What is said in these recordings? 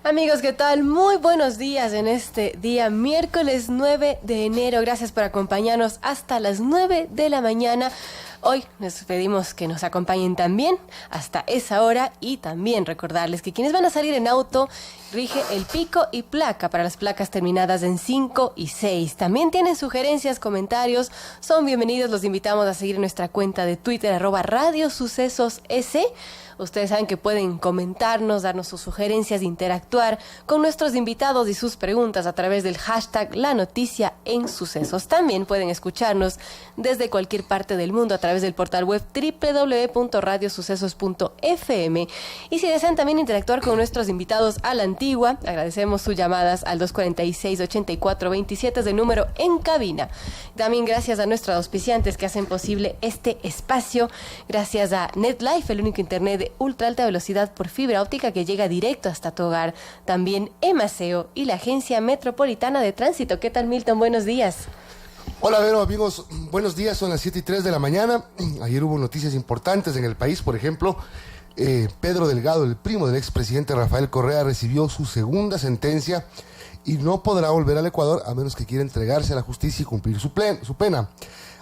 Amigos, ¿qué tal? Muy buenos días en este día, miércoles 9 de enero. Gracias por acompañarnos hasta las 9 de la mañana. Hoy les pedimos que nos acompañen también hasta esa hora y también recordarles que quienes van a salir en auto rige el pico y placa para las placas terminadas en 5 y 6. También tienen sugerencias, comentarios, son bienvenidos. Los invitamos a seguir nuestra cuenta de Twitter @radiosucesosS. Ustedes saben que pueden comentarnos, darnos sus sugerencias, interactuar con nuestros invitados y sus preguntas a través del hashtag La Noticia en Sucesos. También pueden escucharnos desde cualquier parte del mundo a través del portal web www.radiosucesos.fm. Y si desean también interactuar con nuestros invitados a la antigua, agradecemos sus llamadas al 246-8427 de número en cabina. También gracias a nuestros auspiciantes que hacen posible este espacio. Gracias a NetLife, el único internet de ultra alta velocidad por fibra óptica que llega directo hasta tu hogar. También Emaceo y la Agencia Metropolitana de Tránsito. ¿Qué tal, Milton? Buenos días. Hola, Vero, amigos. Buenos días, son las 7:03 de la mañana. Ayer hubo noticias importantes en el país. Por ejemplo, Pedro Delgado, el primo del expresidente Rafael Correa, recibió su segunda sentencia y no podrá volver al Ecuador a menos que quiera entregarse a la justicia y cumplir su pena.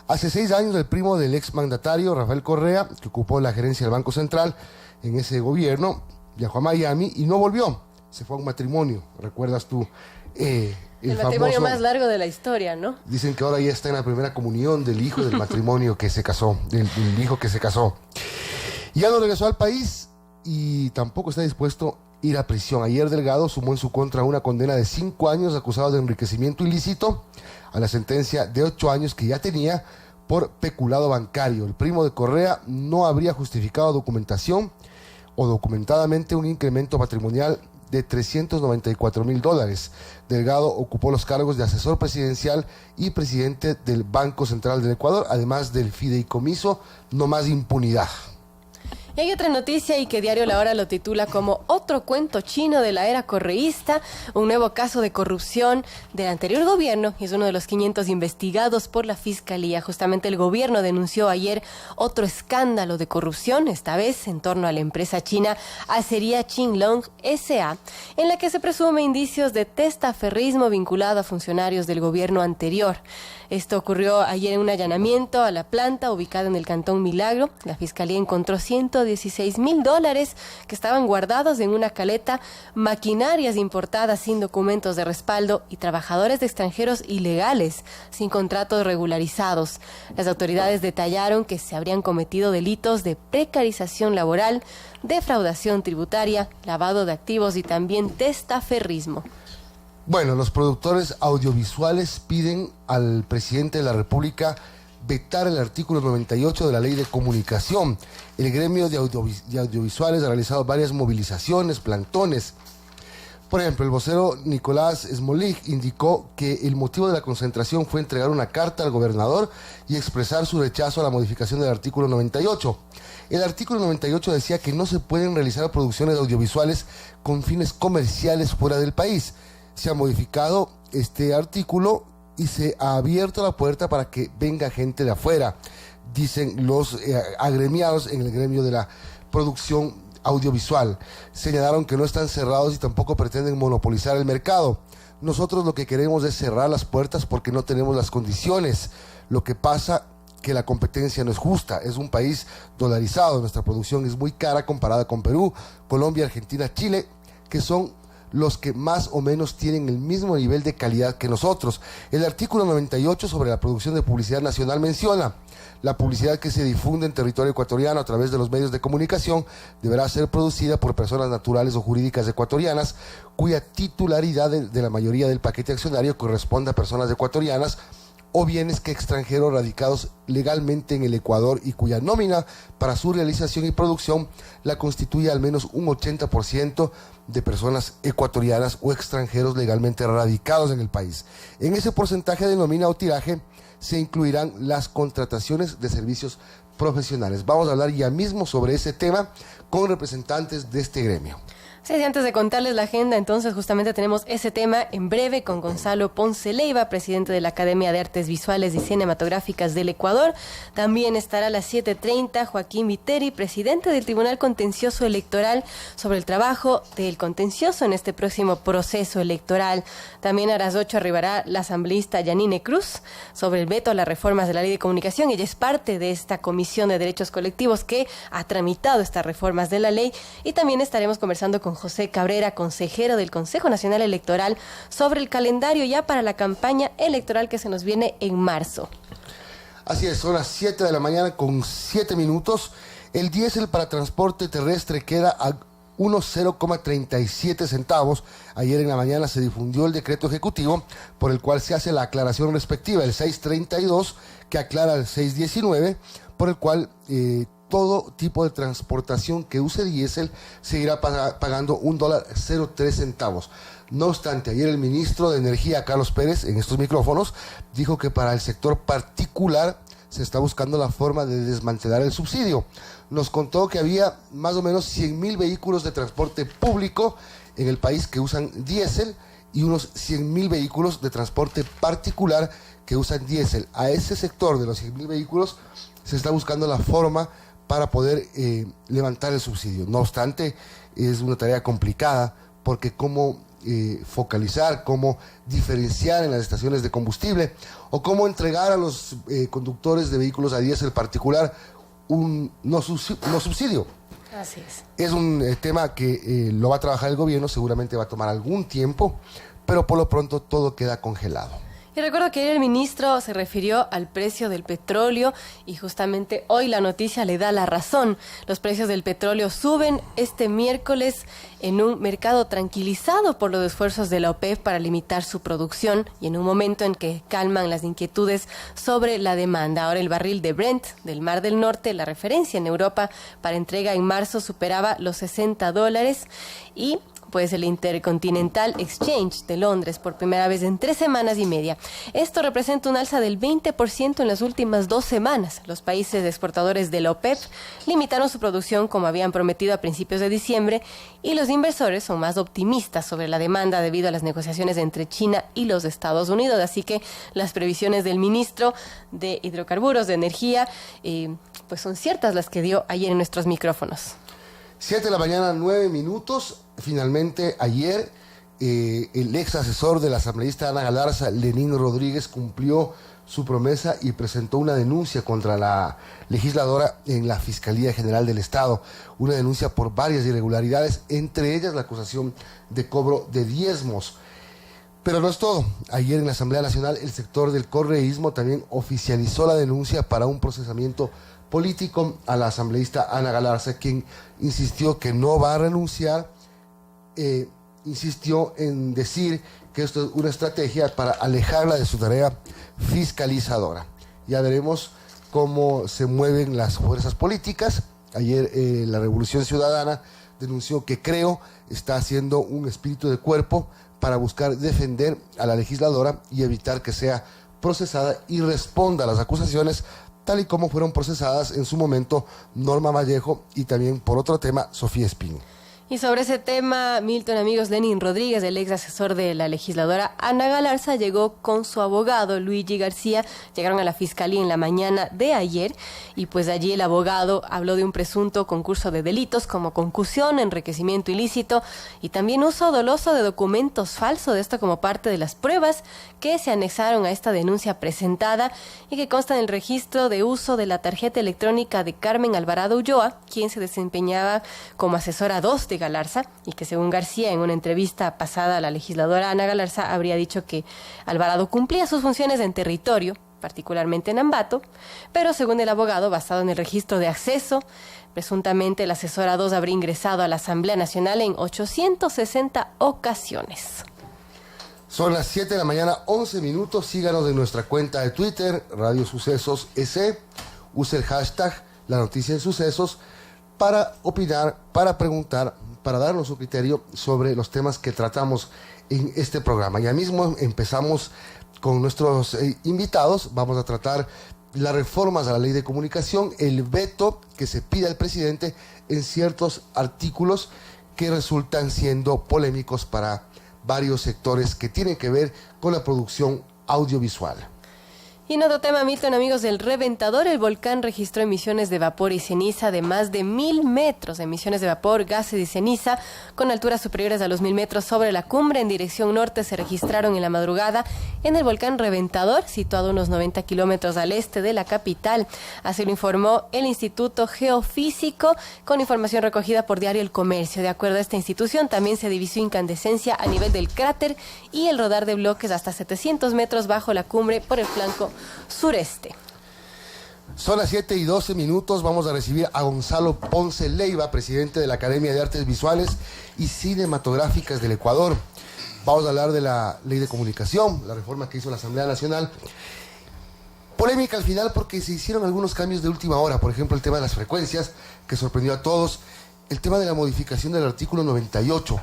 Hace 6 años, el primo del exmandatario, Rafael Correa, que ocupó la gerencia del Banco Central en ese gobierno, viajó a Miami y no volvió. Se fue a un matrimonio, ¿recuerdas tú? El matrimonio más largo de la historia, ¿no? Dicen que ahora ya está en la primera comunión del hijo del matrimonio que se casó, del hijo que se casó. Ya no regresó al país y tampoco está dispuesto a ir a prisión. Ayer Delgado sumó en su contra una condena de 5 años acusado de enriquecimiento ilícito a la sentencia de 8 años que ya tenía por peculado bancario. El primo de Correa no habría justificado documentación o documentadamente un incremento patrimonial de $394,000. Delgado ocupó los cargos de asesor presidencial y presidente del Banco Central del Ecuador, además del fideicomiso No Más Impunidad. Y hay otra noticia y que Diario La Hora lo titula como otro cuento chino de la era correísta, un nuevo caso de corrupción del anterior gobierno y es uno de los 500 investigados por la Fiscalía. Justamente el gobierno denunció ayer otro escándalo de corrupción, esta vez en torno a la empresa china Acería Qinglong S.A., en la que se presume indicios de testaferrismo vinculado a funcionarios del gobierno anterior. Esto ocurrió ayer en un allanamiento a la planta ubicada en el Cantón Milagro. La Fiscalía encontró $116,000 que estaban guardados en una caleta, maquinarias importadas sin documentos de respaldo y trabajadores de extranjeros ilegales, sin contratos regularizados. Las autoridades detallaron que se habrían cometido delitos de precarización laboral, defraudación tributaria, lavado de activos y también testaferrismo. Bueno, los productores audiovisuales piden al presidente de la República vetar el artículo 98 de la Ley de Comunicación. El gremio de audiovisuales ha realizado varias movilizaciones, plantones. Por ejemplo, el vocero Nicolás Smolik indicó que el motivo de la concentración fue entregar una carta al gobernador y expresar su rechazo a la modificación del artículo 98. El artículo 98 decía que no se pueden realizar producciones audiovisuales con fines comerciales fuera del país. Se ha modificado este artículo y se ha abierto la puerta para que venga gente de afuera, dicen los agremiados en el gremio de la producción audiovisual. Señalaron que no están cerrados y tampoco pretenden monopolizar el mercado. Nosotros lo que queremos es cerrar las puertas porque no tenemos las condiciones. Lo que pasa que la competencia no es justa, es un país dolarizado, nuestra producción es muy cara comparada con Perú, Colombia, Argentina, Chile, que son los que más o menos tienen el mismo nivel de calidad que nosotros. El artículo 98 sobre la producción de publicidad nacional menciona: la publicidad que se difunde en territorio ecuatoriano a través de los medios de comunicación deberá ser producida por personas naturales o jurídicas ecuatorianas cuya titularidad de la mayoría del paquete accionario corresponda a personas ecuatorianas o bienes que extranjeros radicados legalmente en el Ecuador y cuya nómina para su realización y producción la constituye al menos un 80% de personas ecuatorianas o extranjeros legalmente radicados en el país. En ese porcentaje de nómina o tiraje se incluirán las contrataciones de servicios profesionales. Vamos a hablar ya mismo sobre ese tema con representantes de este gremio. Sí, antes de contarles la agenda, entonces justamente tenemos ese tema en breve con Gonzalo Ponce Leiva, presidente de la Academia de Artes Visuales y Cinematográficas del Ecuador. También estará a las 7:30 Joaquín Viteri, presidente del Tribunal Contencioso Electoral, sobre el trabajo del contencioso en este próximo proceso electoral. También a las 8 arribará la asambleísta Yanine Cruz sobre el veto a las reformas de la Ley de Comunicación. Ella es parte de esta Comisión de Derechos Colectivos que ha tramitado estas reformas de la ley. Y también estaremos conversando con José Cabrera, consejero del Consejo Nacional Electoral, sobre el calendario ya para la campaña electoral que se nos viene en marzo. Así es, son las 7 de la mañana con 7 minutos. El diésel para transporte terrestre queda a 1,037 centavos. Ayer en la mañana se difundió el decreto ejecutivo por el cual se hace la aclaración respectiva, el 632, que aclara el 619, por el cual todo tipo de transportación que use diésel seguirá pagando $1.03. No obstante, ayer el ministro de Energía, Carlos Pérez, en estos micrófonos, dijo que para el sector particular se está buscando la forma de desmantelar el subsidio. Nos contó que había más o menos 100,000 vehículos de transporte público en el país que usan diésel y unos 100,000 vehículos de transporte particular que usan diésel. A ese sector de los 100,000 vehículos se está buscando la forma para poder levantar el subsidio. No obstante, es una tarea complicada porque cómo focalizar, cómo diferenciar en las estaciones de combustible o cómo entregar a los conductores de vehículos a diésel particular un no subsidio. Así es. Es un tema que lo va a trabajar el gobierno, seguramente va a tomar algún tiempo, pero por lo pronto todo queda congelado. Y recuerdo que ayer el ministro se refirió al precio del petróleo y justamente hoy la noticia le da la razón. Los precios del petróleo suben este miércoles en un mercado tranquilizado por los esfuerzos de la OPEP para limitar su producción y en un momento en que calman las inquietudes sobre la demanda. Ahora el barril de Brent del Mar del Norte, la referencia en Europa para entrega en marzo, superaba los $60 y pues el Intercontinental Exchange de Londres por primera vez en 3 semanas y media. Esto representa un alza del 20% en las últimas 2 semanas. Los países exportadores de la OPEP limitaron su producción como habían prometido a principios de diciembre y los inversores son más optimistas sobre la demanda debido a las negociaciones entre China y los Estados Unidos. Así que las previsiones del ministro de Hidrocarburos, de Energía, pues son ciertas las que dio ayer en nuestros micrófonos. 7 de la mañana, 9 minutos. Finalmente, ayer, el ex asesor de la asambleísta Ana Galarza, Lenín Rodríguez, cumplió su promesa y presentó una denuncia contra la legisladora en la Fiscalía General del Estado. Una denuncia por varias irregularidades, entre ellas la acusación de cobro de diezmos. Pero no es todo. Ayer en la Asamblea Nacional, el sector del correísmo también oficializó la denuncia para un procesamiento político a la asambleísta Ana Galarza, quien insistió que no va a renunciar. Insistió en decir que esto es una estrategia para alejarla de su tarea fiscalizadora. Ya veremos cómo se mueven las fuerzas políticas. Ayer la Revolución Ciudadana denunció que Creo está haciendo un espíritu de cuerpo para buscar defender a la legisladora y evitar que sea procesada y responda a las acusaciones tal y como fueron procesadas en su momento Norma Vallejo y también por otro tema Sofía Espín. Y sobre ese tema, Milton, amigos, Lenín Rodríguez, el ex asesor de la legisladora Ana Galarza, llegó con su abogado Luigi García. Llegaron a la fiscalía en la mañana de ayer y pues allí el abogado habló de un presunto concurso de delitos como concusión, enriquecimiento ilícito y también uso doloso de documentos falsos, esto como parte de las pruebas que se anexaron a esta denuncia presentada y que consta en el registro de uso de la tarjeta electrónica de Carmen Alvarado Ulloa, quien se desempeñaba como asesora 2 de Galarza y que según García en una entrevista pasada a la legisladora Ana Galarza habría dicho que Alvarado cumplía sus funciones en territorio, particularmente en Ambato, pero según el abogado, basado en el registro de acceso, presuntamente la asesora 2 habría ingresado a la Asamblea Nacional en 860 ocasiones. Son las 7 de la mañana, 11 minutos. Síganos en nuestra cuenta de Twitter, Radio Sucesos SE. Use el hashtag La Noticia en Sucesos para opinar, para preguntar, para darnos su criterio sobre los temas que tratamos en este programa. Ya mismo empezamos con nuestros invitados. Vamos a tratar las reformas a la Ley de Comunicación, el veto que se pide al presidente en ciertos artículos que resultan siendo polémicos para varios sectores que tienen que ver con la producción audiovisual. Y en otro tema, Milton, amigos, del Reventador, el volcán registró emisiones de vapor y ceniza de más de 1.000 metros, emisiones de vapor, gases y ceniza con alturas superiores a los 1.000 metros sobre la cumbre en dirección norte se registraron en la madrugada en el volcán Reventador, situado a unos 90 kilómetros al este de la capital. Así lo informó el Instituto Geofísico con información recogida por Diario El Comercio. De acuerdo a esta institución, también se divisó incandescencia a nivel del cráter y el rodar de bloques hasta 700 metros bajo la cumbre por el flanco sureste. Son las 7:12. Vamos a recibir a Gonzalo Ponce Leiva, presidente de la Academia de Artes Visuales y Cinematográficas del Ecuador. Vamos a hablar de la Ley de Comunicación, la reforma que hizo la Asamblea Nacional. Polémica al final porque se hicieron algunos cambios de última hora, por ejemplo el tema de las frecuencias, que sorprendió a todos, el tema de la modificación del artículo 98,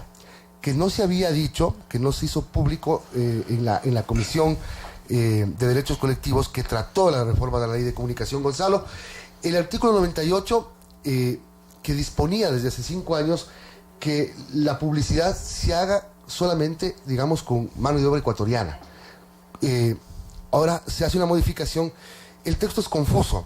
que no se había dicho, que no se hizo público en la Comisión de Derechos Colectivos que trató la reforma de la Ley de Comunicación. Gonzalo, el artículo 98 que disponía desde hace 5 años que la publicidad se haga solamente, digamos, con mano de obra ecuatoriana. Ahora se hace una modificación, el texto es confuso,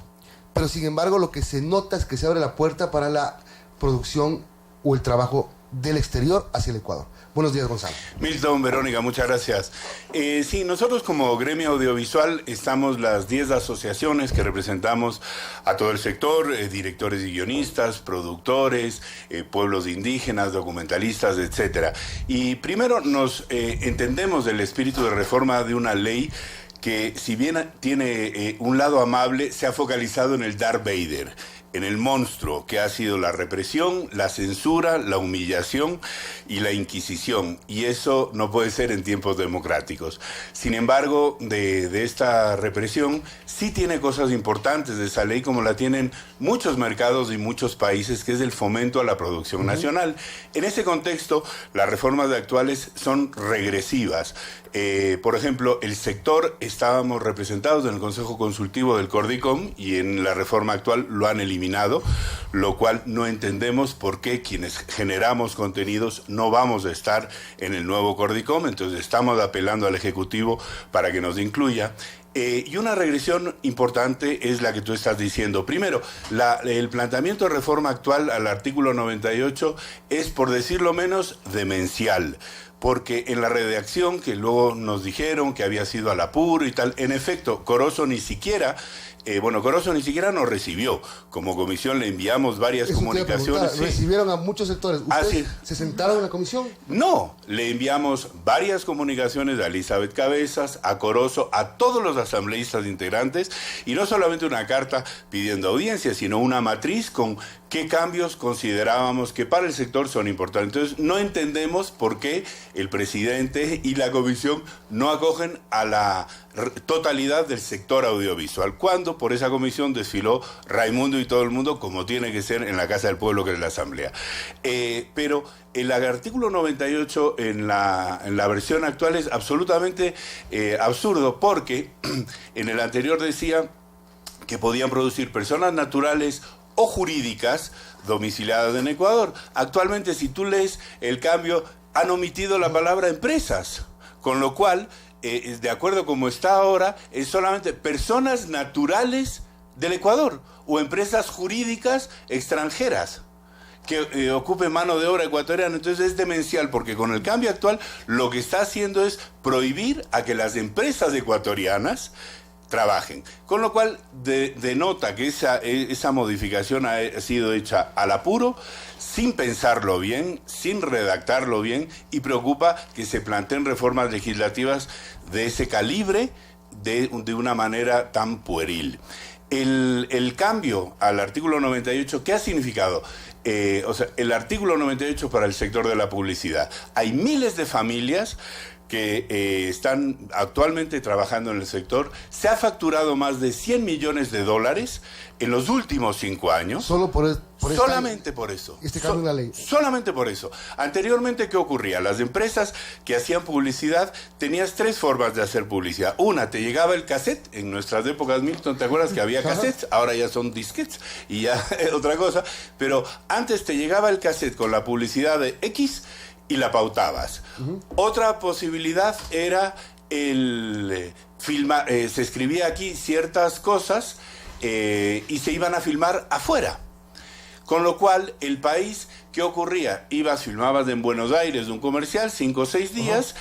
pero sin embargo lo que se nota es que se abre la puerta para la producción o el trabajo del exterior hacia el Ecuador. Buenos días, Gonzalo. Milton, Verónica, muchas gracias. Sí, nosotros como gremio audiovisual estamos las 10 asociaciones que representamos a todo el sector, directores y guionistas, productores, pueblos indígenas, documentalistas, etcétera. Y primero nos entendemos del espíritu de reforma de una ley que, si bien tiene un lado amable, se ha focalizado en el Darth Vader, en el monstruo que ha sido la represión, la censura, la humillación y la inquisición. Y eso no puede ser en tiempos democráticos. Sin embargo, de esta represión sí tiene cosas importantes de esa ley, como la tienen muchos mercados y muchos países, que es el fomento a la producción nacional. En ese contexto, las reformas actuales son regresivas. Por ejemplo, el sector, estábamos representados en el Consejo Consultivo del Cordicom y en la reforma actual lo han eliminado, lo cual no entendemos por qué quienes generamos contenidos no vamos a estar en el nuevo Cordicom. Entonces estamos apelando al Ejecutivo para que nos incluya. Y una regresión importante es la que tú estás diciendo. Primero, el planteamiento de reforma actual al artículo 98 es, por decirlo menos, demencial. Porque en la redacción, que luego nos dijeron que había sido al apuro y tal, en efecto, Corozo ni siquiera nos recibió. Como comisión le enviamos varias comunicaciones. Sí. Recibieron a muchos sectores. ¿Ustedes se sentaron en la comisión? No, le enviamos varias comunicaciones a Elizabeth Cabezas, a Corozo, a todos los asambleístas integrantes, y no solamente una carta pidiendo audiencia, sino una matriz con qué cambios considerábamos que para el sector son importantes. Entonces, no entendemos por qué el presidente y la comisión no acogen a la totalidad del sector audiovisual, cuando por esa comisión desfiló Raimundo y todo el mundo, como tiene que ser en la Casa del Pueblo, que es la Asamblea. Pero el artículo 98 en la versión actual es absolutamente absurdo, porque en el anterior decía que podían producir personas naturales o jurídicas domiciliadas en Ecuador. Actualmente, si tú lees el cambio, han omitido la palabra empresas, con lo cual, de acuerdo como está ahora, es solamente personas naturales del Ecuador o empresas jurídicas extranjeras que ocupen mano de obra ecuatoriana. Entonces es demencial, porque con el cambio actual lo que está haciendo es prohibir a que las empresas ecuatorianas trabajen, con lo cual denota que esa modificación ha sido hecha al apuro, sin pensarlo bien, sin redactarlo bien, y preocupa que se planteen reformas legislativas de ese calibre de una manera tan pueril. El cambio al artículo 98, ¿qué ha significado? El artículo 98 para el sector de la publicidad. Hay miles de familias que están actualmente trabajando en el sector. Se ha facturado más de 100 millones de dólares en los últimos 5 años. Solo solamente por eso. Este cambio en la ley. Solamente por eso. Anteriormente, ¿qué ocurría? Las empresas que hacían publicidad, tenías 3 formas de hacer publicidad. Una, te llegaba el cassette. En nuestras épocas, Milton, ¿te acuerdas que había cassettes? Ahora ya son disquetes y ya otra cosa. Pero antes te llegaba el cassette con la publicidad de X y la pautabas. Otra posibilidad era el filmar. Se escribía aquí ciertas cosas y se iban a filmar afuera. Con lo cual, el país, ¿qué ocurría? Ibas, filmabas en Buenos Aires un comercial, 5 o 6 días,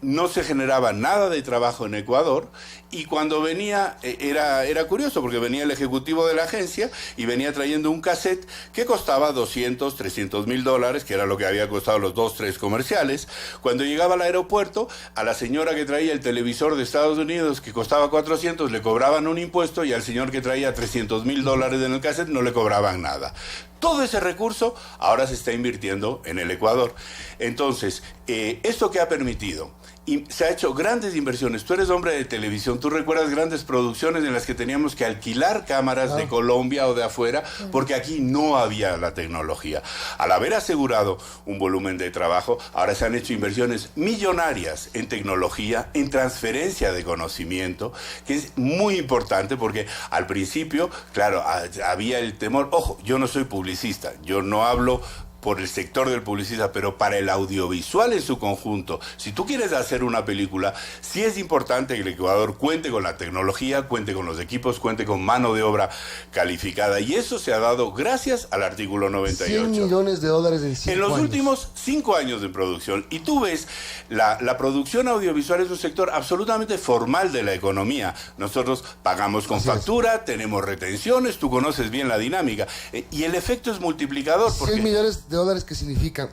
no se generaba nada de trabajo en Ecuador, y cuando venía, era curioso, porque venía el ejecutivo de la agencia y venía trayendo un cassette que costaba 200, 300 mil dólares, que era lo que había costado los 2, 3 comerciales. Cuando llegaba al aeropuerto, a la señora que traía el televisor de Estados Unidos, que costaba 400, le cobraban un impuesto, y al señor que traía 300 mil dólares en el cassette no le cobraban nada. Todo ese recurso ahora se está invirtiendo en el Ecuador. Entonces, ¿esto qué ha permitido? Y se ha hecho grandes inversiones. Tú eres hombre de televisión, tú recuerdas grandes producciones en las que teníamos que alquilar cámaras de Colombia o de afuera, porque aquí no había la tecnología. Al haber asegurado un volumen de trabajo, ahora se han hecho inversiones millonarias en tecnología, en transferencia de conocimiento, que es muy importante, porque al principio, claro, había el temor. Ojo, yo no soy publicista, yo no hablo por el sector del publicista, pero para el audiovisual en su conjunto, si tú quieres hacer una película, sí es importante que el Ecuador cuente con la tecnología, cuente con los equipos, cuente con mano de obra calificada, y eso se ha dado gracias al artículo 98. 100 millones de dólares en 5 años. En los últimos 5 años de producción. Y tú ves, la producción audiovisual es un sector absolutamente formal de la economía. Nosotros pagamos con factura, tenemos retenciones, tú conoces bien la dinámica. Y el efecto es multiplicador. 100 millones de dólares que significan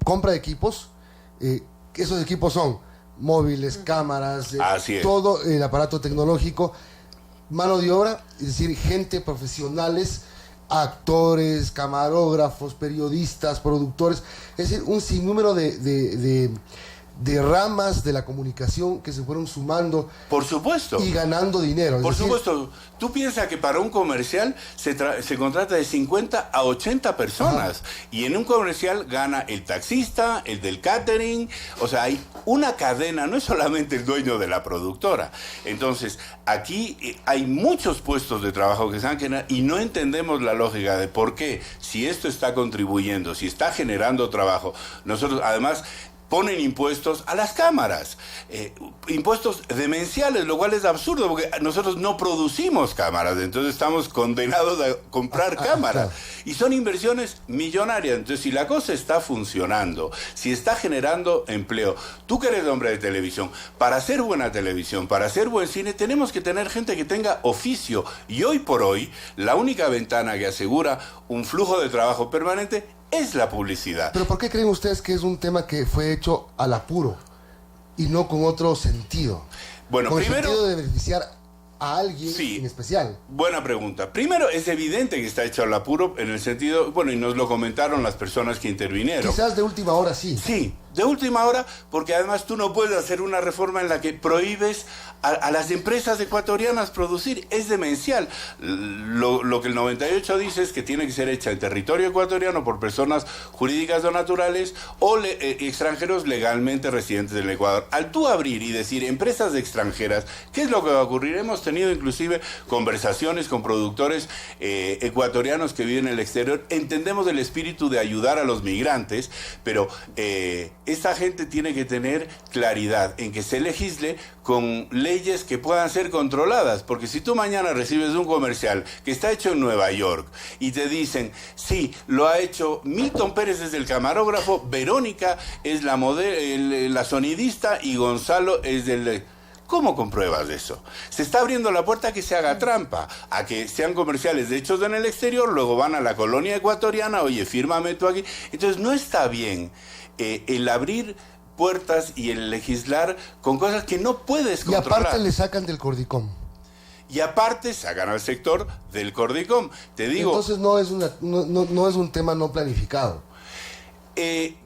compra de equipos. Esos equipos son móviles, cámaras, todo el aparato tecnológico, mano de obra, es decir, gente profesionales, actores, camarógrafos, periodistas, productores, es decir, un sinnúmero de ramas de la comunicación que se fueron sumando. Por supuesto. Y ganando dinero. Por supuesto. Tú piensas que para un comercial se contrata de 50 a 80 personas. Y en un comercial gana el taxista, el del catering. O sea, hay una cadena, no es solamente el dueño de la productora. Entonces, aquí hay muchos puestos de trabajo que se han generado y no entendemos la lógica de por qué, si esto está contribuyendo, si está generando trabajo. Nosotros, además, ponen impuestos a las cámaras, impuestos demenciales, lo cual es absurdo, porque nosotros no producimos cámaras, entonces estamos condenados a comprar cámaras. Y son inversiones millonarias. Entonces, si la cosa está funcionando, si está generando empleo, tú que eres hombre de televisión, para hacer buena televisión, para hacer buen cine, tenemos que tener gente que tenga oficio. Y hoy por hoy, la única ventana que asegura un flujo de trabajo permanente es la publicidad. ¿Pero por qué creen ustedes que es un tema que fue hecho al apuro y no con otro sentido? Bueno, con primero, el sentido de beneficiar a alguien en especial. Buena pregunta. Primero, es evidente que está hecho al apuro en el sentido, bueno, y nos lo comentaron las personas que intervinieron. Quizás de última hora sí. Sí, de última hora, porque además tú no puedes hacer una reforma en la que prohíbes a las empresas ecuatorianas producir. Es demencial. Lo que el 98 dice es que tiene que ser hecha en territorio ecuatoriano por personas jurídicas o naturales o extranjeros legalmente residentes del Ecuador. Al tú abrir y decir empresas extranjeras, ¿qué es lo que va a ocurrir? Hemos tenido inclusive conversaciones con productores ecuatorianos que viven en el exterior. Entendemos el espíritu de ayudar a los migrantes, pero esta gente tiene que tener claridad en que se legisle con leyes que puedan ser controladas, porque si tú mañana recibes un comercial que está hecho en Nueva York y te dicen, sí, lo ha hecho Milton Pérez, es el camarógrafo, Verónica es la sonidista y Gonzalo es del... ¿Cómo compruebas eso? Se está abriendo la puerta a que se haga trampa, a que sean comerciales hechos en el exterior, luego van a la colonia ecuatoriana, oye, fírmame tú aquí. Entonces no está bien el abrir puertas y el legislar con cosas que no puedes controlar. Y aparte le sacan del Cordicom. Y aparte sacan al sector del Cordicom. Te digo... Entonces no es un tema no planificado.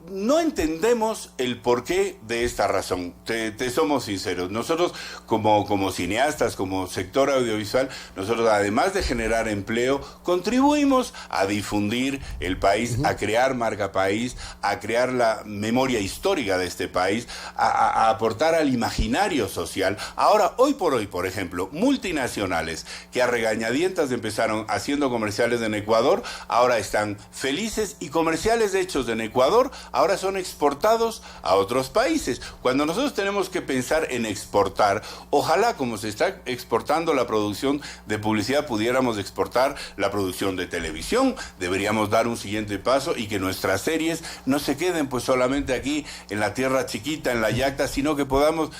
no entendemos el porqué de esta razón. Te somos sinceros. Nosotros, como cineastas, como sector audiovisual, nosotros, además de generar empleo, contribuimos a difundir el país, a crear marca país, a crear la memoria histórica de este país, a aportar al imaginario social. Ahora, hoy por hoy, por ejemplo, multinacionales que a regañadientas empezaron haciendo comerciales en Ecuador, ahora están felices, y comerciales hechos en Ecuador ahora son exportados a otros países. Cuando nosotros tenemos que pensar en exportar, ojalá, como se está exportando la producción de publicidad, pudiéramos exportar la producción de televisión. Deberíamos dar un siguiente paso y que nuestras series no se queden pues solamente aquí en la tierra chiquita, en la yacta, sino que podamos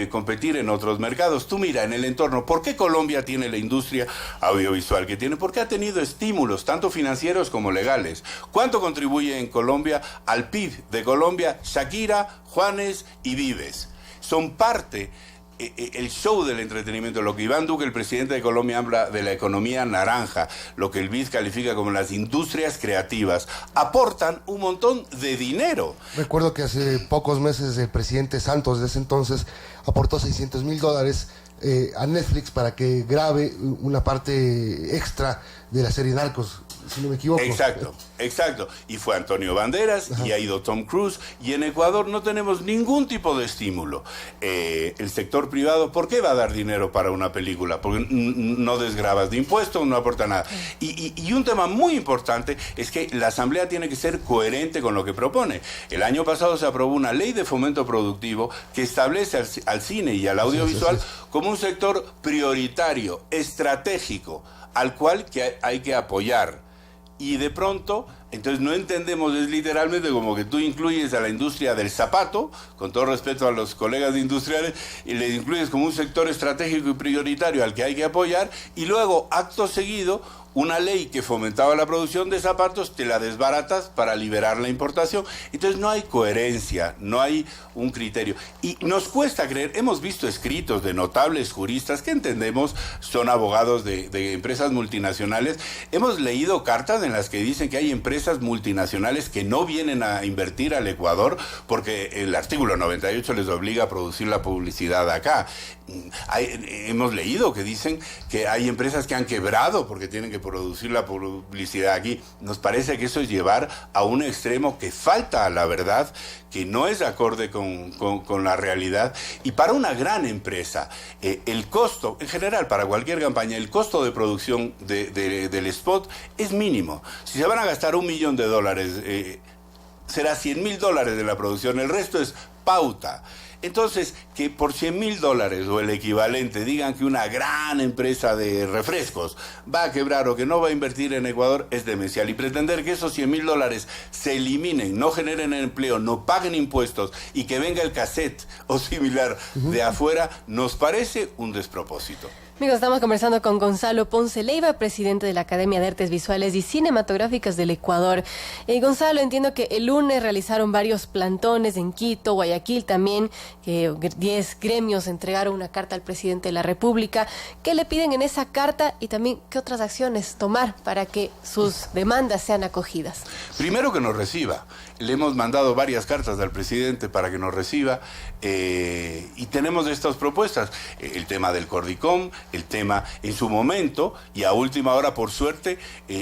competir en otros mercados. Tú mira, en el entorno, ¿por qué Colombia tiene la industria audiovisual que tiene? Porque ha tenido estímulos, tanto financieros como legales. ¿Cuánto contribuye en Colombia al PIB de Colombia? Shakira, Juanes y Vives. Son parte, el show del entretenimiento, lo que Iván Duque, el presidente de Colombia, habla de la economía naranja, lo que el BID califica como las industrias creativas, aportan un montón de dinero. Recuerdo que hace pocos meses el presidente Santos, de ese entonces, aportó $600,000 a Netflix para que grabe una parte extra de la serie Narcos, si no me equivoco. Exacto. Y fue Antonio Banderas, y ha ido Tom Cruise, y en Ecuador no tenemos ningún tipo de estímulo. El sector privado, ¿por qué va a dar dinero para una película? Porque no desgravas de impuestos, no aporta nada. Y un tema muy importante es que la Asamblea tiene que ser coherente con lo que propone. El año pasado se aprobó una ley de fomento productivo que establece al cine y al audiovisual como un sector prioritario, estratégico, al cual hay que apoyar. Y de pronto, entonces no entendemos, es literalmente como que tú incluyes a la industria del zapato, con todo respeto a los colegas industriales, y le incluyes como un sector estratégico y prioritario al que hay que apoyar, y luego, acto seguido, una ley que fomentaba la producción de zapatos, te la desbaratas para liberar la importación. Entonces no hay coherencia, no hay un criterio. Y nos cuesta creer, hemos visto escritos de notables juristas que entendemos son abogados de empresas multinacionales. Hemos leído cartas en las que dicen que hay empresas multinacionales que no vienen a invertir al Ecuador porque el artículo 98 les obliga a producir la publicidad acá. Hemos leído que dicen que hay empresas que han quebrado porque tienen que producir la publicidad aquí. Nos parece que eso es llevar a un extremo que falta a la verdad, que no es acorde con la realidad. Y para una gran empresa, el costo, en general para cualquier campaña, el costo de producción del spot es mínimo. Si se van a gastar $1 millón, será $100,000 de la producción, el resto es pauta. Entonces, que por $100,000 o el equivalente digan que una gran empresa de refrescos va a quebrar o que no va a invertir en Ecuador es demencial. Y pretender que esos $100,000 se eliminen, no generen empleo, no paguen impuestos y que venga el cassette o similar de afuera, nos parece un despropósito. Amigos, estamos conversando con Gonzalo Ponce Leiva, presidente de la Academia de Artes Visuales y Cinematográficas del Ecuador. Gonzalo, entiendo que el lunes realizaron varios plantones en Quito, Guayaquil también, que 10 gremios entregaron una carta al presidente de la República. ¿Qué le piden en esa carta y también qué otras acciones tomar para que sus demandas sean acogidas? Primero, que nos reciba. Le hemos mandado varias cartas al presidente para que nos reciba y tenemos estas propuestas. El tema del Cordicom, el tema en su momento y a última hora, por suerte,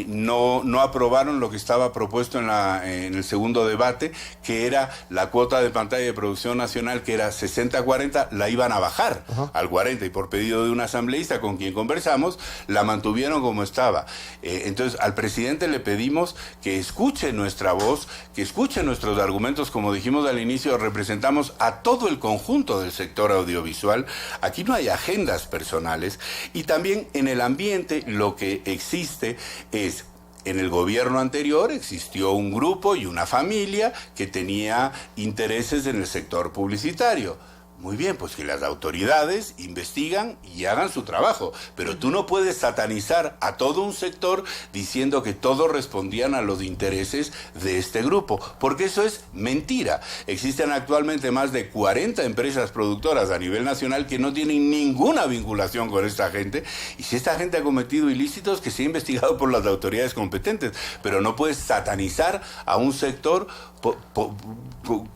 no aprobaron lo que estaba propuesto en el segundo debate, que era la cuota de pantalla de producción nacional, que era 60-40, la iban a bajar al 40, y por pedido de un asambleísta con quien conversamos, la mantuvieron como estaba. Entonces, al presidente le pedimos que escuche nuestra voz, que escuche nuestros argumentos. Como dijimos al inicio, representamos a todo el conjunto del sector audiovisual. Aquí no hay agendas personales, y también en el ambiente lo que existe es: en el gobierno anterior existió un grupo y una familia que tenía intereses en el sector publicitario. Muy bien, pues que las autoridades investigan y hagan su trabajo, pero tú no puedes satanizar a todo un sector diciendo que todos respondían a los intereses de este grupo, porque eso es mentira. Existen actualmente más de 40 empresas productoras a nivel nacional que no tienen ninguna vinculación con esta gente, y si esta gente ha cometido ilícitos, que sea investigado por las autoridades competentes, pero no puedes satanizar a un sector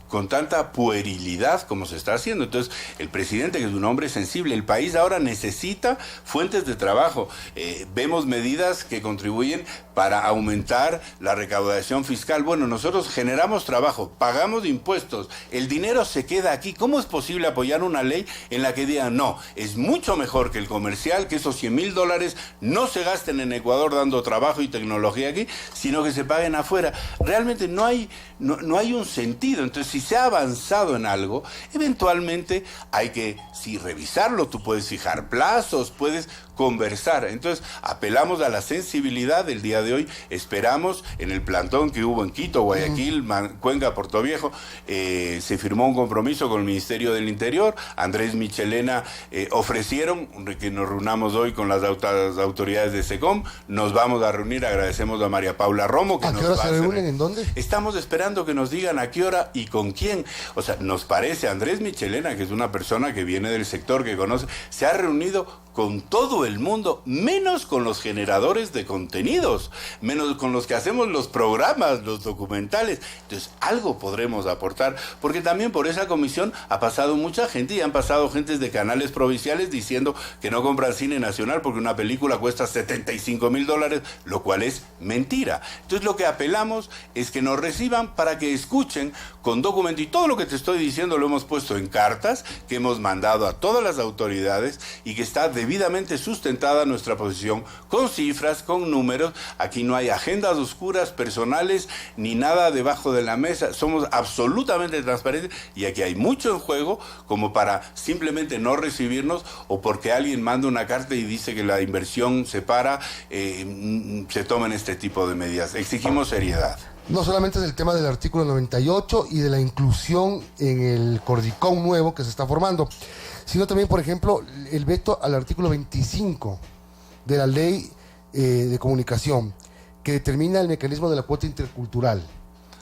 con tanta puerilidad como se está haciendo. Entonces, el presidente, que es un hombre sensible, el país ahora necesita fuentes de trabajo. Vemos medidas que contribuyen para aumentar la recaudación fiscal. Bueno, nosotros generamos trabajo, pagamos impuestos, el dinero se queda aquí. ¿Cómo es posible apoyar una ley en la que digan, no, es mucho mejor que el comercial, que esos $100,000 no se gasten en Ecuador dando trabajo y tecnología aquí, sino que se paguen afuera? Realmente no hay un sentido. Entonces, si se ha avanzado en algo, eventualmente hay que, sí, revisarlo. Tú puedes fijar plazos, puedes conversar. Entonces, apelamos a la sensibilidad del día de hoy. Esperamos, en el plantón que hubo en Quito, Guayaquil, Cuenca, Puerto Viejo, se firmó un compromiso con el Ministerio del Interior. Andrés Michelena ofrecieron que nos reunamos hoy con las autoridades de SECOM. Nos vamos a reunir, agradecemos a María Paula Romo. ¿A qué hora se reúnen? ¿En dónde? Estamos esperando que nos digan a qué hora y con quién. O sea, nos parece, Andrés Michelena, que es una persona que viene del sector, que conoce, se ha reunido con todo el mundo, menos con los generadores de contenidos, menos con los que hacemos los programas, los documentales. Entonces, algo podremos aportar, porque también por esa comisión ha pasado mucha gente, y han pasado gentes de canales provinciales diciendo que no compran cine nacional porque una película cuesta $75,000, lo cual es mentira. Entonces, lo que apelamos es que nos reciban para que escuchen con documento, y todo lo que te estoy diciendo lo hemos puesto en cartas que hemos mandado a todas las autoridades, y que está debidamente sustentada nuestra posición con cifras, con números. Aquí no hay agendas oscuras personales ni nada debajo de la mesa. Somos absolutamente transparentes, y aquí hay mucho en juego como para simplemente no recibirnos, o porque alguien manda una carta y dice que la inversión se para, se tomen este tipo de medidas. Exigimos seriedad. No solamente es el tema del artículo 98 y de la inclusión en el Cordicom nuevo que se está formando, sino también, por ejemplo, el veto al artículo 25 de la ley de comunicación, que determina el mecanismo de la cuota intercultural.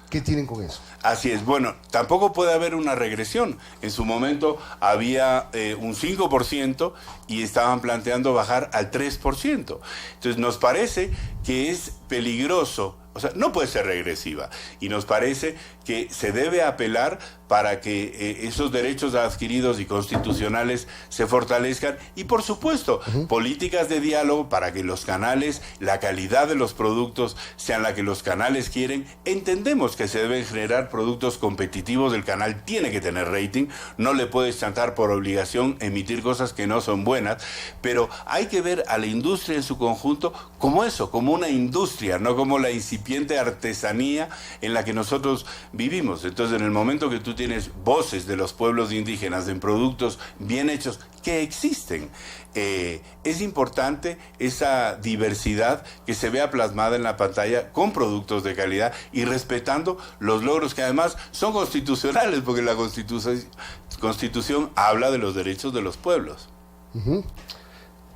¿Qué tienen con eso? Así es. Bueno, tampoco puede haber una regresión. En su momento había un 5% y estaban planteando bajar al 3%. Entonces, nos parece que es peligroso. O sea, no puede ser regresiva, y nos parece que se debe apelar para que esos derechos adquiridos y constitucionales se fortalezcan, y por supuesto, políticas de diálogo para que los canales, la calidad de los productos sean la que los canales quieren. Entendemos que se deben generar productos competitivos, el canal tiene que tener rating, no le puedes chantar por obligación emitir cosas que no son buenas, pero hay que ver a la industria en su conjunto como eso, como una industria, no como la incipiente artesanía en la que nosotros vivimos. Entonces, en el momento que tú tienes voces de los pueblos indígenas en productos bien hechos que existen, es importante esa diversidad que se vea plasmada en la pantalla con productos de calidad y respetando los logros que además son constitucionales, porque la Constitución habla de los derechos de los pueblos.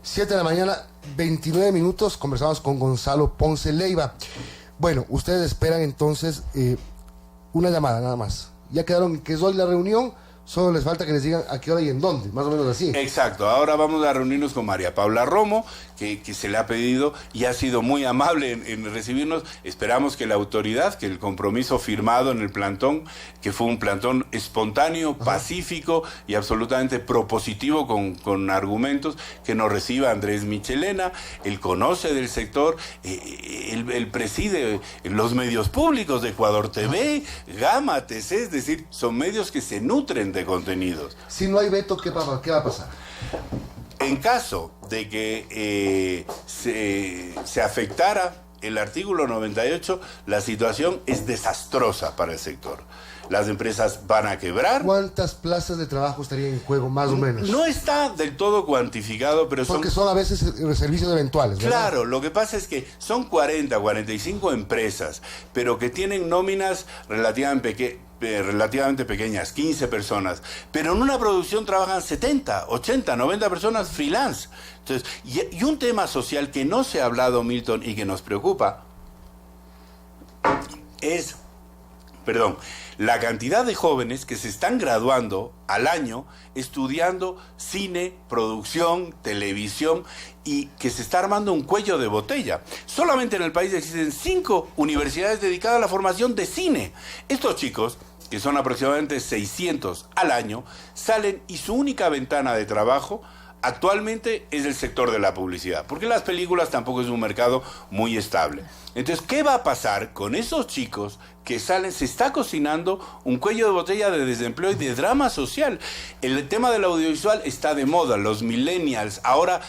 7 de la mañana, 29 minutos, conversamos con Gonzalo Ponce Leiva. Bueno, ustedes esperan entonces una llamada nada más. Ya quedaron que es hoy la reunión, solo les falta que les digan a qué hora y en dónde, más o menos así. Exacto, ahora vamos a reunirnos con María Paula Romo, que se le ha pedido y ha sido muy amable en recibirnos. Esperamos que la autoridad, que el compromiso firmado en el plantón, que fue un plantón espontáneo, pacífico y absolutamente propositivo con argumentos, que nos reciba Andrés Michelena. Él conoce del sector, él preside los medios públicos de Ecuador TV, Gama, TC, es decir, son medios que se nutren de contenidos. Si no hay veto, ¿qué va a pasar? En caso de que se afectara el artículo 98, la situación es desastrosa para el sector. las empresas van a quebrar. ¿Cuántas plazas de trabajo estarían en juego, más o menos? No está del todo cuantificado, pero porque son a veces servicios eventuales, ¿verdad? Claro, lo que pasa es que son 40, 45 empresas, pero que tienen nóminas relativamente pequeñas, 15 personas, pero en una producción trabajan 70, 80, 90 personas freelance. Entonces, y un tema social que no se ha hablado, Milton, y que nos preocupa, es, la cantidad de jóvenes que se están graduando al año estudiando cine, producción, televisión, y que se está armando un cuello de botella. Solamente en el país existen 5 universidades dedicadas a la formación de cine. Estos chicos, que son aproximadamente 600 al año, salen y su única ventana de trabajo actualmente es el sector de la publicidad, porque las películas tampoco es un mercado muy estable. Entonces, ¿qué va a pasar con esos chicos que salen? Se está cocinando un cuello de botella de desempleo y de drama social. El tema del audiovisual está de moda, los millennials ahora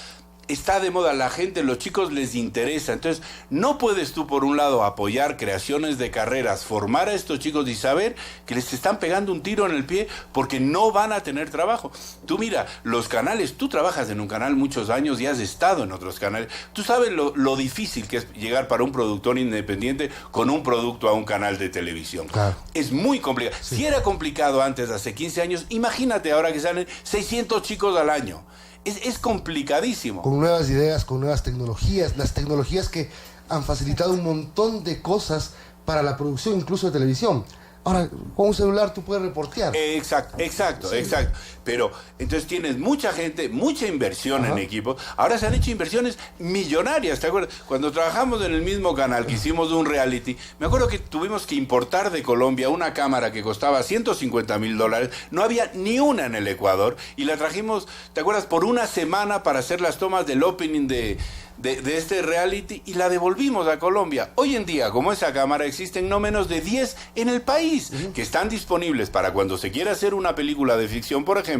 está de moda, la gente, los chicos les interesa. Entonces, no puedes tú, por un lado, apoyar creaciones de carreras, formar a estos chicos y saber que les están pegando un tiro en el pie porque no van a tener trabajo. Tú mira, los canales, tú trabajas en un canal muchos años y has estado en otros canales. Tú sabes lo difícil que es llegar para un productor independiente con un producto a un canal de televisión. Claro. Es muy complicado. Sí. Si era complicado antes, hace 15 años, imagínate ahora que salen 600 chicos al año. Es complicadísimo. Con nuevas ideas, con nuevas tecnologías, las tecnologías que han facilitado un montón de cosas para la producción, incluso de televisión. Ahora, con un celular tú puedes reportear. Exacto. Pero entonces tienes mucha gente, mucha inversión en equipos. Ahora se han hecho inversiones millonarias, ¿te acuerdas? Cuando trabajamos en el mismo canal que hicimos un reality, me acuerdo que tuvimos que importar de Colombia una cámara que costaba $150,000. No había ni una en el Ecuador y la trajimos, ¿te acuerdas? Por una semana para hacer las tomas del opening de este reality y la devolvimos a Colombia. Hoy en día, como esa cámara, existen no menos de 10 en el país que están disponibles para cuando se quiera hacer una película de ficción, por ejemplo.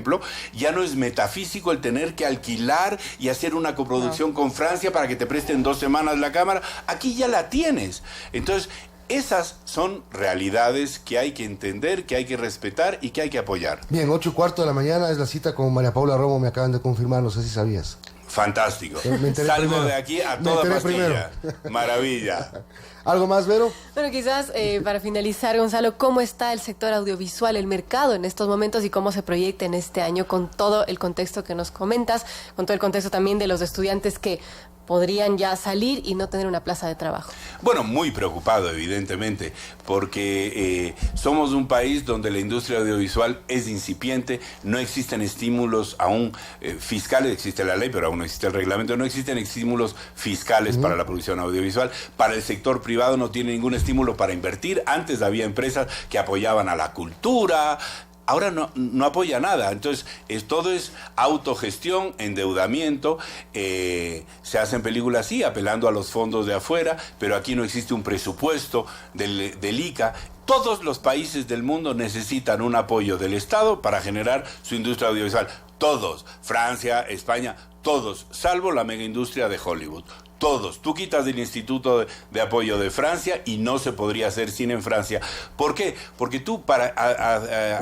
Ya no es metafísico el tener que alquilar y hacer una coproducción con Francia para que te presten 2 semanas la cámara. Aquí ya la tienes. Entonces, esas son realidades que hay que entender, que hay que respetar y que hay que apoyar. Bien, 8:15 de la mañana es la cita con María Paula Romo, me acaban de confirmar, no sé si sabías. Fantástico. Salgo de aquí a toda pastilla. Maravilla. ¿Algo más, Vero? Bueno, quizás para finalizar, Gonzalo, ¿cómo está el sector audiovisual, el mercado en estos momentos y cómo se proyecta en este año con todo el contexto que nos comentas, con todo el contexto también de los estudiantes que podrían ya salir y no tener una plaza de trabajo? Bueno, muy preocupado, evidentemente, porque somos un país donde la industria audiovisual es incipiente, no existen estímulos aún fiscales, existe la ley, pero aún no existe el reglamento, no existen estímulos fiscales para la producción audiovisual. Para el sector privado no tiene ningún estímulo para invertir. Antes había empresas que apoyaban a la cultura. Ahora no apoya nada, entonces todo es autogestión, endeudamiento, se hacen películas así, apelando a los fondos de afuera, pero aquí no existe un presupuesto del ICA. Todos los países del mundo necesitan un apoyo del Estado para generar su industria audiovisual. Todos, Francia, España, todos, salvo la mega industria de Hollywood. Todos. Tú quitas del Instituto de Apoyo de Francia y no se podría hacer cine en Francia. ¿Por qué? Porque tú para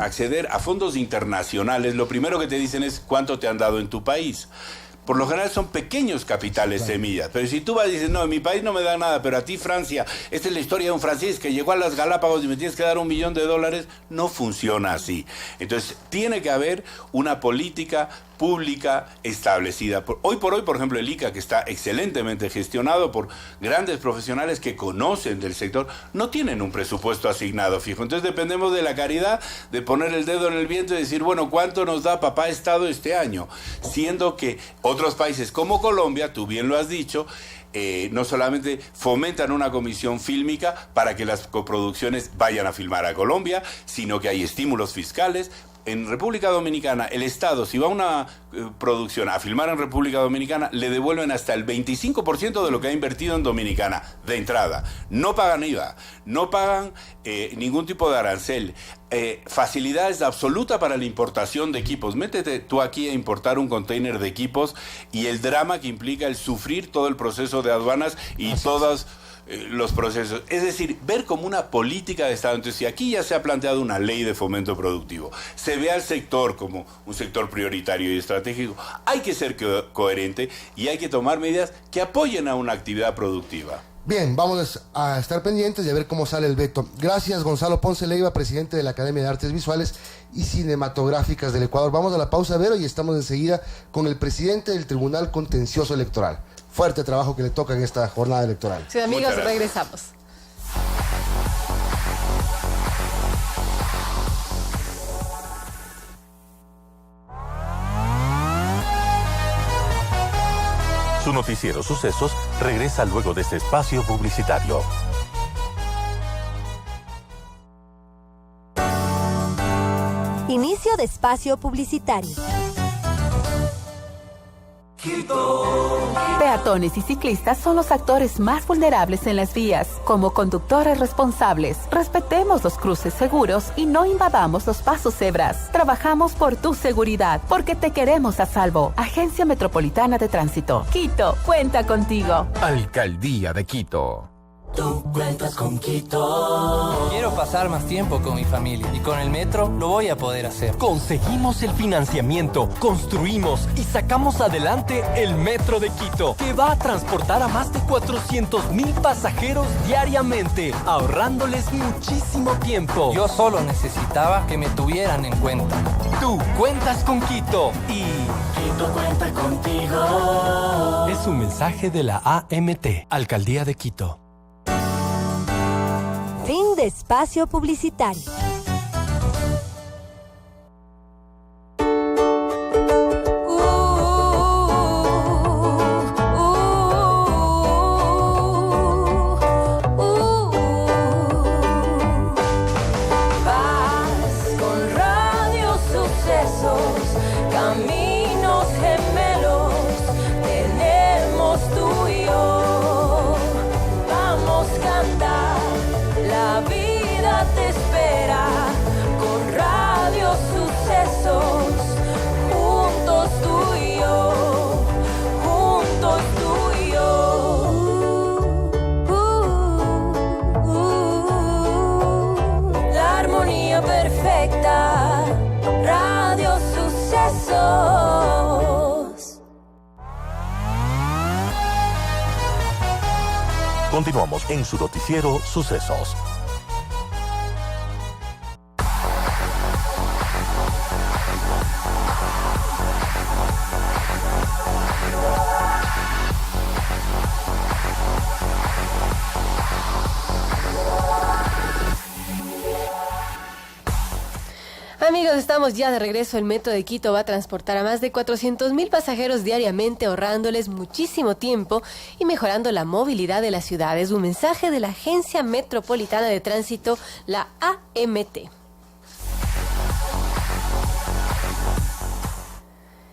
acceder a fondos internacionales, lo primero que te dicen es cuánto te han dado en tu país. Por lo general son pequeños capitales, claro, semillas. Pero si tú vas y dices, no, en mi país no me da nada, pero a ti, Francia, esta es la historia de un francés que llegó a las Galápagos y me tienes que dar $1 millón, no funciona así. Entonces, tiene que haber una política pública establecida. Hoy por hoy, por ejemplo, el ICA, que está excelentemente gestionado por grandes profesionales que conocen del sector, no tienen un presupuesto asignado fijo. Entonces dependemos de la caridad, de poner el dedo en el viento y decir, bueno, ¿cuánto nos da papá Estado este año? Siendo que otros países como Colombia, tú bien lo has dicho, no solamente fomentan una comisión fílmica para que las coproducciones vayan a filmar a Colombia, sino que hay estímulos fiscales. En República Dominicana, el Estado, si va a una producción a filmar en República Dominicana, le devuelven hasta el 25% de lo que ha invertido en Dominicana, de entrada. No pagan IVA, no pagan ningún tipo de arancel. Facilidades absoluta para la importación de equipos. Métete tú aquí a importar un container de equipos y el drama que implica el sufrir todo el proceso de aduanas y todas los procesos. Es decir, ver como una política de Estado. Entonces, si aquí ya se ha planteado una ley de fomento productivo, se ve al sector como un sector prioritario y estratégico, hay que ser coherente y hay que tomar medidas que apoyen a una actividad productiva. Bien, vamos a estar pendientes y a ver cómo sale el veto. Gracias, Gonzalo Ponce Leiva, presidente de la Academia de Artes Visuales y Cinematográficas del Ecuador. Vamos a la pausa, Vero, y estamos enseguida con el presidente del Tribunal Contencioso Electoral. Fuerte trabajo que le toca en esta jornada electoral. Sí, amigos, regresamos. Su noticiero Sucesos regresa luego de este espacio publicitario. Inicio de espacio publicitario. Peatones y ciclistas son los actores más vulnerables en las vías. Como conductores responsables, respetemos los cruces seguros y no invadamos los pasos cebras. Trabajamos por tu seguridad, porque te queremos a salvo. Agencia Metropolitana de Tránsito. Quito, cuenta contigo. Alcaldía de Quito. Tú cuentas con Quito. Quiero pasar más tiempo con mi familia y con el metro lo voy a poder hacer. Conseguimos el financiamiento, construimos y sacamos adelante el Metro de Quito, que va a transportar a más de 400,000 pasajeros diariamente, ahorrándoles muchísimo tiempo. Yo solo necesitaba que me tuvieran en cuenta. Tú cuentas con Quito y Quito cuenta contigo. Es un mensaje de la AMT, Alcaldía de Quito. Fin de espacio publicitario. Vas con Radio Sucesos, caminos gemelos, tenemos tú y yo. Vamos a cantar. La vida te espera con Radio Sucesos, juntos tú y yo, juntos tú y yo. La armonía perfecta, Radio Sucesos. Continuamos en su noticiero Sucesos. Amigos, estamos ya de regreso. El Metro de Quito va a transportar a más de 400,000 pasajeros diariamente, ahorrándoles muchísimo tiempo y mejorando la movilidad de la ciudad. Es un mensaje de la Agencia Metropolitana de Tránsito, la AMT.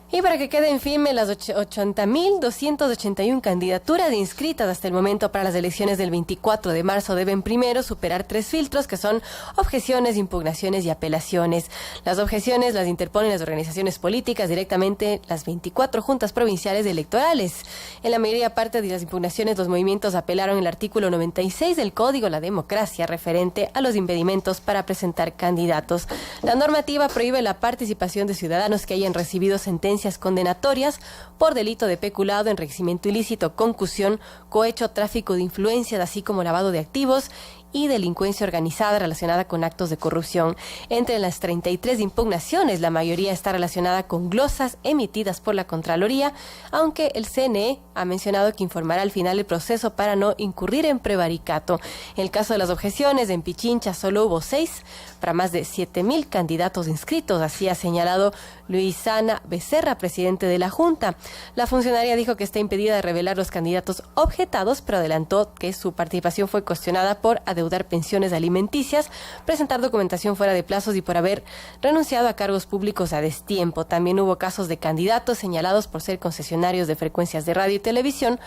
Y para que queden firmes las 80.281 candidaturas inscritas hasta el momento para las elecciones del 24 de marzo deben primero superar 3 filtros que son objeciones, impugnaciones y apelaciones. Las objeciones las interponen las organizaciones políticas directamente las 24 juntas provinciales electorales. En la mayoría parte de las impugnaciones los movimientos apelaron el artículo 96 del Código de la Democracia referente a los impedimentos para presentar candidatos. La normativa prohíbe la participación de ciudadanos que hayan recibido sentencias condenatorias por delito de peculado, enriquecimiento ilícito, concusión, cohecho, tráfico de influencias, así como lavado de activos y delincuencia organizada relacionada con actos de corrupción. Entre las 33 impugnaciones, la mayoría está relacionada con glosas emitidas por la Contraloría, aunque el CNE ha mencionado que informará al final el proceso para no incurrir en prevaricato. En el caso de las objeciones, en Pichincha solo hubo 6 para más de 7,000 candidatos inscritos, así ha señalado Luisana Becerra, presidente de la Junta. La funcionaria dijo que está impedida de revelar los candidatos objetados, pero adelantó que su participación fue cuestionada por adeudar pensiones alimenticias, presentar documentación fuera de plazos y por haber renunciado a cargos públicos a destiempo. También hubo casos de candidatos señalados por ser concesionarios de frecuencias de radio y televisión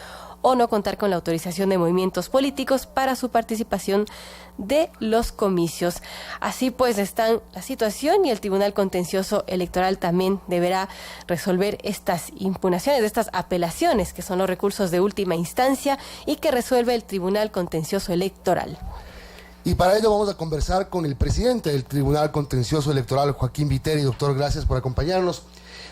o no contar con la autorización de movimientos políticos para su participación de los comicios. Así pues está la situación y el Tribunal Contencioso Electoral también deberá resolver estas impugnaciones, estas apelaciones, que son los recursos de última instancia y que resuelve el Tribunal Contencioso Electoral. Y para ello vamos a conversar con el presidente del Tribunal Contencioso Electoral, Joaquín Viteri. Doctor, gracias por acompañarnos.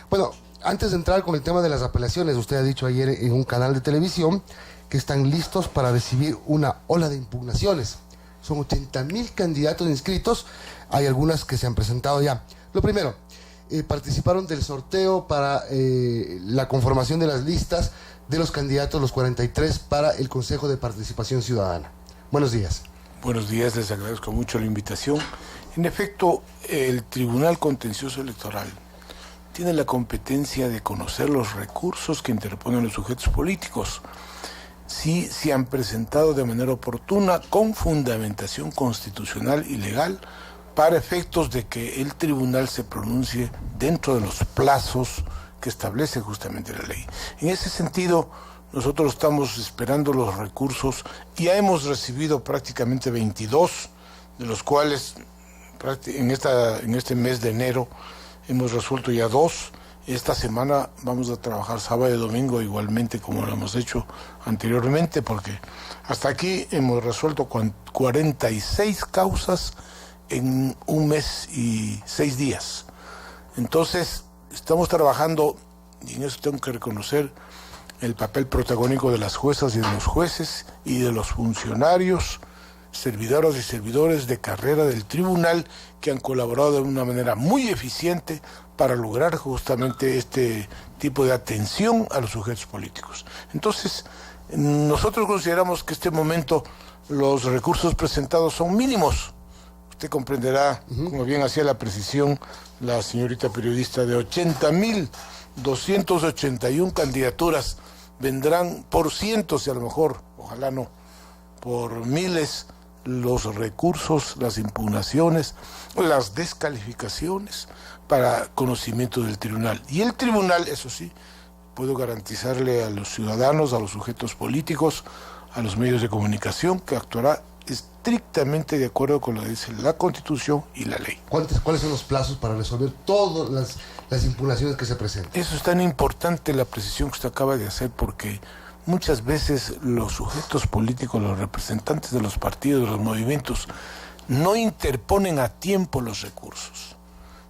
Bueno, antes de entrar con el tema de las apelaciones, usted ha dicho ayer en un canal de televisión que están listos para recibir una ola de impugnaciones. Son 80.000 candidatos inscritos, hay algunas que se han presentado ya. Lo primero, participaron del sorteo para la conformación de las listas de los candidatos, los 43, para el Consejo de Participación Ciudadana. Buenos días. Buenos días, les agradezco mucho la invitación. En efecto, el Tribunal Contencioso Electoral tiene la competencia de conocer los recursos que interponen los sujetos políticos. Si se han presentado de manera oportuna, con fundamentación constitucional y legal, para efectos de que el tribunal se pronuncie dentro de los plazos que establece justamente la ley. En ese sentido, nosotros estamos esperando los recursos. Ya hemos recibido prácticamente 22, de los cuales en este mes de enero hemos resuelto ya 2. Esta semana vamos a trabajar sábado y domingo igualmente como lo hemos hecho anteriormente, porque hasta aquí hemos resuelto 46 causas en un mes y 6 días. Entonces, estamos trabajando, y en eso tengo que reconocer el papel protagónico de las juezas y de los jueces y de los funcionarios, servidoras y servidores de carrera del tribunal, que han colaborado de una manera muy eficiente para lograr justamente este tipo de atención a los sujetos políticos. Entonces, nosotros consideramos que en este momento los recursos presentados son mínimos. Usted comprenderá, como bien hacía la precisión la señorita periodista, de 80.281 candidaturas, vendrán por cientos y a lo mejor, ojalá no, por miles los recursos, las impugnaciones, las descalificaciones para conocimiento del tribunal. Y el tribunal, eso sí, puedo garantizarle a los ciudadanos, a los sujetos políticos, a los medios de comunicación, que actuará estrictamente de acuerdo con lo que dice la Constitución y la ley. ¿Cuáles son los plazos para resolver todas las impugnaciones que se presentan? Eso es tan importante, la precisión que usted acaba de hacer, porque muchas veces los sujetos políticos, los representantes de los partidos, de los movimientos, no interponen a tiempo los recursos.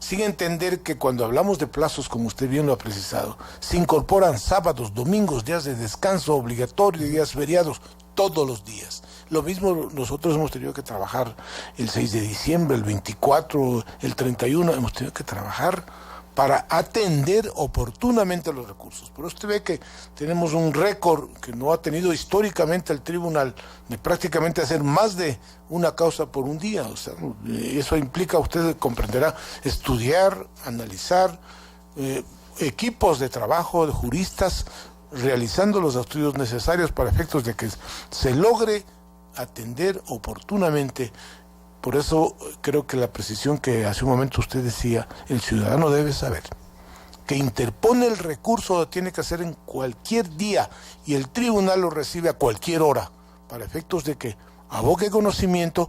Sin entender que cuando hablamos de plazos, como usted bien lo ha precisado, se incorporan sábados, domingos, días de descanso obligatorio, días feriados, todos los días. Lo mismo nosotros hemos tenido que trabajar el 6 de diciembre, el 24, el 31, hemos tenido que trabajar para atender oportunamente los recursos. Pero usted ve que tenemos un récord que no ha tenido históricamente el tribunal, de prácticamente hacer más de una causa por un día. O sea, eso implica, usted comprenderá, estudiar, analizar, equipos de trabajo de juristas realizando los estudios necesarios para efectos de que se logre atender oportunamente. Por eso creo que la precisión que hace un momento usted decía, el ciudadano debe saber que interpone el recurso lo tiene que hacer en cualquier día y el tribunal lo recibe a cualquier hora, para efectos de que aboque conocimiento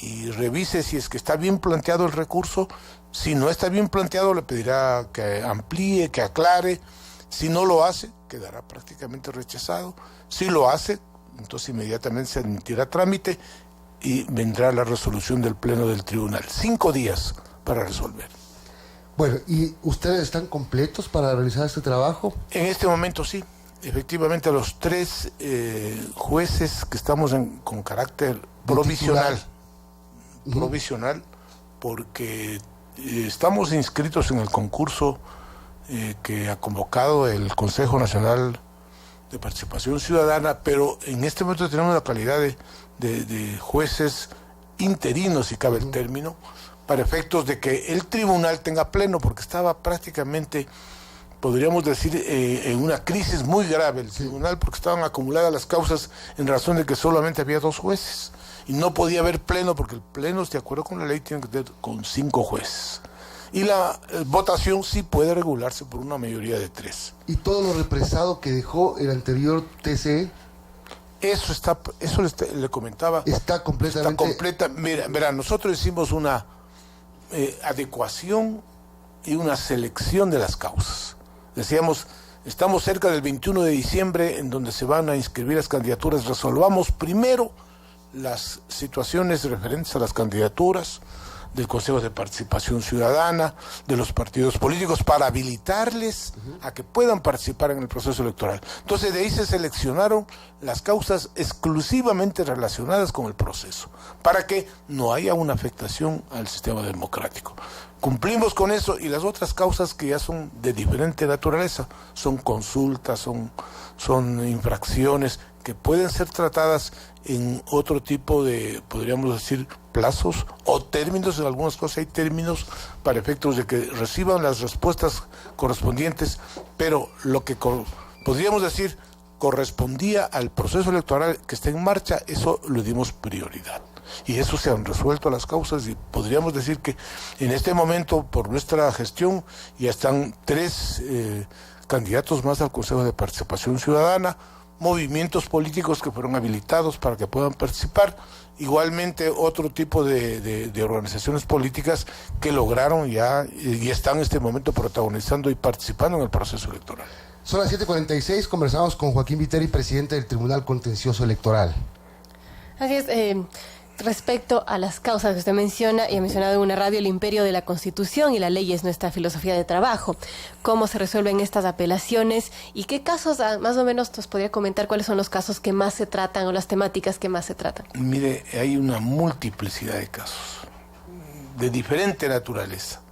y revise si es que está bien planteado el recurso. Si no está bien planteado, le pedirá que amplíe, que aclare. Si no lo hace, quedará prácticamente rechazado. Si lo hace, entonces inmediatamente se admitirá trámite y vendrá la resolución del Pleno del Tribunal. 5 días para resolver. Bueno, ¿y ustedes están completos para realizar este trabajo? En este momento sí. Efectivamente, los 3 jueces que estamos con carácter provisional, porque estamos inscritos en el concurso que ha convocado el Consejo Nacional de Participación Ciudadana, pero en este momento tenemos la calidad de jueces interinos, si cabe el término, para efectos de que el tribunal tenga pleno, porque estaba prácticamente, podríamos decir, en una crisis muy grave el tribunal, porque estaban acumuladas las causas en razón de que solamente había 2 jueces, y no podía haber pleno, porque el pleno, de acuerdo con la ley, tiene que tener con 5 jueces. Y la votación sí puede regularse por una mayoría de 3. ¿Y todo lo represado que dejó el anterior TCE? Eso le comentaba. Está completamente... Mira, nosotros hicimos una adecuación y una selección de las causas. Decíamos, estamos cerca del 21 de diciembre en donde se van a inscribir las candidaturas. Resolvamos primero las situaciones referentes a las candidaturas del Consejo de Participación Ciudadana, de los partidos políticos, para habilitarles a que puedan participar en el proceso electoral. Entonces de ahí se seleccionaron las causas exclusivamente relacionadas con el proceso, para que no haya una afectación al sistema democrático. Cumplimos con eso, y las otras causas que ya son de diferente naturaleza, son consultas, son infracciones que pueden ser tratadas en otro tipo de, podríamos decir, plazos o términos. En algunas cosas hay términos para efectos de que reciban las respuestas correspondientes, pero lo que podríamos decir correspondía al proceso electoral que está en marcha, eso le dimos prioridad. Y eso se han resuelto las causas, y podríamos decir que en este momento, por nuestra gestión, ya están 3 candidatos más al Consejo de Participación Ciudadana, movimientos políticos que fueron habilitados para que puedan participar, igualmente otro tipo de organizaciones políticas que lograron ya y están en este momento protagonizando y participando en el proceso electoral. Son las 7:46, conversamos con Joaquín Viteri, presidente del Tribunal Contencioso Electoral. Así es. Respecto a las causas que usted menciona, y ha mencionado en una radio, el imperio de la Constitución y la ley es nuestra filosofía de trabajo. ¿Cómo se resuelven estas apelaciones y qué casos, más o menos, nos podría comentar cuáles son los casos que más se tratan o las temáticas que más se tratan? Mire, hay una multiplicidad de casos de diferente naturaleza.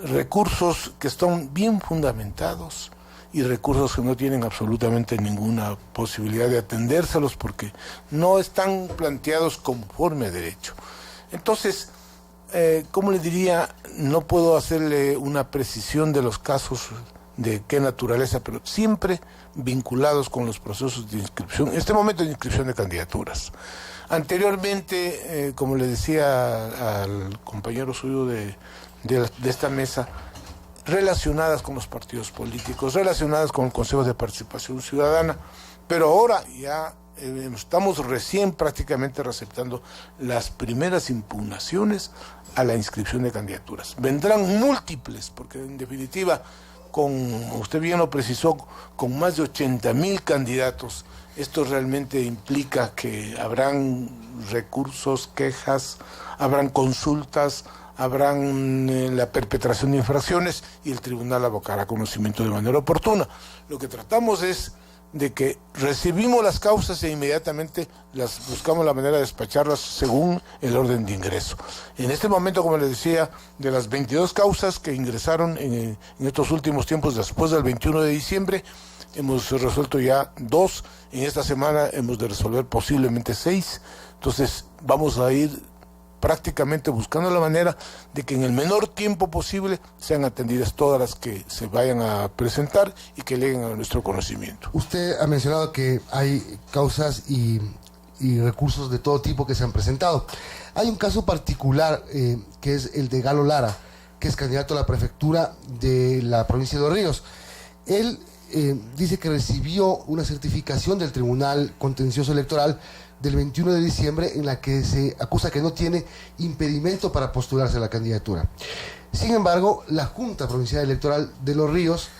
Recursos que están bien fundamentados y recursos que no tienen absolutamente ninguna posibilidad de atendérselos porque no están planteados conforme a derecho. Entonces, ¿cómo le diría? No puedo hacerle una precisión de los casos de qué naturaleza, pero siempre vinculados con los procesos de inscripción, en este momento de inscripción de candidaturas. Anteriormente, como le decía al compañero suyo de esta mesa, relacionadas con los partidos políticos, relacionadas con el Consejo de Participación Ciudadana, pero ahora ya estamos recién prácticamente receptando las primeras impugnaciones a la inscripción de candidaturas. Vendrán múltiples, porque en definitiva, usted bien lo precisó, con más de 80,000 candidatos, esto realmente implica que habrán recursos, quejas, habrán consultas, habrán la perpetración de infracciones y el tribunal abocará conocimiento de manera oportuna. Lo que tratamos es de que recibimos las causas e inmediatamente buscamos la manera de despacharlas según el orden de ingreso. En este momento, como les decía, de las 22 causas que ingresaron en estos últimos tiempos después del 21 de diciembre, hemos resuelto ya 2. En esta semana hemos de resolver posiblemente 6. Entonces vamos a ir prácticamente buscando la manera de que en el menor tiempo posible sean atendidas todas las que se vayan a presentar y que lleguen a nuestro conocimiento. Usted ha mencionado que hay causas y recursos de todo tipo que se han presentado. Hay un caso particular que es el de Galo Lara, que es candidato a la prefectura de la provincia de Los Ríos. Él dice que recibió una certificación del Tribunal Contencioso Electoral del 21 de diciembre en la que se acusa que no tiene impedimento para postularse a la candidatura. Sin embargo, la Junta Provincial Electoral de Los Ríos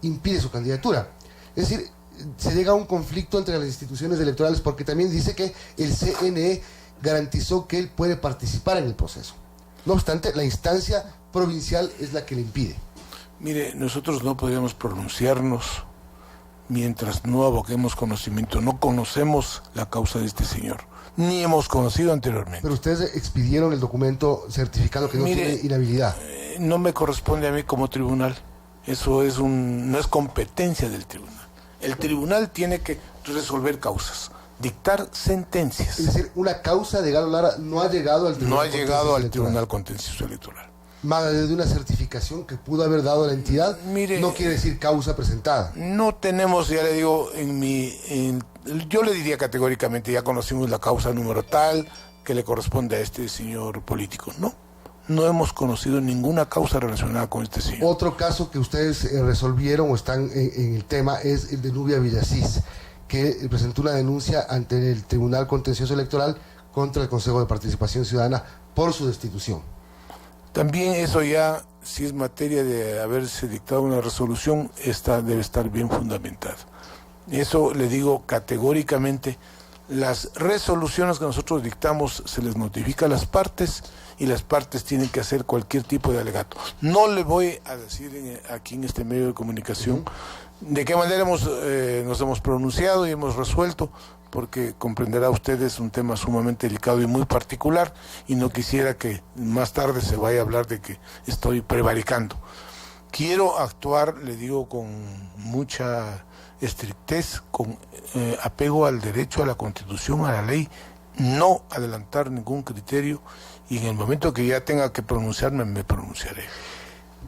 impide su candidatura. Es decir, se llega a un conflicto entre las instituciones electorales porque también dice que el CNE garantizó que él puede participar en el proceso. No obstante, la instancia provincial es la que le impide. Mire, nosotros no podríamos pronunciarnos mientras no aboquemos conocimiento. No conocemos la causa de este señor, ni hemos conocido anteriormente. Pero ustedes expidieron el documento certificando que no tiene inhabilidad. No me corresponde a mí como tribunal. Eso no es competencia del tribunal. El tribunal tiene que resolver causas, dictar sentencias. Es decir, una causa de Galo Lara no ha llegado al Tribunal Contencioso Electoral. No ha llegado al Tribunal Contencioso Electoral. Más allá de una certificación que pudo haber dado la entidad, mire, no quiere decir causa presentada. No tenemos, ya le digo, yo le diría categóricamente, ya conocimos la causa número tal que le corresponde a este señor político. no hemos conocido ninguna causa relacionada con este señor. Otro caso que ustedes resolvieron o están en el tema es el de Nubia Villasís, que presentó una denuncia ante el Tribunal Contencioso Electoral contra el Consejo de Participación Ciudadana por su destitución. También eso ya, si es materia de haberse dictado una resolución, esta debe estar bien fundamentada. Eso le digo categóricamente, las resoluciones que nosotros dictamos se les notifica a las partes y las partes tienen que hacer cualquier tipo de alegato. No le voy a decir aquí en este medio de comunicación de qué manera nos hemos pronunciado y hemos resuelto, porque comprenderá usted es un tema sumamente delicado y muy particular y no quisiera que más tarde se vaya a hablar de que estoy prevaricando. Quiero actuar, le digo, con mucha estrictez, con apego al derecho, a la Constitución, a la ley, no adelantar ningún criterio y en el momento que ya tenga que pronunciarme, me pronunciaré.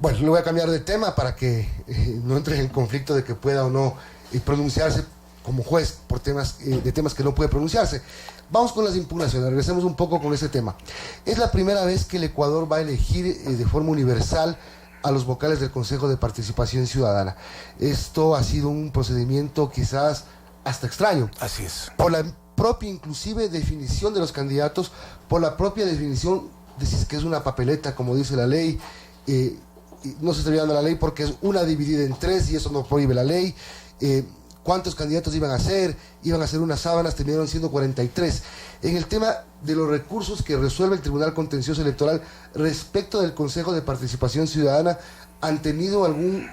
Bueno, le voy a cambiar de tema para que no entre en conflicto de que pueda o no pronunciarse como juez por temas que no puede pronunciarse. Vamos con las impugnaciones, regresemos un poco con ese tema. Es la primera vez que el Ecuador va a elegir de forma universal a los vocales del Consejo de Participación Ciudadana. Esto ha sido un procedimiento quizás hasta extraño. Así es. Por la propia inclusive definición de los candidatos, por la propia definición de si es que es una papeleta, como dice la ley, no se está olvidando la ley porque es una dividida en tres y eso no prohíbe la ley. ¿Cuántos candidatos iban a ser? Iban a ser unas sábanas, terminaron siendo 43. En el tema de los recursos que resuelve el Tribunal Contencioso Electoral respecto del Consejo de Participación Ciudadana, ¿han tenido algún,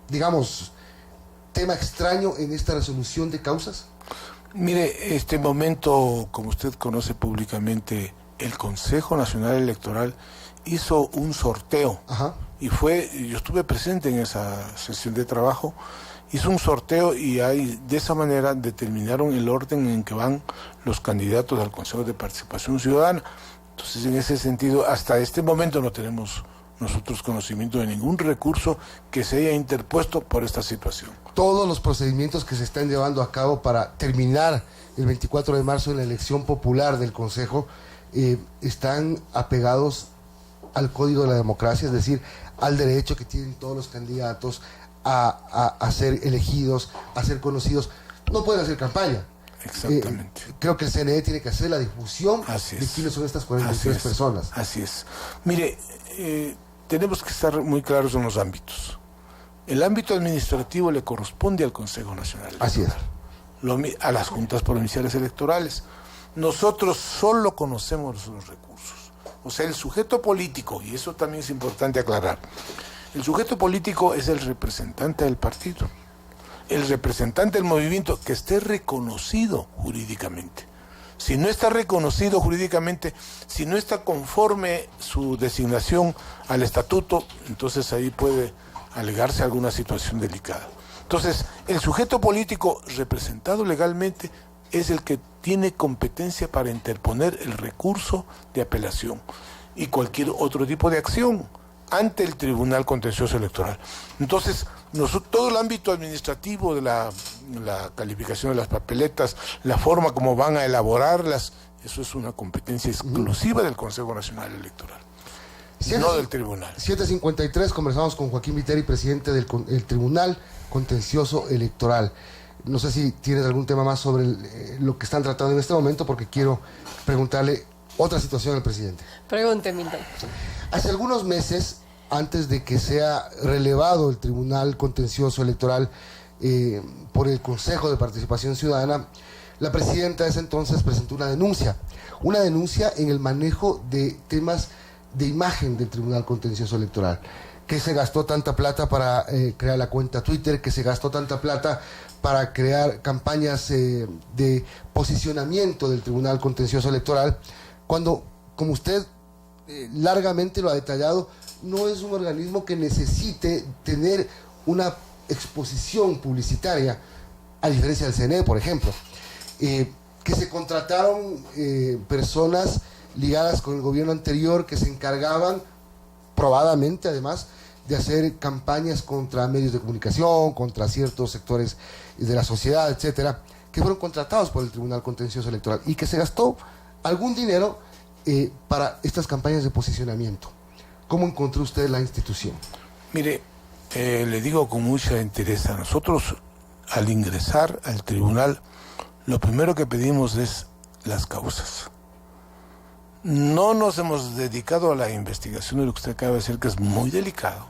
digamos, tema extraño en esta resolución de causas? Mire, este momento, como usted conoce públicamente, el Consejo Nacional Electoral hizo un sorteo. Ajá. Y yo estuve presente en esa sesión de trabajo, hizo un sorteo y de esa manera determinaron el orden en que van los candidatos al Consejo de Participación Ciudadana. Entonces, en ese sentido, hasta este momento no tenemos nosotros conocimiento de ningún recurso que se haya interpuesto por esta situación. Todos los procedimientos que se están llevando a cabo para terminar el 24 de marzo en la elección popular del Consejo están apegados al Código de la Democracia, es decir, al derecho que tienen todos los candidatos a ser elegidos, a ser conocidos. No pueden hacer campaña. Exactamente. Creo que el CNE tiene que hacer la difusión de quiénes son estas 43 personas. Así es. Mire, tenemos que estar muy claros en los ámbitos. El ámbito administrativo le corresponde al Consejo Nacional Electoral. Así es. A las juntas provinciales electorales. Nosotros solo conocemos los recursos. O sea, el sujeto político, y eso también es importante aclarar, el sujeto político es el representante del partido, el representante del movimiento que esté reconocido jurídicamente. Si no está reconocido jurídicamente, si no está conforme su designación al estatuto, entonces ahí puede alegarse alguna situación delicada. Entonces, el sujeto político representado legalmente es el que tiene competencia para interponer el recurso de apelación y cualquier otro tipo de acción ante el Tribunal Contencioso Electoral. Entonces, todo el ámbito administrativo de la calificación de las papeletas, la forma como van a elaborarlas, eso es una competencia exclusiva del Consejo Nacional Electoral, no del Tribunal. 7:53, conversamos con Joaquín Viteri, presidente del Tribunal Contencioso Electoral. No sé si tienes algún tema más sobre lo que están tratando en este momento, porque quiero preguntarle otra situación al presidente. Pregunte, Milton. Hace algunos meses, antes de que sea relevado el Tribunal Contencioso Electoral por el Consejo de Participación Ciudadana, la presidenta de ese entonces presentó una denuncia en el manejo de temas de imagen del Tribunal Contencioso Electoral, que se gastó tanta plata para crear la cuenta Twitter, que se gastó tanta plata para crear campañas de posicionamiento del Tribunal Contencioso Electoral, cuando, como usted largamente lo ha detallado, no es un organismo que necesite tener una exposición publicitaria, a diferencia del CNE, por ejemplo, que se contrataron personas ligadas con el gobierno anterior que se encargaban, probadamente además, de hacer campañas contra medios de comunicación, contra ciertos sectores de la sociedad, etcétera, que fueron contratados por el Tribunal Contencioso Electoral y que se gastó algún dinero para estas campañas de posicionamiento? ¿Cómo encontró usted la institución? Mire, le digo con mucha interés, nosotros al ingresar al tribunal, lo primero que pedimos es las causas. No nos hemos dedicado a la investigación de lo que usted acaba de decir, que es muy delicado,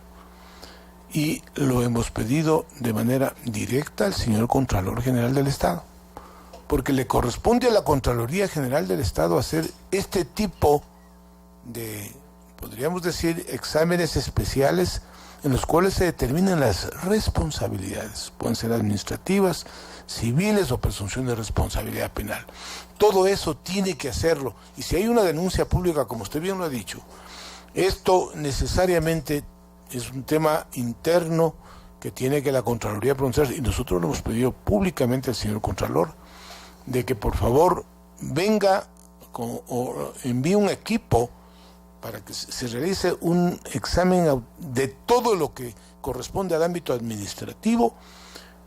y lo hemos pedido de manera directa al señor Contralor General del Estado, porque le corresponde a la Contraloría General del Estado hacer este tipo de, podríamos decir, exámenes especiales en los cuales se determinan las responsabilidades. Pueden ser administrativas, civiles o presunción de responsabilidad penal. Todo eso tiene que hacerlo. Y si hay una denuncia pública, como usted bien lo ha dicho, esto necesariamente es un tema interno que tiene que la Contraloría pronunciarse. Y nosotros le hemos pedido públicamente al señor Contralor de que por favor venga o envíe un equipo para que se realice un examen de todo lo que corresponde al ámbito administrativo,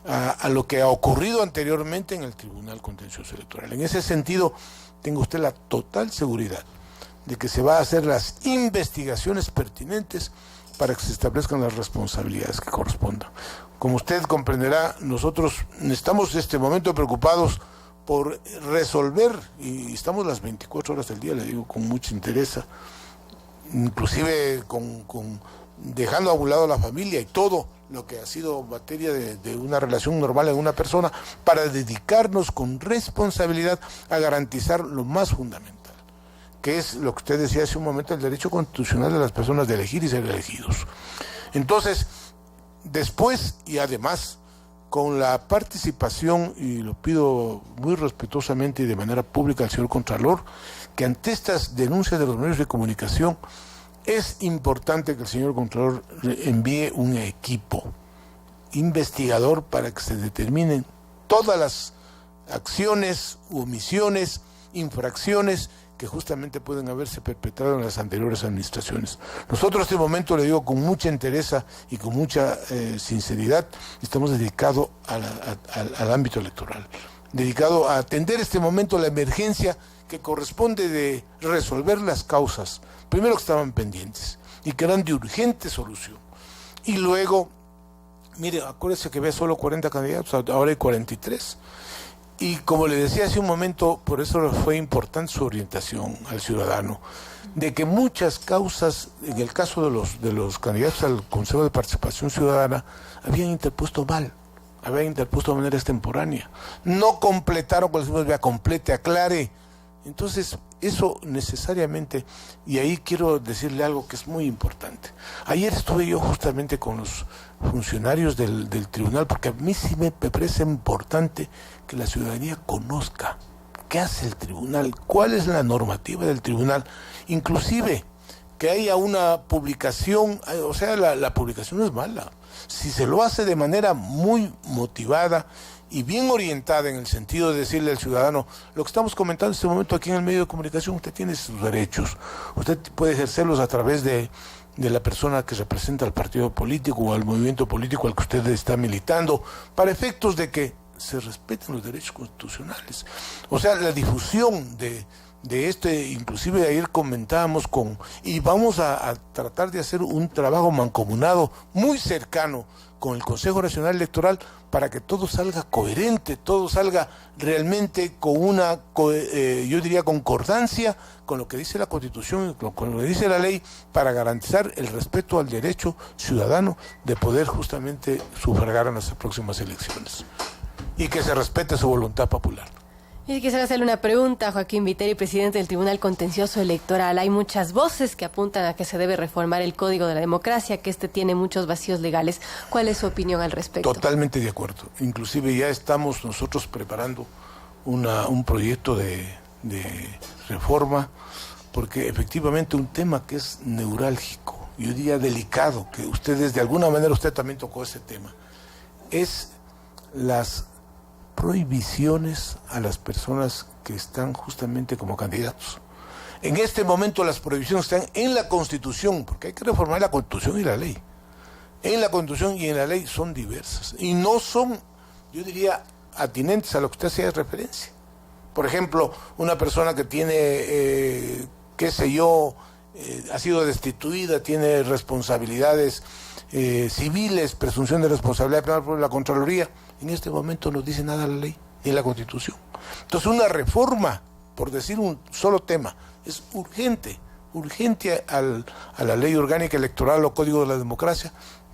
a lo que ha ocurrido anteriormente en el Tribunal Contencioso Electoral. En ese sentido, tenga usted la total seguridad de que se va a hacer las investigaciones pertinentes para que se establezcan las responsabilidades que correspondan. Como usted comprenderá, nosotros estamos en este momento preocupados por resolver, y estamos las 24 horas del día, le digo con mucho interés, inclusive dejando a un lado la familia y todo lo que ha sido materia de una relación normal en una persona, para dedicarnos con responsabilidad a garantizar lo más fundamental, que es lo que usted decía hace un momento, el derecho constitucional de las personas de elegir y ser elegidos. Entonces, después y además, con la participación, y lo pido muy respetuosamente y de manera pública al señor Contralor, que ante estas denuncias de los medios de comunicación, es importante que el señor Contralor envíe un equipo investigador para que se determinen todas las acciones, omisiones, infracciones que justamente pueden haberse perpetrado en las anteriores administraciones. Nosotros en este momento, le digo con mucha entereza y con mucha sinceridad, estamos dedicados al ámbito electoral, dedicado a atender este momento la emergencia que corresponde de resolver las causas, primero que estaban pendientes y que eran de urgente solución. Y luego, mire, acuérdese que había solo 40 candidatos, ahora hay 43. Y como le decía hace un momento, por eso fue importante su orientación al ciudadano, de que muchas causas, en el caso de los candidatos al Consejo de Participación Ciudadana, habían interpuesto mal, habían interpuesto de manera extemporánea, no completaron, cuando decimos, vea, complete, aclare. Entonces, eso necesariamente, y ahí quiero decirle algo que es muy importante. Ayer estuve yo justamente con los funcionarios del tribunal, porque a mí sí me parece importante que la ciudadanía conozca qué hace el tribunal, cuál es la normativa del tribunal, inclusive que haya una publicación, o sea, la publicación no es mala, si se lo hace de manera muy motivada y bien orientada, en el sentido de decirle al ciudadano, lo que estamos comentando en este momento aquí en el medio de comunicación, usted tiene sus derechos, usted puede ejercerlos a través de la persona que representa al partido político o al movimiento político al que usted está militando, para efectos de que se respeten los derechos constitucionales. O sea, la difusión de inclusive ayer comentábamos y vamos a tratar de hacer un trabajo mancomunado muy cercano con el Consejo Nacional Electoral para que todo salga coherente, todo salga realmente con una, yo diría, concordancia con lo que dice la Constitución, con lo que dice la ley, para garantizar el respeto al derecho ciudadano de poder justamente sufragar en las próximas elecciones y que se respete su voluntad popular. Y quisiera hacerle una pregunta a Joaquín Viteri, presidente del Tribunal Contencioso Electoral. Hay muchas voces que apuntan a que se debe reformar el Código de la Democracia, que tiene muchos vacíos legales. ¿Cuál es su opinión al respecto? Totalmente de acuerdo. Inclusive ya estamos nosotros preparando un proyecto de reforma, porque efectivamente un tema que es neurálgico, yo diría delicado, que ustedes de alguna manera, usted también tocó ese tema, es las prohibiciones a las personas que están justamente como candidatos. En este momento las prohibiciones están en la Constitución, porque hay que reformar la Constitución y la ley. En la Constitución y en la ley son diversas y no son, yo diría, atinentes a lo que usted hacía referencia. Por ejemplo, una persona que tiene qué sé yo, ha sido destituida, tiene responsabilidades civiles, presunción de responsabilidad penal por la Contraloría. En este momento no dice nada la ley ni la Constitución. Entonces una reforma, por decir un solo tema, es urgente a la ley orgánica electoral o código de la democracia.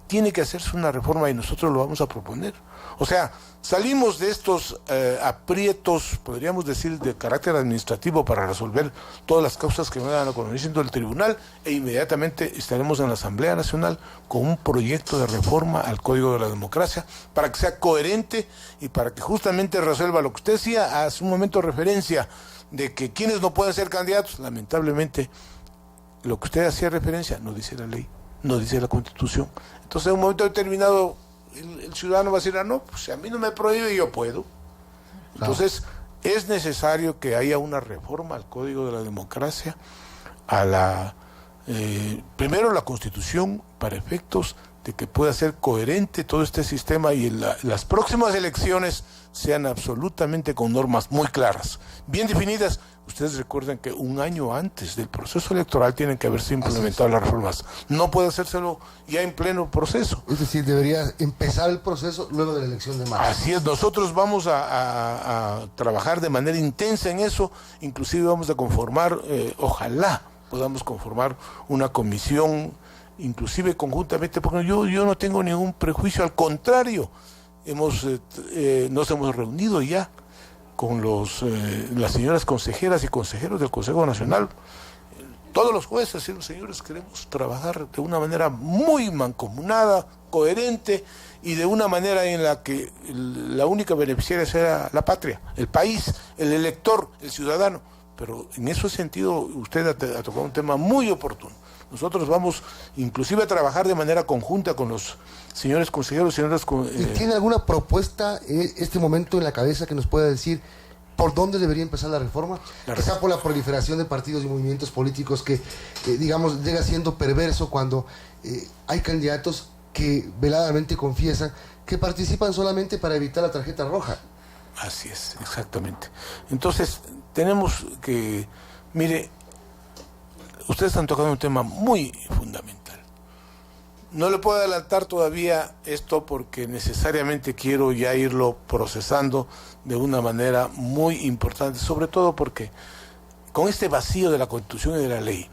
Tiene que hacerse una reforma y nosotros lo vamos a proponer. O sea, salimos de estos aprietos, podríamos decir, de carácter administrativo para resolver todas las causas que van a conocimiento del tribunal e inmediatamente estaremos en la Asamblea Nacional con un proyecto de reforma al Código de la Democracia para que sea coherente y para que justamente resuelva lo que usted decía hace un momento referencia de que quienes no pueden ser candidatos. Lamentablemente, lo que usted hacía referencia no dice la ley, no dice la Constitución. Entonces, en un momento determinado, el ciudadano va a decir, no, pues si a mí no me prohíbe, yo puedo. Entonces, es necesario que haya una reforma al Código de la Democracia, primero la Constitución, para efectos de que pueda ser coherente todo este sistema y las próximas elecciones sean absolutamente con normas muy claras, bien definidas. Ustedes recuerden que un año antes del proceso electoral tienen que haberse implementado las reformas. No puede hacérselo ya en pleno proceso. Es decir, debería empezar el proceso luego de la elección de marzo. Así es, nosotros vamos a trabajar de manera intensa en eso, inclusive vamos a conformar, ojalá podamos conformar una comisión, inclusive conjuntamente, porque yo no tengo ningún prejuicio, al contrario, nos hemos reunido ya con las señoras consejeras y consejeros del Consejo Nacional. Todos los jueces y los señores queremos trabajar de una manera muy mancomunada, coherente y de una manera en la que la única beneficiaria sea la patria, el país, el elector, el ciudadano. Pero en ese sentido usted ha tocado un tema muy oportuno. Nosotros vamos inclusive a trabajar de manera conjunta con los señores consejeros, señoras... ¿Y tiene alguna propuesta en este momento en la cabeza que nos pueda decir por dónde debería empezar la reforma? Quizá por la proliferación de partidos y movimientos políticos que, digamos, llega siendo perverso cuando hay candidatos que veladamente confiesan que participan solamente para evitar la tarjeta roja. Así es, exactamente. Entonces, tenemos que... Mire, ustedes han tocado un tema muy fundamental. No le puedo adelantar todavía esto porque necesariamente quiero ya irlo procesando de una manera muy importante, sobre todo porque con este vacío de la Constitución y de la ley,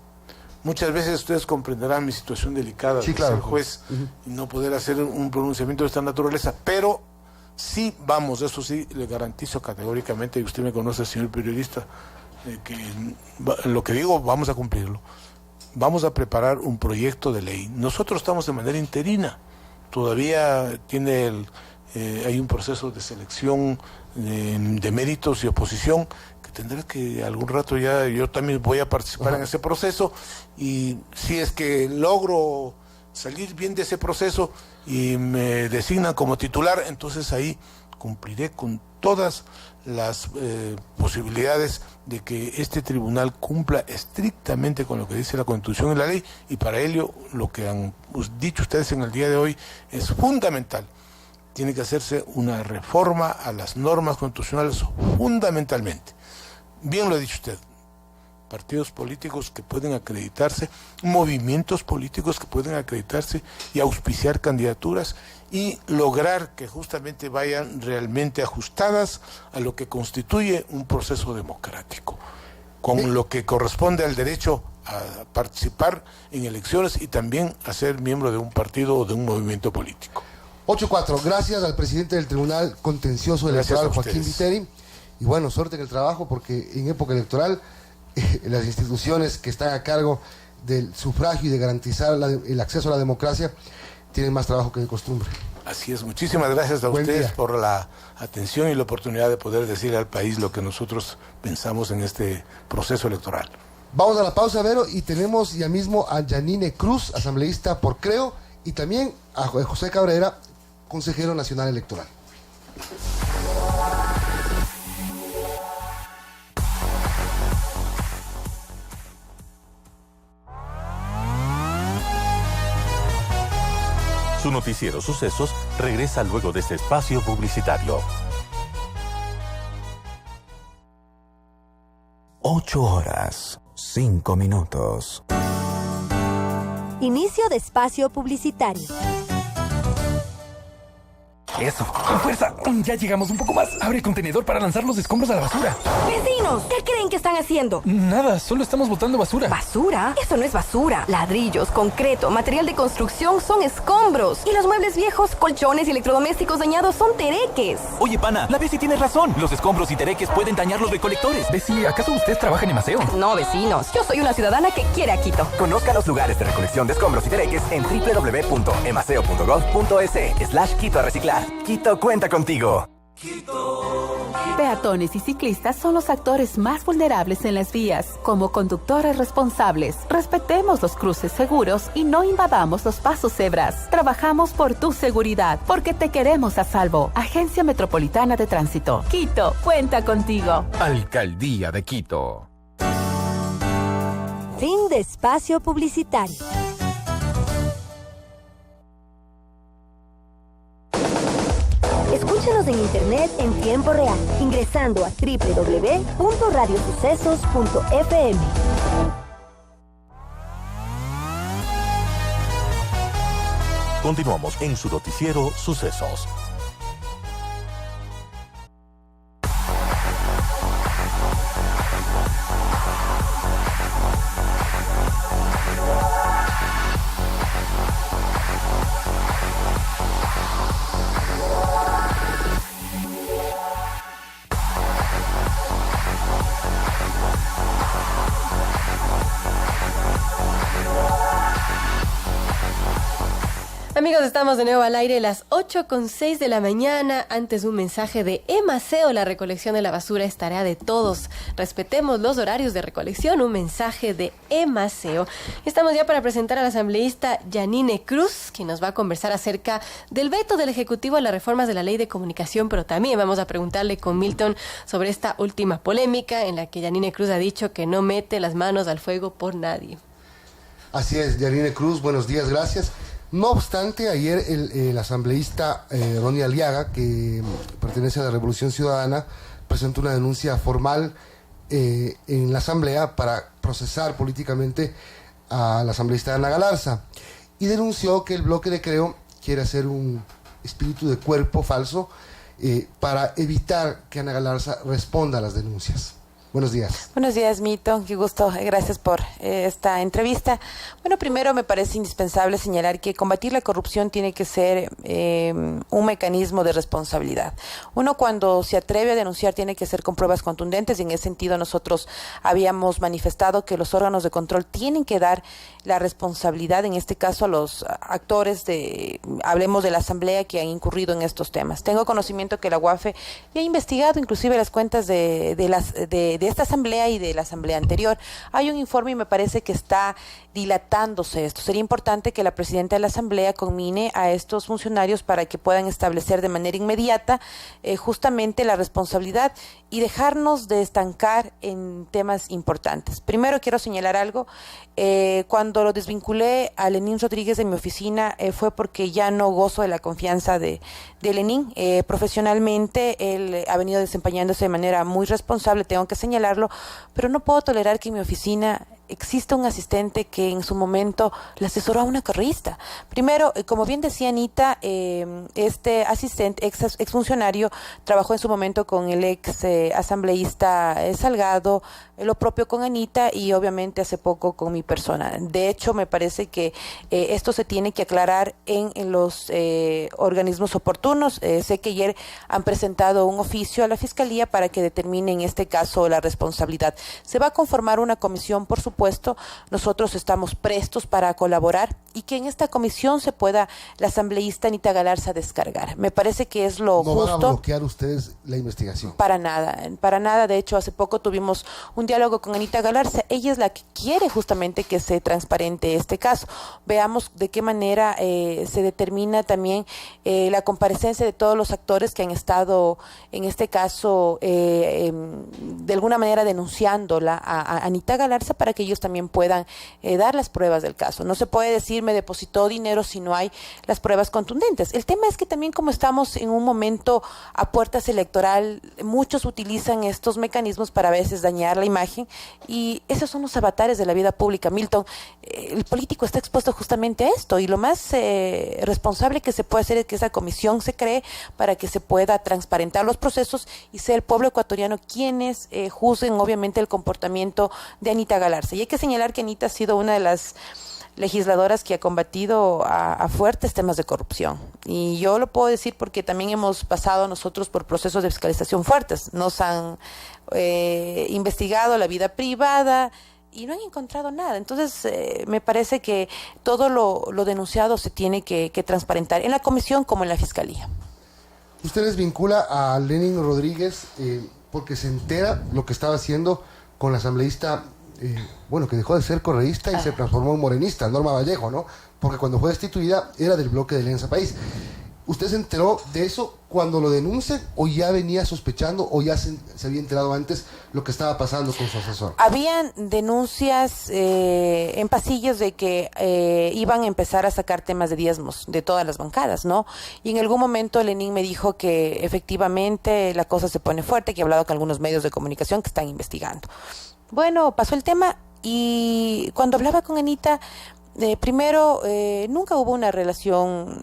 muchas veces ustedes comprenderán mi situación delicada de ser juez y no poder hacer un pronunciamiento de esta naturaleza, pero sí vamos, eso sí, le garantizo categóricamente, y usted me conoce, señor periodista, que lo que digo vamos a cumplirlo. Vamos a preparar un proyecto de ley. Nosotros estamos de manera interina. Todavía hay un proceso de selección de méritos y oposición que tendrá que algún rato ya, yo también voy a participar en ese proceso, y si es que logro salir bien de ese proceso y me designan como titular, entonces ahí cumpliré con todas las posibilidades de que este tribunal cumpla estrictamente con lo que dice la Constitución y la ley, y para ello lo que han dicho ustedes en el día de hoy es fundamental. Tiene que hacerse una reforma a las normas constitucionales fundamentalmente. Bien lo ha dicho usted. Partidos políticos que pueden acreditarse, movimientos políticos que pueden acreditarse y auspiciar candidaturas y lograr que justamente vayan realmente ajustadas a lo que constituye un proceso democrático, con lo que corresponde al derecho a participar en elecciones y también a ser miembro de un partido o de un movimiento político. 8-4, gracias al presidente del Tribunal Contencioso Electoral, Joaquín Viteri, y bueno, suerte en el trabajo, porque en época electoral las instituciones que están a cargo del sufragio y de garantizar el acceso a la democracia tienen más trabajo que de costumbre. Así es, muchísimas gracias a ustedes por la atención y la oportunidad de poder decir al país lo que nosotros pensamos en este proceso electoral. Vamos a la pausa, Vero, y tenemos ya mismo a Yanine Cruz, asambleísta por Creo, y también a José Cabrera, consejero nacional electoral. Su noticiero Sucesos regresa luego de este espacio publicitario. 8 horas, 5 minutos. Inicio de espacio publicitario. Eso, con fuerza. Ya llegamos un poco más. Abre el contenedor para lanzar los escombros a la basura. ¡Vecinos! ¿Qué creen que están haciendo? Nada, solo estamos botando basura. ¿Basura? Eso no es basura. Ladrillos, concreto, material de construcción son escombros. Y los muebles viejos, colchones y electrodomésticos dañados son tereques. Oye, pana, la Bessie tiene razón. Los escombros y tereques pueden dañar los recolectores. Bessie, ¿acaso usted trabaja en Emaceo? No, vecinos. Yo soy una ciudadana que quiere a Quito. Conozca los lugares de recolección de escombros y tereques en www.emaceo.gov.es/Quito a reciclar. Quito cuenta contigo. Peatones y ciclistas son los actores más vulnerables en las vías. Como conductores responsables, respetemos los cruces seguros y no invadamos los pasos cebras. Trabajamos por tu seguridad, porque te queremos a salvo. Agencia Metropolitana de Tránsito. Quito cuenta contigo. Alcaldía de Quito. Fin de espacio publicitario. Escúchanos en internet en tiempo real, ingresando a www.radiosucesos.fm. Continuamos en su noticiero Sucesos. Amigos, estamos de nuevo al aire, las 8:06 de la mañana. Antes un mensaje de Emaceo: la recolección de la basura es tarea de todos. Respetemos los horarios de recolección. Un mensaje de Emaceo. Estamos ya para presentar a la asambleísta Yanine Cruz, quien nos va a conversar acerca del veto del Ejecutivo a las reformas de la Ley de Comunicación, pero también vamos a preguntarle con Milton sobre esta última polémica en la que Yanine Cruz ha dicho que no mete las manos al fuego por nadie. Así es, Yanine Cruz, buenos días, gracias. No obstante, ayer el asambleísta Ronnie Aliaga, que pertenece a la Revolución Ciudadana, presentó una denuncia formal en la asamblea para procesar políticamente a la asambleísta Ana Galarza, y denunció que el bloque de Creo quiere hacer un espíritu de cuerpo falso para evitar que Ana Galarza responda a las denuncias. Buenos días. Buenos días, Mito. Qué gusto. Gracias por esta entrevista. Bueno, primero me parece indispensable señalar que combatir la corrupción tiene que ser un mecanismo de responsabilidad. Uno, cuando se atreve a denunciar, tiene que ser con pruebas contundentes, y en ese sentido nosotros habíamos manifestado que los órganos de control tienen que dar la responsabilidad, en este caso a los actores hablemos de la asamblea, que han incurrido en estos temas. Tengo conocimiento que la UAFE ya ha investigado inclusive las cuentas de esta asamblea y de la asamblea anterior. Hay un informe y me parece que está dilatándose esto. Sería importante que la presidenta de la asamblea conmine a estos funcionarios para que puedan establecer de manera inmediata justamente la responsabilidad y dejarnos de estancar en temas importantes. Primero quiero señalar algo. Cuando lo desvinculé a Lenín Rodríguez de mi oficina fue porque ya no gozo de la confianza de Lenín. Profesionalmente él ha venido desempeñándose de manera muy responsable, tengo que señalarlo, pero no puedo tolerar que en mi oficina existe un asistente que en su momento le asesoró a una correísta. Primero, como bien decía Anita, este asistente, exfuncionario, trabajó en su momento con el ex asambleísta Salgado, lo propio con Anita y obviamente hace poco con mi persona. De hecho, me parece que esto se tiene que aclarar en los organismos oportunos. Sé que ayer han presentado un oficio a la Fiscalía para que determine en este caso la responsabilidad. Se va a conformar una comisión, por supuesto. Nosotros estamos prestos para colaborar y que en esta comisión se pueda la asambleísta Anita Galarza descargar. Me parece que es lo justo. ¿No van a bloquear ustedes la investigación? Para nada. De hecho, hace poco tuvimos un diálogo con Anita Galarza. Ella es la que quiere justamente que se transparente este caso. Veamos de qué manera se determina también la comparecencia de todos los actores que han estado, en este caso, de alguna manera denunciándola a Anita Galarza, para que ellos también puedan dar las pruebas del caso. No se puede decir me depositó dinero si no hay las pruebas contundentes. El tema es que también como estamos en un momento a puertas electoral, muchos utilizan estos mecanismos para a veces dañar la imagen y esos son los avatares de la vida pública. Milton, el político está expuesto justamente a esto y lo más responsable que se puede hacer es que esa comisión se cree para que se pueda transparentar los procesos y sea el pueblo ecuatoriano quienes juzguen obviamente el comportamiento de Anita Galarza. Y hay que señalar que Anita ha sido una de las legisladoras que ha combatido a fuertes temas de corrupción. Y yo lo puedo decir porque también hemos pasado nosotros por procesos de fiscalización fuertes. Nos han investigado la vida privada y no han encontrado nada. Entonces, me parece que todo lo denunciado se tiene que transparentar en la comisión como en la fiscalía. Usted les vincula a Lenin Rodríguez porque se entera lo que estaba haciendo con la asambleísta, que dejó de ser correísta y se transformó en morenista, Norma Vallejo, ¿no? Porque cuando fue destituida era del bloque de Alianza País. ¿Usted se enteró de eso cuando lo denuncian o ya venía sospechando o ya se había enterado antes lo que estaba pasando con su asesor? Habían denuncias en pasillos de que iban a empezar a sacar temas de diezmos de todas las bancadas, ¿no? Y en algún momento Lenín me dijo que efectivamente la cosa se pone fuerte, que he hablado con algunos medios de comunicación que están investigando. Bueno, pasó el tema y cuando hablaba con Anita, primero, nunca hubo una relación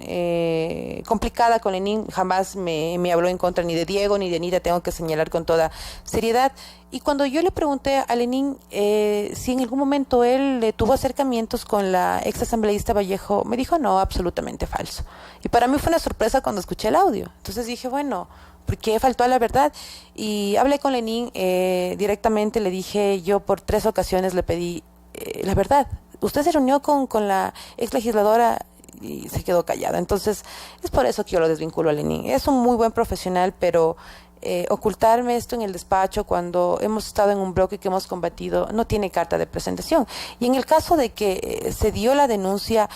complicada con Lenín, jamás me habló en contra ni de Diego ni de Anita, tengo que señalar con toda seriedad. Y cuando yo le pregunté a Lenín si en algún momento él tuvo acercamientos con la ex asambleísta Vallejo, me dijo no, absolutamente falso. Y para mí fue una sorpresa cuando escuché el audio. Entonces dije, bueno, ¿por qué faltó a la verdad? Y hablé con Lenín directamente, le dije, yo por 3 ocasiones le pedí la verdad. Usted se reunió con la ex legisladora y se quedó callada. Entonces, es por eso que yo lo desvinculo a Lenín. Es un muy buen profesional, pero ocultarme esto en el despacho cuando hemos estado en un bloque que hemos combatido no tiene carta de presentación. Y en el caso de que se dio la denuncia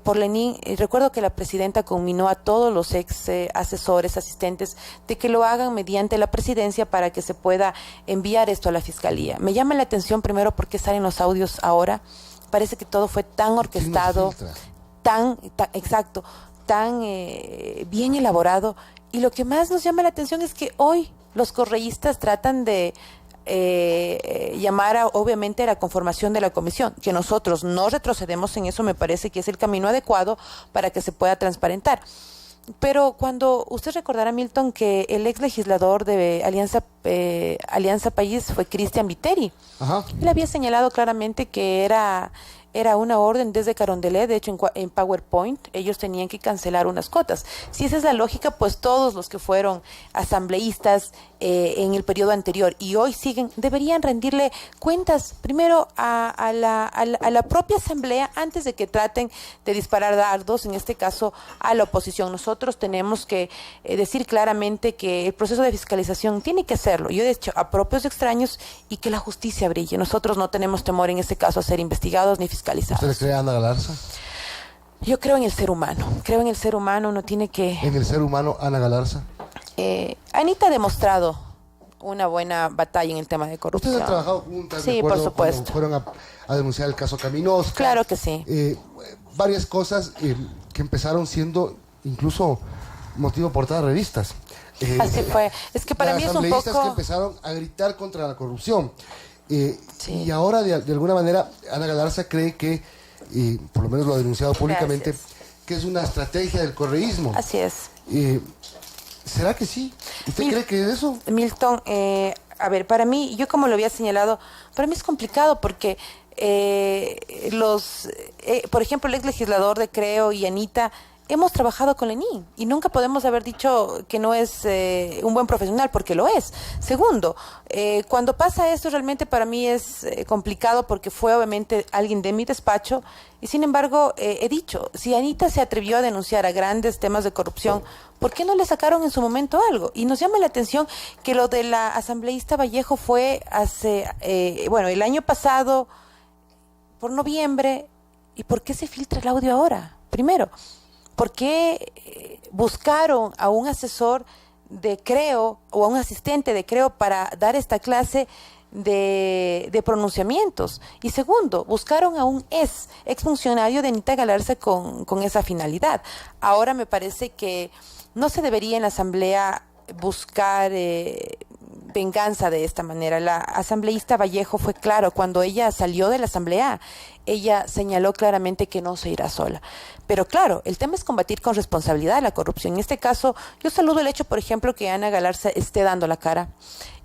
por Lenín, recuerdo que la presidenta conminó a todos los ex asesores, asistentes, de que lo hagan mediante la presidencia para que se pueda enviar esto a la fiscalía. Me llama la atención primero porque salen los audios ahora. Parece que todo fue tan orquestado, tan bien elaborado. Y lo que más nos llama la atención es que hoy los correístas tratan de llamar obviamente a la conformación de la comisión, que nosotros no retrocedemos en eso, me parece que es el camino adecuado para que se pueda transparentar. Pero cuando usted recordará, Milton, que el ex legislador de Alianza País fue Cristian Viteri. Ajá. Él había señalado claramente que era una orden desde Carondelet, de hecho en PowerPoint ellos tenían que cancelar unas cotas. Si esa es la lógica, pues todos los que fueron asambleístas en el periodo anterior y hoy siguen, deberían rendirle cuentas primero a la propia asamblea antes de que traten de disparar dardos, en este caso a la oposición. Nosotros tenemos que decir claramente que el proceso de fiscalización tiene que hacerlo, yo de hecho a propios extraños, y que la justicia brille. Nosotros no tenemos temor en este caso a ser investigados ni fiscalizados. ¿Usted le cree a Ana Galarza? Yo creo en el ser humano, uno tiene que... ¿En el ser humano, Ana Galarza? Anita ha demostrado una buena batalla en el tema de corrupción. ¿Ustedes han trabajado juntas? Sí, por supuesto. Fueron a denunciar el caso Caminosca. Claro que sí. Varias cosas que empezaron siendo incluso motivo de portada de revistas. Así fue. Es que para mí es un poco... que empezaron a gritar contra la corrupción. Sí. Y ahora, de alguna manera, Ana Galarza cree que, por lo menos lo ha denunciado públicamente, que es una estrategia del correísmo. Así es. ¿Será que sí? ¿Usted cree que es eso? Milton, a ver, para mí, yo como lo había señalado, para mí es complicado porque por ejemplo, el ex legislador de Creo y Anita, hemos trabajado con Lenín y nunca podemos haber dicho que no es un buen profesional, porque lo es. Segundo, cuando pasa esto realmente para mí es complicado porque fue obviamente alguien de mi despacho y sin embargo he dicho, si Anita se atrevió a denunciar a grandes temas de corrupción, ¿por qué no le sacaron en su momento algo? Y nos llama la atención que lo de la asambleísta Vallejo fue el año pasado, por noviembre. ¿Y por qué se filtra el audio ahora? Primero, ¿por qué buscaron a un asesor de Creo o a un asistente de Creo para dar esta clase de pronunciamientos. Y segundo, buscaron a un exfuncionario de Anita Galarza con esa finalidad. Ahora me parece que no se debería en la Asamblea buscar venganza de esta manera. La asambleísta Vallejo fue claro, cuando ella salió de la Asamblea, ella señaló claramente que no se irá sola. Pero claro, el tema es combatir con responsabilidad la corrupción. En este caso, yo saludo el hecho, por ejemplo, que Ana Galarza esté dando la cara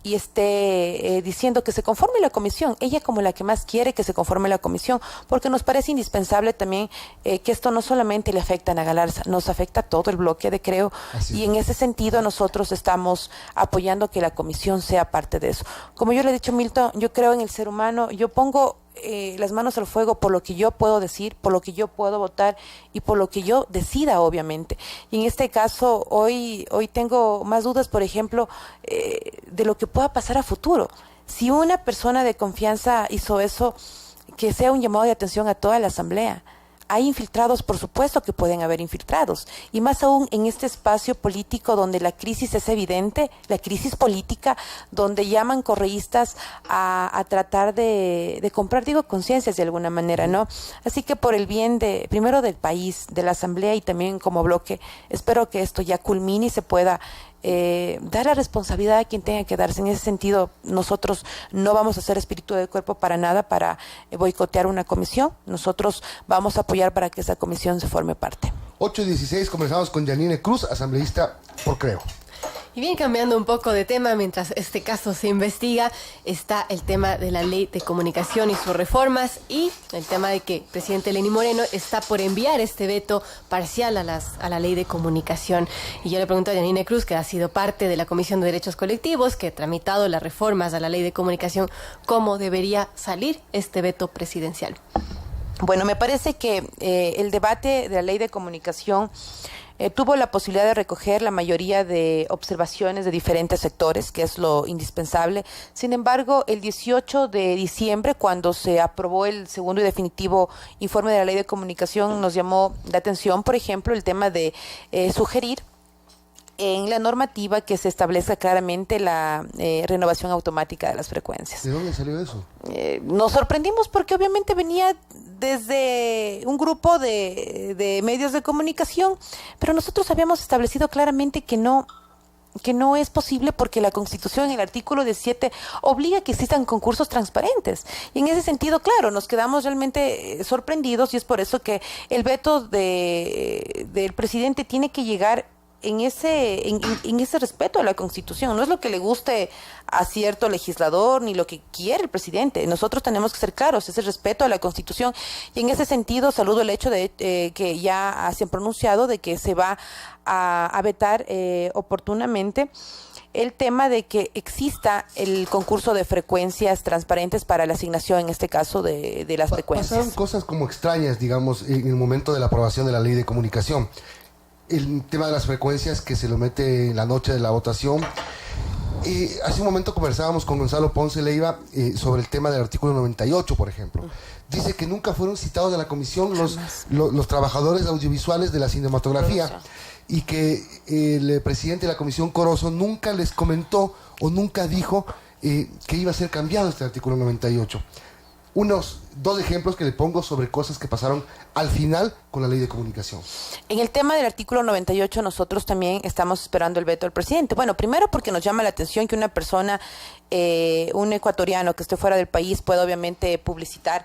y esté diciendo que se conforme la comisión, ella como la que más quiere que se conforme la comisión, porque nos parece indispensable también que esto no solamente le afecta a Ana Galarza, nos afecta a todo el bloque de Creo, y en ese sentido nosotros estamos apoyando que la comisión sea parte de eso. Como yo le he dicho, Milton, yo creo en el ser humano, yo pongo las manos al fuego por lo que yo puedo decir, por lo que yo puedo votar y por lo que yo decida, obviamente. Y en este caso, hoy tengo más dudas, por ejemplo, de lo que pueda pasar a futuro. Si una persona de confianza hizo eso, que sea un llamado de atención a toda la Asamblea. Hay infiltrados, por supuesto que pueden haber infiltrados, y más aún en este espacio político donde la crisis es evidente, la crisis política, donde llaman correístas a tratar de comprar, conciencias de alguna manera, ¿no? Así que por el bien primero del país, de la Asamblea y también como bloque, espero que esto ya culmine y se pueda dar la responsabilidad a quien tenga que darse. En ese sentido, nosotros no vamos a hacer espíritu de cuerpo para nada para boicotear una comisión. Nosotros vamos a apoyar para que esa comisión se forme parte. 8:16, comenzamos con Yanine Cruz, asambleísta por Creo. Y bien, cambiando un poco de tema, mientras este caso se investiga, está el tema de la ley de comunicación y sus reformas, y el tema de que el presidente Lenín Moreno está por enviar este veto parcial a la ley de comunicación. Y yo le pregunto a Yanine Cruz, que ha sido parte de la Comisión de Derechos Colectivos, que ha tramitado las reformas a la ley de comunicación, ¿cómo debería salir este veto presidencial? Bueno, me parece que el debate de la ley de comunicación tuvo la posibilidad de recoger la mayoría de observaciones de diferentes sectores, que es lo indispensable. Sin embargo, el 18 de diciembre, cuando se aprobó el segundo y definitivo informe de la ley de comunicación, nos llamó la atención, por ejemplo, el tema de sugerir en la normativa que se establezca claramente la renovación automática de las frecuencias. ¿De dónde salió eso? Nos sorprendimos porque obviamente venía desde un grupo de medios de comunicación, pero nosotros habíamos establecido claramente que no es posible, porque la Constitución en el artículo 17 obliga a que existan concursos transparentes. Y en ese sentido, claro, nos quedamos realmente sorprendidos, y es por eso que el veto del presidente tiene que llegar en ese respeto a la Constitución. No es lo que le guste a cierto legislador ni lo que quiere el presidente. Nosotros tenemos que ser claros, ese respeto a la Constitución. Y en ese sentido, saludo el hecho de que ya se han pronunciado de que se va a vetar oportunamente el tema de que exista el concurso de frecuencias transparentes para la asignación, en este caso, de las frecuencias. Pasaron cosas como extrañas, digamos, en el momento de la aprobación de la ley de comunicación. El tema de las frecuencias, que se lo mete en la noche de la votación. Hace un momento conversábamos con Gonzalo Ponce Leiva sobre el tema del artículo 98, por ejemplo. Dice que nunca fueron citados de la comisión los trabajadores audiovisuales de la cinematografía, y que el presidente de la comisión, Corozo, nunca les comentó o nunca dijo que iba a ser cambiado este artículo 98. Dos ejemplos que le pongo sobre cosas que pasaron al final con la ley de comunicación. En el tema del artículo 98, nosotros también estamos esperando el veto del presidente. Bueno, primero porque nos llama la atención que una persona, un ecuatoriano que esté fuera del país, pueda obviamente publicitar.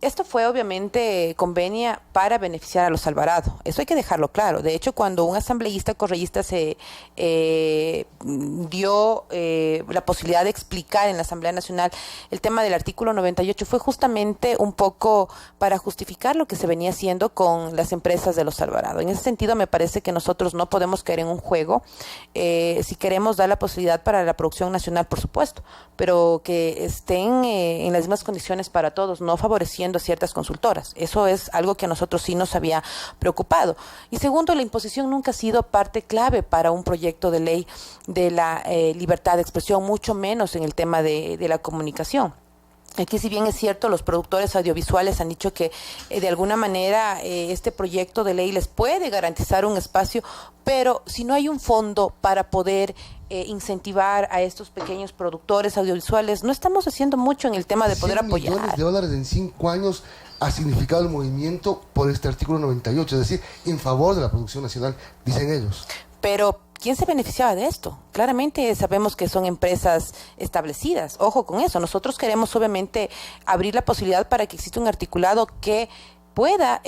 Esto fue obviamente convenia para beneficiar a los Alvarado. Eso hay que dejarlo claro. De hecho, cuando un asambleísta correísta se dio la posibilidad de explicar en la Asamblea Nacional el tema del artículo 98, fue justamente un poco para justificar lo que se venía haciendo con las empresas de los Alvarado. En ese sentido, me parece que nosotros no podemos caer en un juego. Si queremos dar la posibilidad para la producción nacional, por supuesto, pero que estén en las mismas condiciones para todos, no favoreciendo a ciertas consultoras. Eso es algo que a nosotros sí nos había preocupado. Y segundo, la imposición nunca ha sido parte clave para un proyecto de ley de la libertad de expresión, mucho menos en el tema de la comunicación. Aquí, si bien es cierto, los productores audiovisuales han dicho que de alguna manera este proyecto de ley les puede garantizar un espacio, pero si no hay un fondo para poder incentivar a estos pequeños productores audiovisuales, no estamos haciendo mucho en el tema de poder apoyar. $100 millones en 5 años ha significado el movimiento por este artículo 98, es decir, en favor de la producción nacional, dicen ellos. Pero ¿quién se beneficiaba de esto? Claramente sabemos que son empresas establecidas. Ojo con eso. Nosotros queremos obviamente abrir la posibilidad para que exista un articulado que pueda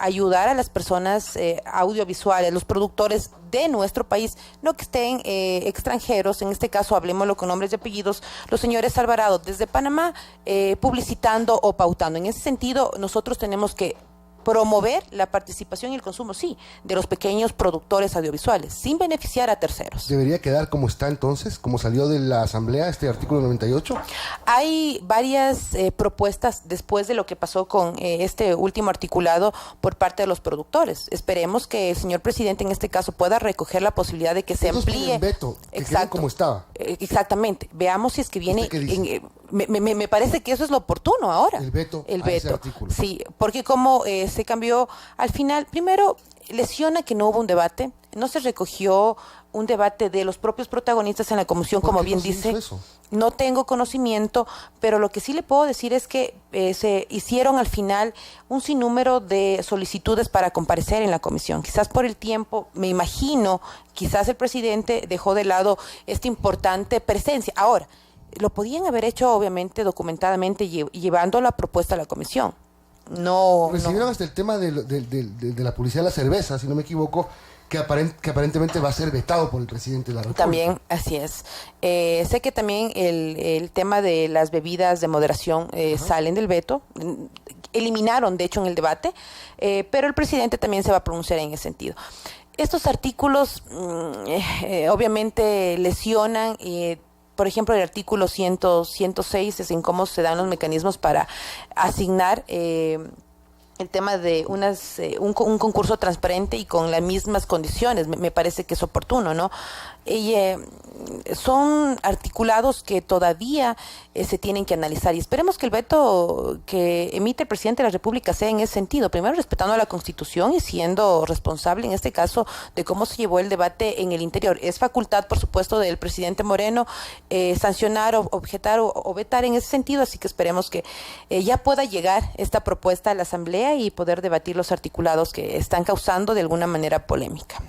ayudar a las personas audiovisuales, los productores de nuestro país, no que estén extranjeros, en este caso hablemoslo con nombres y apellidos, los señores Alvarado desde Panamá publicitando o pautando. En ese sentido, nosotros tenemos que promover la participación y el consumo, sí, de los pequeños productores audiovisuales, sin beneficiar a terceros. ¿Debería quedar como está entonces, como salió de la Asamblea este artículo 98? Hay varias propuestas después de lo que pasó con este último articulado por parte de los productores. Esperemos que el señor presidente en este caso pueda recoger la posibilidad de que se amplíe. El veto, que quede como estaba. Exactamente. Veamos si es que viene. Me parece que eso es lo oportuno ahora. El veto. Ese artículo. Sí, porque como se cambió al final, primero lesiona que no hubo un debate, no se recogió un debate de los propios protagonistas en la comisión, como bien dice. No tengo conocimiento, pero lo que sí le puedo decir es que se hicieron al final un sinnúmero de solicitudes para comparecer en la comisión. Quizás por el tiempo, me imagino, quizás el presidente dejó de lado esta importante presencia. Ahora, lo podían haber hecho obviamente documentadamente llevando la propuesta a la comisión. No. Recibieron hasta el tema de la publicidad de la cerveza, si no me equivoco, que aparentemente va a ser vetado por el presidente de la República. También, así es. Sé que también el tema de las bebidas de moderación salen del veto. Eliminaron, de hecho, en el debate, pero el presidente también se va a pronunciar en ese sentido. Estos artículos obviamente lesionan. Por ejemplo, el artículo 106 es en cómo se dan los mecanismos para asignar el tema de un concurso transparente y con las mismas condiciones. Me parece que es oportuno, ¿no? Y son articulados que todavía se tienen que analizar y esperemos que el veto que emite el presidente de la República sea en ese sentido, primero respetando la Constitución y siendo responsable en este caso de cómo se llevó el debate en el interior. Es facultad, por supuesto, del presidente Moreno sancionar, objetar o vetar en ese sentido, así que esperemos que ya pueda llegar esta propuesta a la Asamblea y poder debatir los articulados que están causando de alguna manera polémica.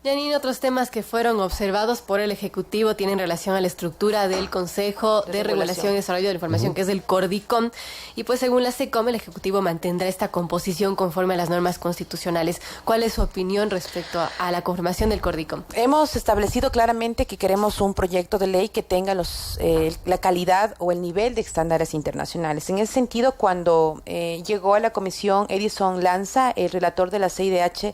Janine, otros temas que fueron observados por el Ejecutivo tienen relación a la estructura del Consejo de Regulación y Desarrollo de la Información, que es el CORDICOM, y pues según la SECOM, el Ejecutivo mantendrá esta composición conforme a las normas constitucionales. ¿Cuál es su opinión respecto a la conformación del CORDICOM? Hemos establecido claramente que queremos un proyecto de ley que tenga la calidad o el nivel de estándares internacionales. En ese sentido, cuando llegó a la comisión Edison Lanza, el relator de la CIDH,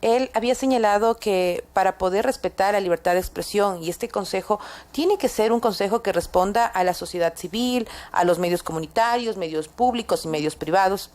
él había señalado que para poder respetar la libertad de expresión y este consejo tiene que ser un consejo que responda a la sociedad civil, a los medios comunitarios, medios públicos y medios privados,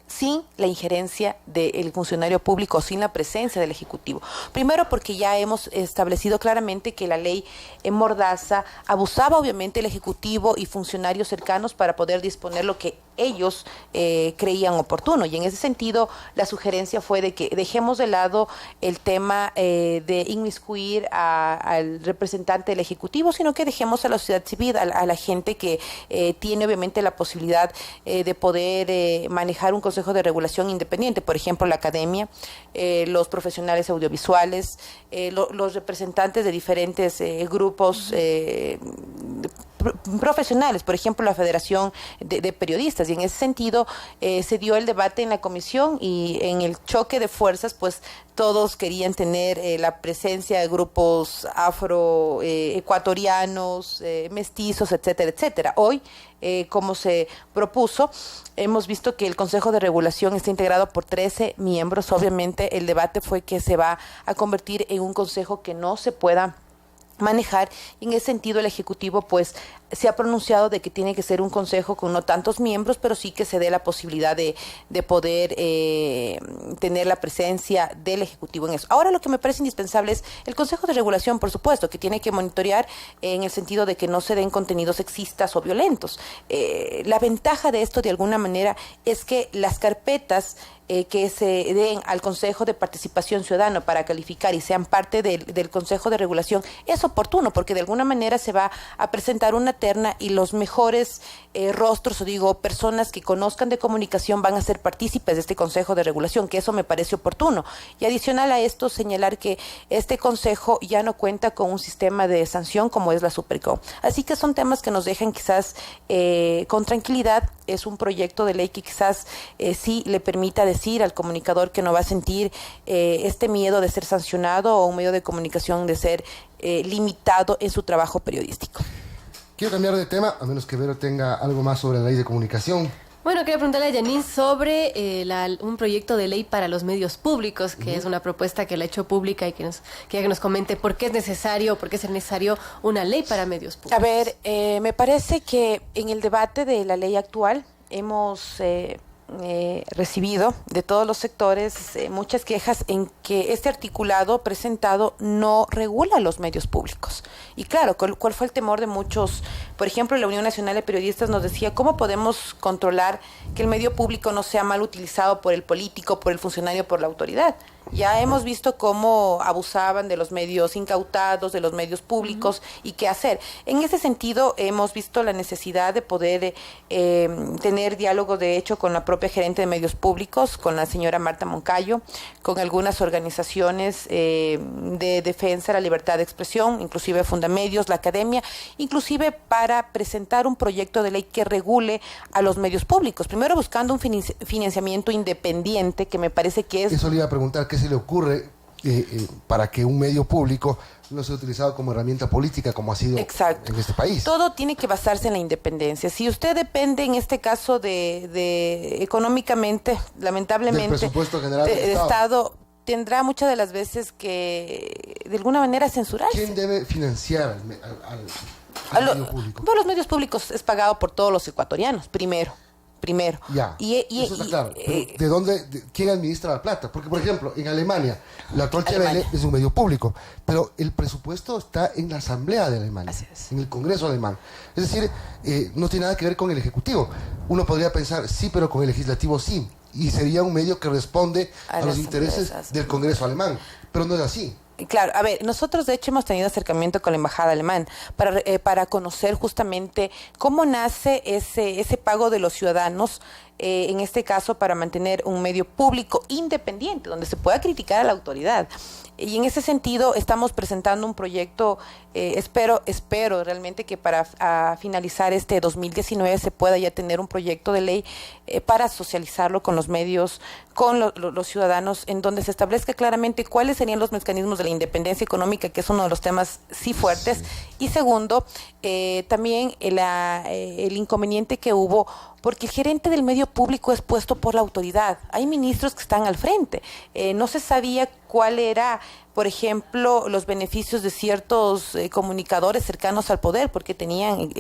sin la injerencia del funcionario público, sin la presencia del Ejecutivo. Primero porque ya hemos establecido claramente que la ley Mordaza abusaba obviamente el Ejecutivo y funcionarios cercanos para poder disponer lo que ellos creían oportuno, y en ese sentido la sugerencia fue de que dejemos de lado el tema de inmiscuir al representante del Ejecutivo, sino que dejemos a la sociedad civil, a la gente que tiene obviamente la posibilidad de poder manejar un consejo de regulación independiente, por ejemplo la academia, los profesionales audiovisuales, los representantes de diferentes grupos profesionales, por ejemplo la Federación de Periodistas, y en ese sentido se dio el debate en la comisión y en el choque de fuerzas pues todos querían tener la presencia de grupos afroecuatorianos, mestizos, etcétera, etcétera. Hoy, como se propuso, hemos visto que el Consejo de Regulación está integrado por 13 miembros. Obviamente el debate fue que se va a convertir en un consejo que no se pueda manejar. Y en ese sentido el Ejecutivo pues se ha pronunciado de que tiene que ser un consejo con no tantos miembros, pero sí que se dé la posibilidad de poder tener la presencia del Ejecutivo en eso. Ahora lo que me parece indispensable es el Consejo de Regulación, por supuesto, que tiene que monitorear en el sentido de que no se den contenidos sexistas o violentos. La ventaja de esto de alguna manera es que las carpetas que se den al Consejo de Participación Ciudadana para calificar y sean parte del Consejo de Regulación es oportuno, porque de alguna manera se va a presentar una terna y los mejores rostros, o digo, personas que conozcan de comunicación van a ser partícipes de este Consejo de Regulación, que eso me parece oportuno. Y adicional a esto, señalar que este Consejo ya no cuenta con un sistema de sanción como es la Supercom. Así que son temas que nos dejan quizás con tranquilidad. Es un proyecto de ley que quizás sí le permita decir al comunicador que no va a sentir este miedo de ser sancionado o un medio de comunicación de ser limitado en su trabajo periodístico. Quiero cambiar de tema, a menos que Vero tenga algo más sobre la ley de comunicación. Bueno, quería preguntarle a Janine sobre un proyecto de ley para los medios públicos, que es una propuesta que la ha hecho pública y que nos comente por qué es necesario una ley para medios públicos. A ver, me parece que en el debate de la ley actual hemos recibido de todos los sectores muchas quejas en que este articulado presentado no regula los medios públicos. Y claro, ¿cuál fue el temor de muchos? Por ejemplo, la Unión Nacional de Periodistas nos decía, ¿cómo podemos controlar que el medio público no sea mal utilizado por el político, por el funcionario, por la autoridad? Ya hemos visto cómo abusaban de los medios incautados, de los medios públicos, y qué hacer. En ese sentido, hemos visto la necesidad de poder tener diálogo, de hecho, con la propia gerente de medios públicos, con la señora Marta Moncayo, con algunas organizaciones de defensa de la libertad de expresión, inclusive Fundamedios, la academia, inclusive para presentar un proyecto de ley que regule a los medios públicos. Primero buscando un financiamiento independiente, que me parece que es... Eso le iba a preguntar, ¿qué se le ocurre para que un medio público no sea utilizado como herramienta política como ha sido en este país? Todo tiene que basarse en la independencia. Si usted depende en este caso de económicamente, lamentablemente, del presupuesto general del Estado, tendrá muchas de las veces que de alguna manera censurarse. ¿Quién debe financiar al medio público? Los medios públicos es pagado por todos los ecuatorianos, primero. Ya, eso está claro. Pero ¿quién administra la plata? Porque, por ejemplo, en Alemania, la Deutsche Welle es un medio público, pero el presupuesto está en la Asamblea de Alemania, en el Congreso alemán. Es decir, no tiene nada que ver con el Ejecutivo. Uno podría pensar, sí, pero con el Legislativo sí. Y sería un medio que responde a los intereses del Congreso alemán. Pero no es así. Claro, a ver, nosotros de hecho hemos tenido acercamiento con la Embajada Alemana para conocer justamente cómo nace ese pago de los ciudadanos, en este caso para mantener un medio público independiente, donde se pueda criticar a la autoridad. Y en ese sentido estamos presentando un proyecto, espero realmente que para finalizar este 2019 se pueda ya tener un proyecto de ley para socializarlo con los medios, con los ciudadanos, en donde se establezca claramente cuáles serían los mecanismos de la independencia económica, que es uno de los temas sí fuertes. Sí. Y segundo, también el inconveniente que hubo, porque el gerente del medio público es puesto por la autoridad. Hay ministros que están al frente. No se sabía cuál era, por ejemplo, los beneficios de ciertos comunicadores cercanos al poder, porque tenían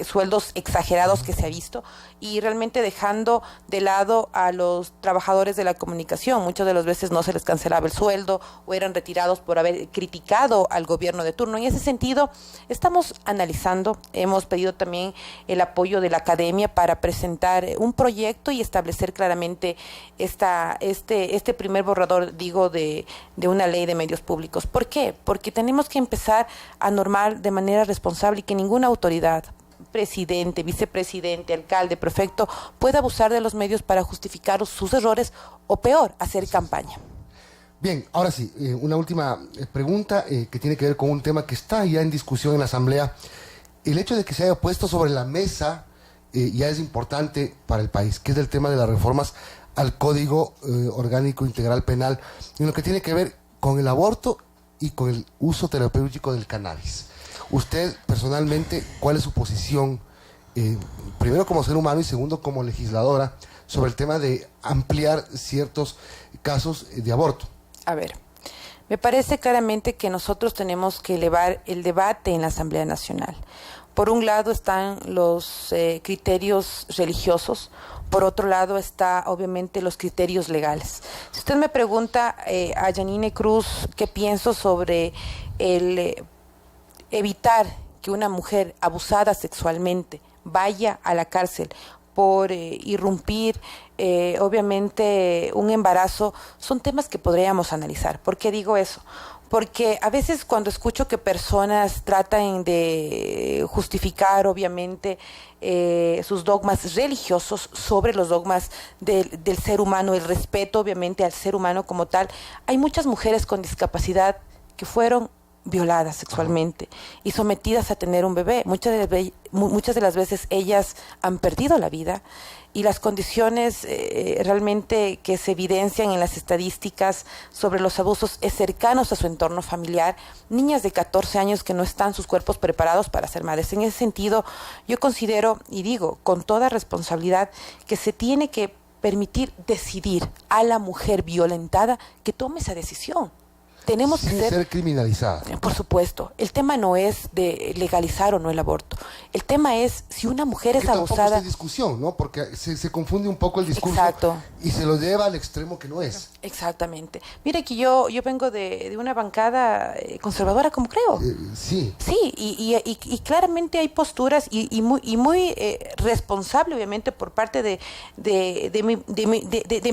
sueldos exagerados que se ha visto, y realmente dejando de lado a los trabajadores de la comunicación. Muchas de las veces no se les cancelaba el sueldo o eran retirados por haber criticado al gobierno de turno. En ese sentido, estamos analizando, hemos pedido también el apoyo de la academia para presentar un proyecto y establecer claramente este primer borrador, digo, de una ley de medios públicos. ¿Por qué? Porque tenemos que empezar a normar de manera responsable y que ninguna autoridad, presidente, vicepresidente, alcalde, prefecto, pueda abusar de los medios para justificar sus errores o peor, hacer campaña. Bien, ahora sí, una última pregunta que tiene que ver con un tema que está ya en discusión en la Asamblea. El hecho de que se haya puesto sobre la mesa ya es importante para el país, que es el tema de las reformas al Código Orgánico Integral Penal, en lo que tiene que ver con el aborto y con el uso terapéutico del cannabis. Usted, personalmente, ¿cuál es su posición, primero como ser humano y segundo como legisladora, sobre el tema de ampliar ciertos casos de aborto? A ver, Me parece claramente que nosotros tenemos que elevar el debate en la Asamblea Nacional. Por un lado están los criterios religiosos, por otro lado está obviamente los criterios legales. Si usted me pregunta a Janine Cruz qué pienso sobre el evitar que una mujer abusada sexualmente vaya a la cárcel por irrumpir obviamente un embarazo, son temas que podríamos analizar. ¿Por qué digo eso? Porque a veces cuando escucho que personas tratan de justificar obviamente sus dogmas religiosos sobre los dogmas del ser humano, el respeto obviamente al ser humano como tal, hay muchas mujeres con discapacidad que fueron violadas sexualmente y sometidas a tener un bebé. Muchas de las veces ellas han perdido la vida y las condiciones realmente que se evidencian en las estadísticas sobre los abusos es cercanos a su entorno familiar, niñas de 14 años que no están sus cuerpos preparados para ser madres. En ese sentido, yo considero y digo con toda responsabilidad que se tiene que permitir decidir a la mujer violentada que tome esa decisión. Tenemos sin que ser criminalizada. Por supuesto. El tema no es de legalizar o no el aborto. El tema es si una mujer es abusada. Es discusión, ¿no? Porque se confunde un poco el discurso. Exacto. Y se lo lleva al extremo que no es. Exactamente. Mire que yo vengo de una bancada conservadora, como creo. Sí. Sí, y claramente hay posturas y muy responsable, obviamente, por parte de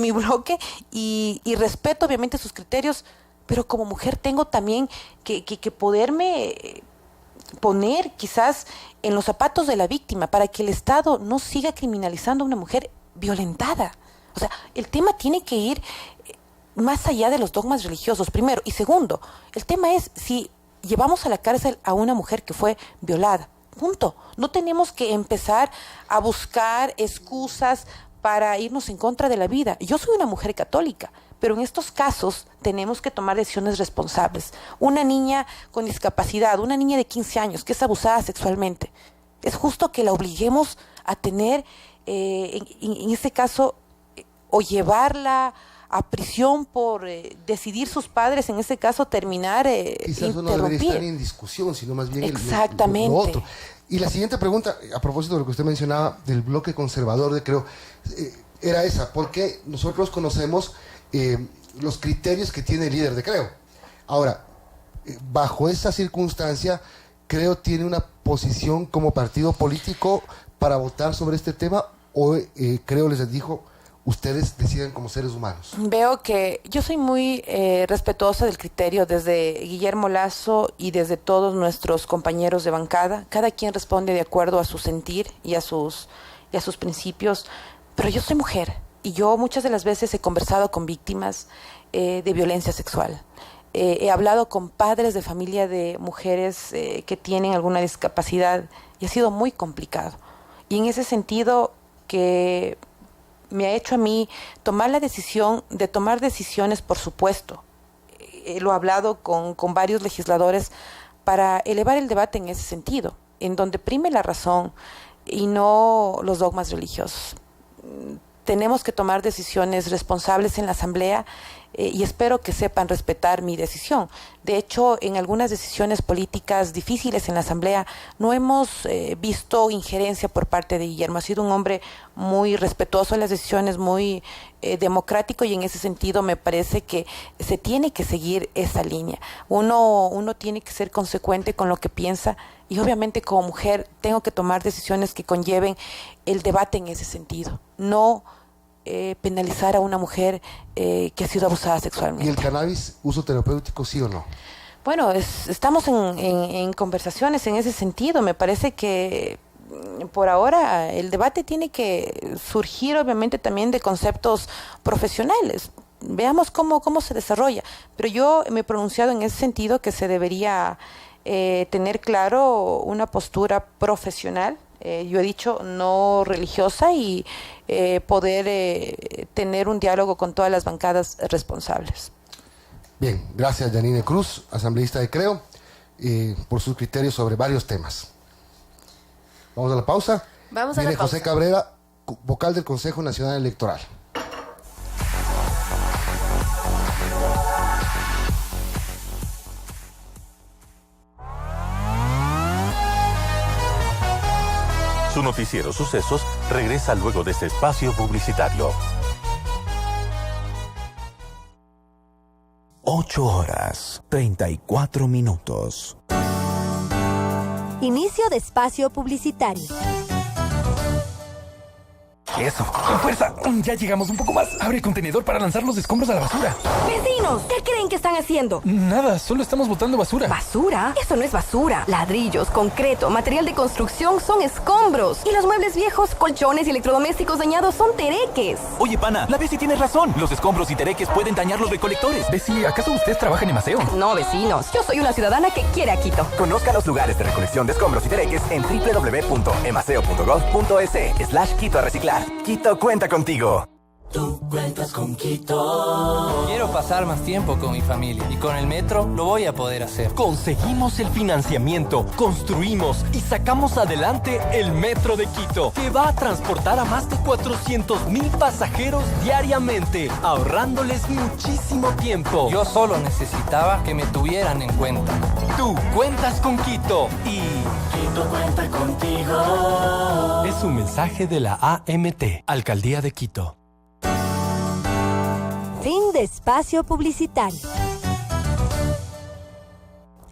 mi bloque y respeto, obviamente, sus criterios. Pero como mujer tengo también que poderme poner quizás en los zapatos de la víctima para que el Estado no siga criminalizando a una mujer violentada. O sea, el tema tiene que ir más allá de los dogmas religiosos, primero. Y segundo, el tema es si llevamos a la cárcel a una mujer que fue violada. Punto. No tenemos que empezar a buscar excusas para irnos en contra de la vida. Yo soy una mujer católica, pero en estos casos tenemos que tomar decisiones responsables. Una niña con discapacidad, una niña de 15 años que es abusada sexualmente, es justo que la obliguemos a tener, en este caso, o llevarla a prisión por decidir sus padres, en este caso terminar, quizás no debería estar en discusión, sino más bien exactamente lo otro. Y la siguiente pregunta, a propósito de lo que usted mencionaba del bloque conservador de Creo, era esa, porque nosotros conocemos los criterios que tiene el líder de Creo. Ahora, bajo esa circunstancia, Creo tiene una posición como partido político para votar sobre este tema, o Creo les dijo, ustedes deciden como seres humanos. Veo que yo soy muy respetuosa del criterio desde Guillermo Lasso y desde todos nuestros compañeros de bancada. Cada quien responde de acuerdo a su sentir y a sus principios, pero yo soy mujer. Y yo muchas de las veces he conversado con víctimas de violencia sexual. He hablado con padres de familia de mujeres que tienen alguna discapacidad y ha sido muy complicado. Y en ese sentido que me ha hecho a mí tomar la decisión de tomar decisiones, por supuesto. Lo he hablado con varios legisladores para elevar el debate en ese sentido, en donde prime la razón y no los dogmas religiosos. Tenemos que tomar decisiones responsables en la Asamblea y espero que sepan respetar mi decisión. De hecho, en algunas decisiones políticas difíciles en la Asamblea no hemos visto injerencia por parte de Guillermo. Ha sido un hombre muy respetuoso de las decisiones, muy democrático, y en ese sentido me parece que se tiene que seguir esa línea. Uno tiene que ser consecuente con lo que piensa y obviamente como mujer tengo que tomar decisiones que conlleven el debate en ese sentido. No penalizar a una mujer que ha sido abusada sexualmente. ¿Y el cannabis, uso terapéutico, sí o no? Bueno, estamos en conversaciones en ese sentido. Me parece que por ahora el debate tiene que surgir obviamente también de conceptos profesionales. Veamos cómo se desarrolla. Pero yo me he pronunciado en ese sentido que se debería tener claro una postura profesional. Yo he dicho no religiosa y poder tener un diálogo con todas las bancadas responsables. Bien, gracias Janine Cruz, asambleísta de Creo, por sus criterios sobre varios temas. Vamos a la pausa. Vamos a la pausa. José Cabrera, vocal del Consejo Nacional Electoral. noticiero Sucesos regresa luego de este espacio publicitario. 8:34. Inicio de espacio publicitario. Eso, con fuerza. Ya llegamos un poco más. Abre el contenedor para lanzar los escombros a la basura. ¡Vecinos! ¿Qué creen que están haciendo? Nada, solo estamos botando basura. ¿Basura? Eso no es basura. Ladrillos, concreto, material de construcción son escombros. Y los muebles viejos, colchones y electrodomésticos dañados son tereques. Oye, pana, la Bessie tiene razón. Los escombros y tereques pueden dañar los recolectores. Bessie, ¿acaso usted trabaja en Emaceo? No, vecinos. Yo soy una ciudadana que quiere a Quito. Conozca los lugares de recolección de escombros y tereques en www.emaceo.gov.es/Quito a reciclar. Quito cuenta contigo. Tú cuentas con Quito. Quiero pasar más tiempo con mi familia y con el metro lo voy a poder hacer. Conseguimos el financiamiento, construimos y sacamos adelante el Metro de Quito, que va a transportar a más de 400,000 pasajeros diariamente, ahorrándoles muchísimo tiempo. Yo solo necesitaba que me tuvieran en cuenta. Tú cuentas con Quito y Quito cuenta contigo. Es un mensaje de la AMT, Alcaldía de Quito. Fin de espacio publicitario.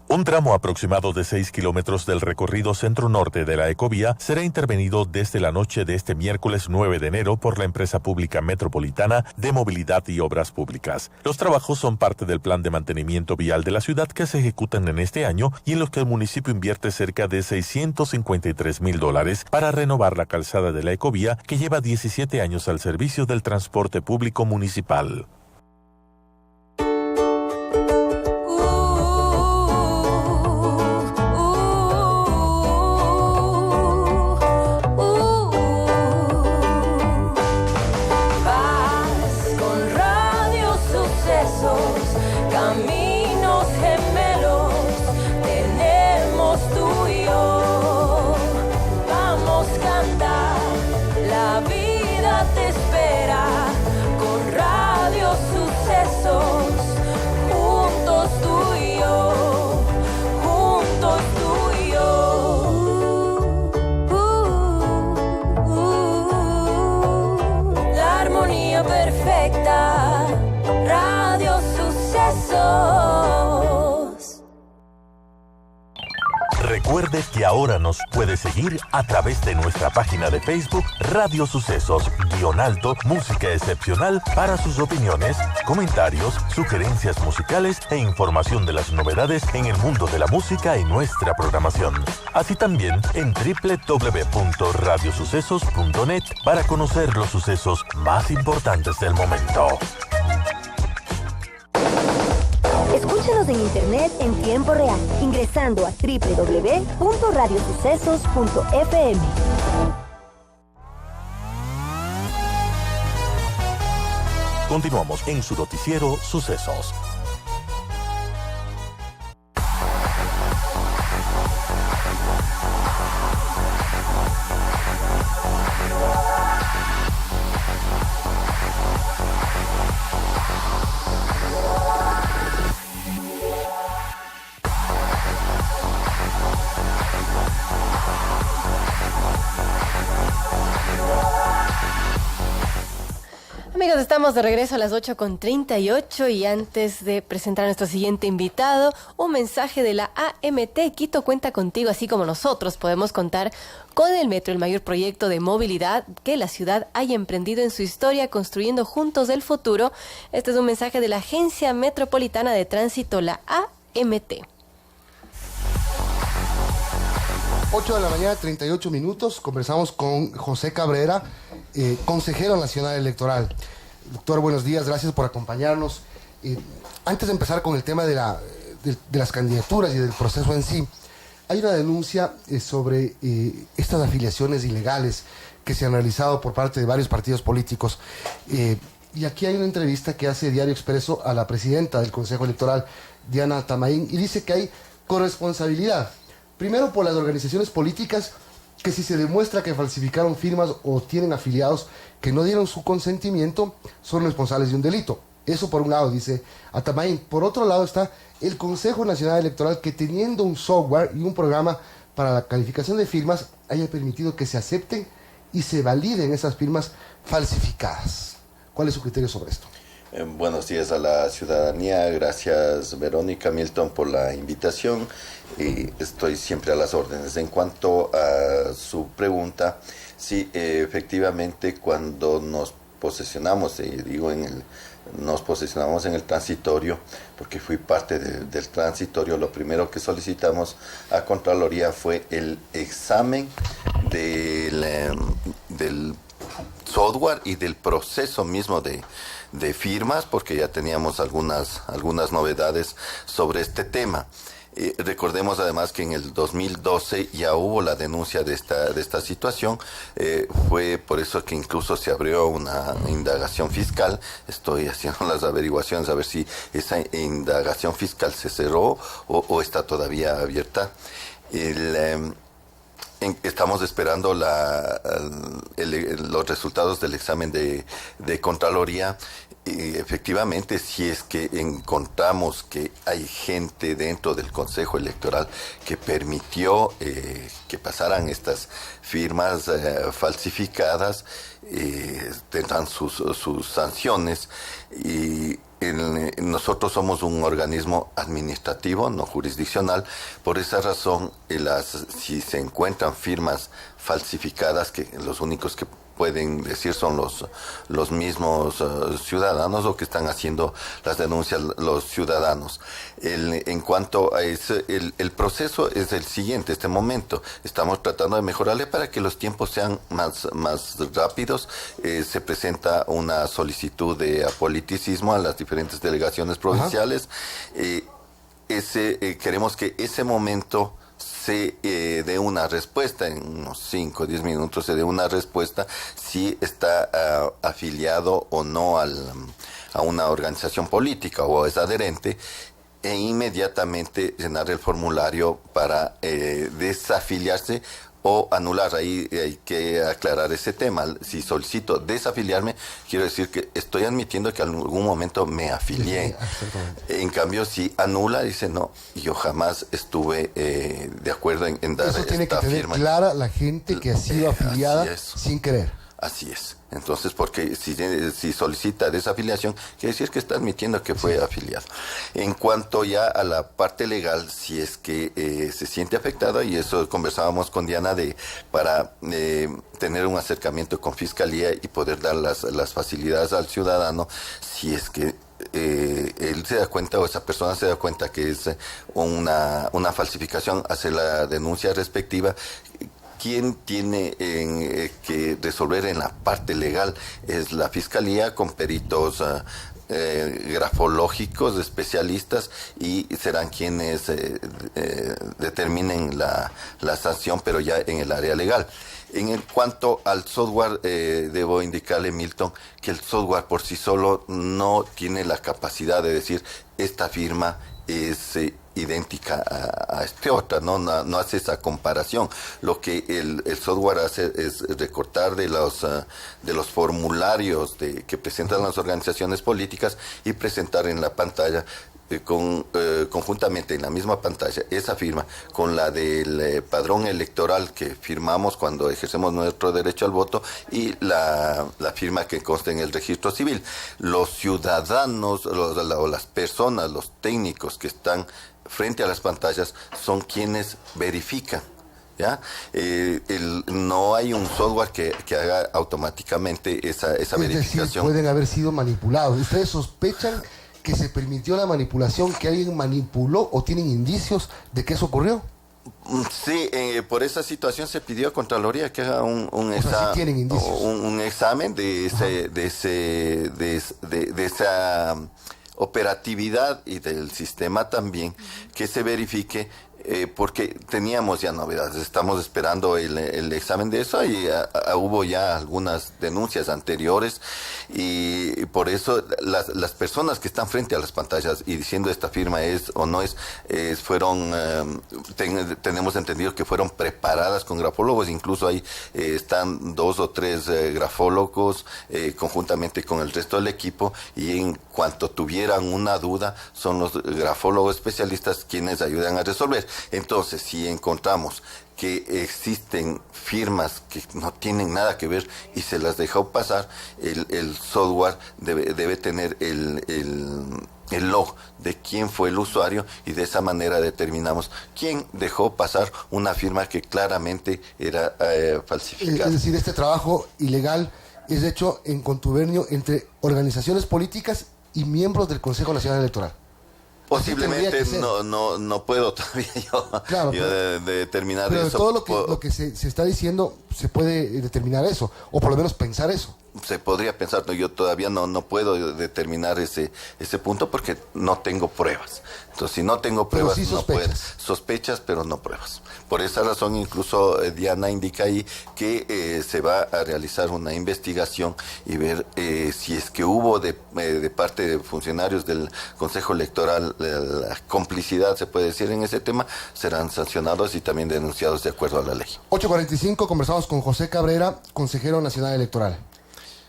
Un tramo aproximado de 6 kilómetros del recorrido centro-norte de la ecovía será intervenido desde la noche de este miércoles 9 de enero por la empresa pública metropolitana de movilidad y obras públicas. Los trabajos son parte del plan de mantenimiento vial de la ciudad que se ejecutan en este año y en los que el municipio invierte cerca de $653,000 para renovar la calzada de la ecovía que lleva 17 años al servicio del transporte público municipal. Caminos gemelos tenemos tú y yo. Vamos a cantar, la vida te espera con Radio Sucesos. Juntos tú y yo, juntos tú y yo. La armonía perfecta. Radio Sucesos. Recuerde que ahora nos puede seguir a través de nuestra página de Facebook Radio Sucesos _Alto Música Excepcional para sus opiniones, comentarios, sugerencias musicales e información de las novedades en el mundo de la música y nuestra programación. Así también en www.radiosucesos.net para conocer los sucesos más importantes del momento. Escúchanos en internet en tiempo real, ingresando a www.radiosucesos.fm. Continuamos en su noticiero Sucesos. Amigos, estamos de regreso a las 8:38 y antes de presentar a nuestro siguiente invitado, un mensaje de la AMT. Quito cuenta contigo, así como nosotros podemos contar con el metro, el mayor proyecto de movilidad que la ciudad haya emprendido en su historia, construyendo juntos el futuro. Este es un mensaje de la Agencia Metropolitana de Tránsito, la AMT. 8 de la mañana, 38 minutos. Conversamos con José Cabrera, consejero nacional electoral. Doctor, buenos días, gracias por acompañarnos. Antes de empezar con el tema de las candidaturas y del proceso en sí, hay una denuncia sobre estas afiliaciones ilegales que se han realizado por parte de varios partidos políticos. Y aquí hay una entrevista que hace Diario Expreso a la presidenta del Consejo Electoral, Diana Tamaín, y dice que hay corresponsabilidad. Primero, por las organizaciones políticas que si se demuestra que falsificaron firmas o tienen afiliados que no dieron su consentimiento, son responsables de un delito. Eso por un lado, dice Atamaín. Por otro lado está el Consejo Nacional Electoral, que teniendo un software y un programa para la calificación de firmas haya permitido que se acepten y se validen esas firmas falsificadas. ¿Cuál es su criterio sobre esto? Buenos días a la ciudadanía. Gracias, Verónica, Milton, por la invitación. Estoy siempre a las órdenes. En cuanto a su pregunta, sí, efectivamente, cuando nos posesionamos, nos posicionamos en el transitorio, porque fui parte del transitorio, lo primero que solicitamos a Contraloría fue el examen del software y del proceso mismo de firmas, porque ya teníamos algunas novedades sobre este tema. Recordemos además que en el 2012 ya hubo la denuncia de esta situación. Fue por eso que incluso se abrió una indagación fiscal. Estoy haciendo las averiguaciones a ver si esa indagación fiscal se cerró o está todavía abierta. Estamos esperando los resultados del examen de Contraloría. Y efectivamente, si es que encontramos que hay gente dentro del Consejo Electoral que permitió que pasaran estas firmas falsificadas, tendrán sus sanciones. Y nosotros somos un organismo administrativo, no jurisdiccional. Por esa razón, si se encuentran firmas falsificadas, que los únicos que pueden decir son los mismos ciudadanos, o que están haciendo las denuncias los ciudadanos. En cuanto a eso, el proceso es el siguiente. Este momento estamos tratando de mejorarle para que los tiempos sean más rápidos. Se presenta una solicitud de apoliticismo a las diferentes delegaciones provinciales. Queremos que ese momento se dé una respuesta, en unos 5 o 10 minutos se dé una respuesta si está afiliado o no a una organización política o es adherente, e inmediatamente llenar el formulario para desafiliarse o anular. Ahí hay que aclarar ese tema. Si solicito desafiliarme, quiero decir que estoy admitiendo que en algún momento me afilié. En cambio, si anula, dice no, yo jamás estuve de acuerdo en dar esta firma. Eso tiene que tener clara la gente que ha sido afiliada sin querer. Así es. Entonces, porque si solicita desafiliación, quiere decir que está admitiendo que fue afiliado. En cuanto ya a la parte legal, si es que se siente afectado, y eso conversábamos con Diana para tener un acercamiento con Fiscalía y poder dar las facilidades al ciudadano, si es que él se da cuenta o esa persona se da cuenta que es una falsificación, hacer la denuncia respectiva. Quien tiene que resolver en la parte legal es la Fiscalía, con peritos grafológicos, especialistas, y serán quienes determinen la sanción, pero ya en el área legal. En cuanto al software, debo indicarle, Milton, que el software por sí solo no tiene la capacidad de decir esta firma es idéntica a esta otra, no hace esa comparación. Lo que el software hace es recortar de los formularios que presentan las organizaciones políticas y presentar en la pantalla conjuntamente en la misma pantalla esa firma con la del padrón electoral que firmamos cuando ejercemos nuestro derecho al voto y la firma que consta en el registro civil. Los ciudadanos o las personas, los técnicos que están frente a las pantallas son quienes verifican. ¿Ya? No hay un software que haga automáticamente esa verificación. Decir, pueden haber sido manipulados. ¿Ustedes sospechan que se permitió la manipulación, que alguien manipuló, o tienen indicios de que eso ocurrió? Sí, por esa situación se pidió a Contraloría que haga un examen de esa operatividad y del sistema también, que se verifique, porque teníamos ya novedades. Estamos esperando el examen de eso, y hubo ya algunas denuncias anteriores, y por eso las personas que están frente a las pantallas y diciendo esta firma es o no es, tenemos entendido que fueron preparadas con grafólogos. Incluso ahí están 2 o 3 grafólogos conjuntamente con el resto del equipo, y en cuanto tuvieran una duda son los grafólogos especialistas quienes ayudan a resolver. Entonces, si encontramos que existen firmas que no tienen nada que ver y se las dejó pasar, el software debe tener el log de quién fue el usuario, y de esa manera determinamos quién dejó pasar una firma que claramente era falsificada. Es decir, este trabajo ilegal es hecho en contubernio entre organizaciones políticas y miembros del Consejo Nacional Electoral. Posiblemente no puedo todavía yo determinar pero eso. Pero todo lo que se está diciendo, se puede determinar eso, o por lo menos pensar eso. Se podría pensar, yo todavía no puedo determinar ese punto porque no tengo pruebas. Entonces, si no tengo pruebas, sí no puedo. Sospechas, pero no pruebas. Por esa razón, incluso Diana indica ahí que se va a realizar una investigación y ver si es que hubo de parte de funcionarios del Consejo Electoral la complicidad, se puede decir, en ese tema, serán sancionados y también denunciados de acuerdo a la ley. 8:45, conversamos con José Cabrera, consejero nacional electoral.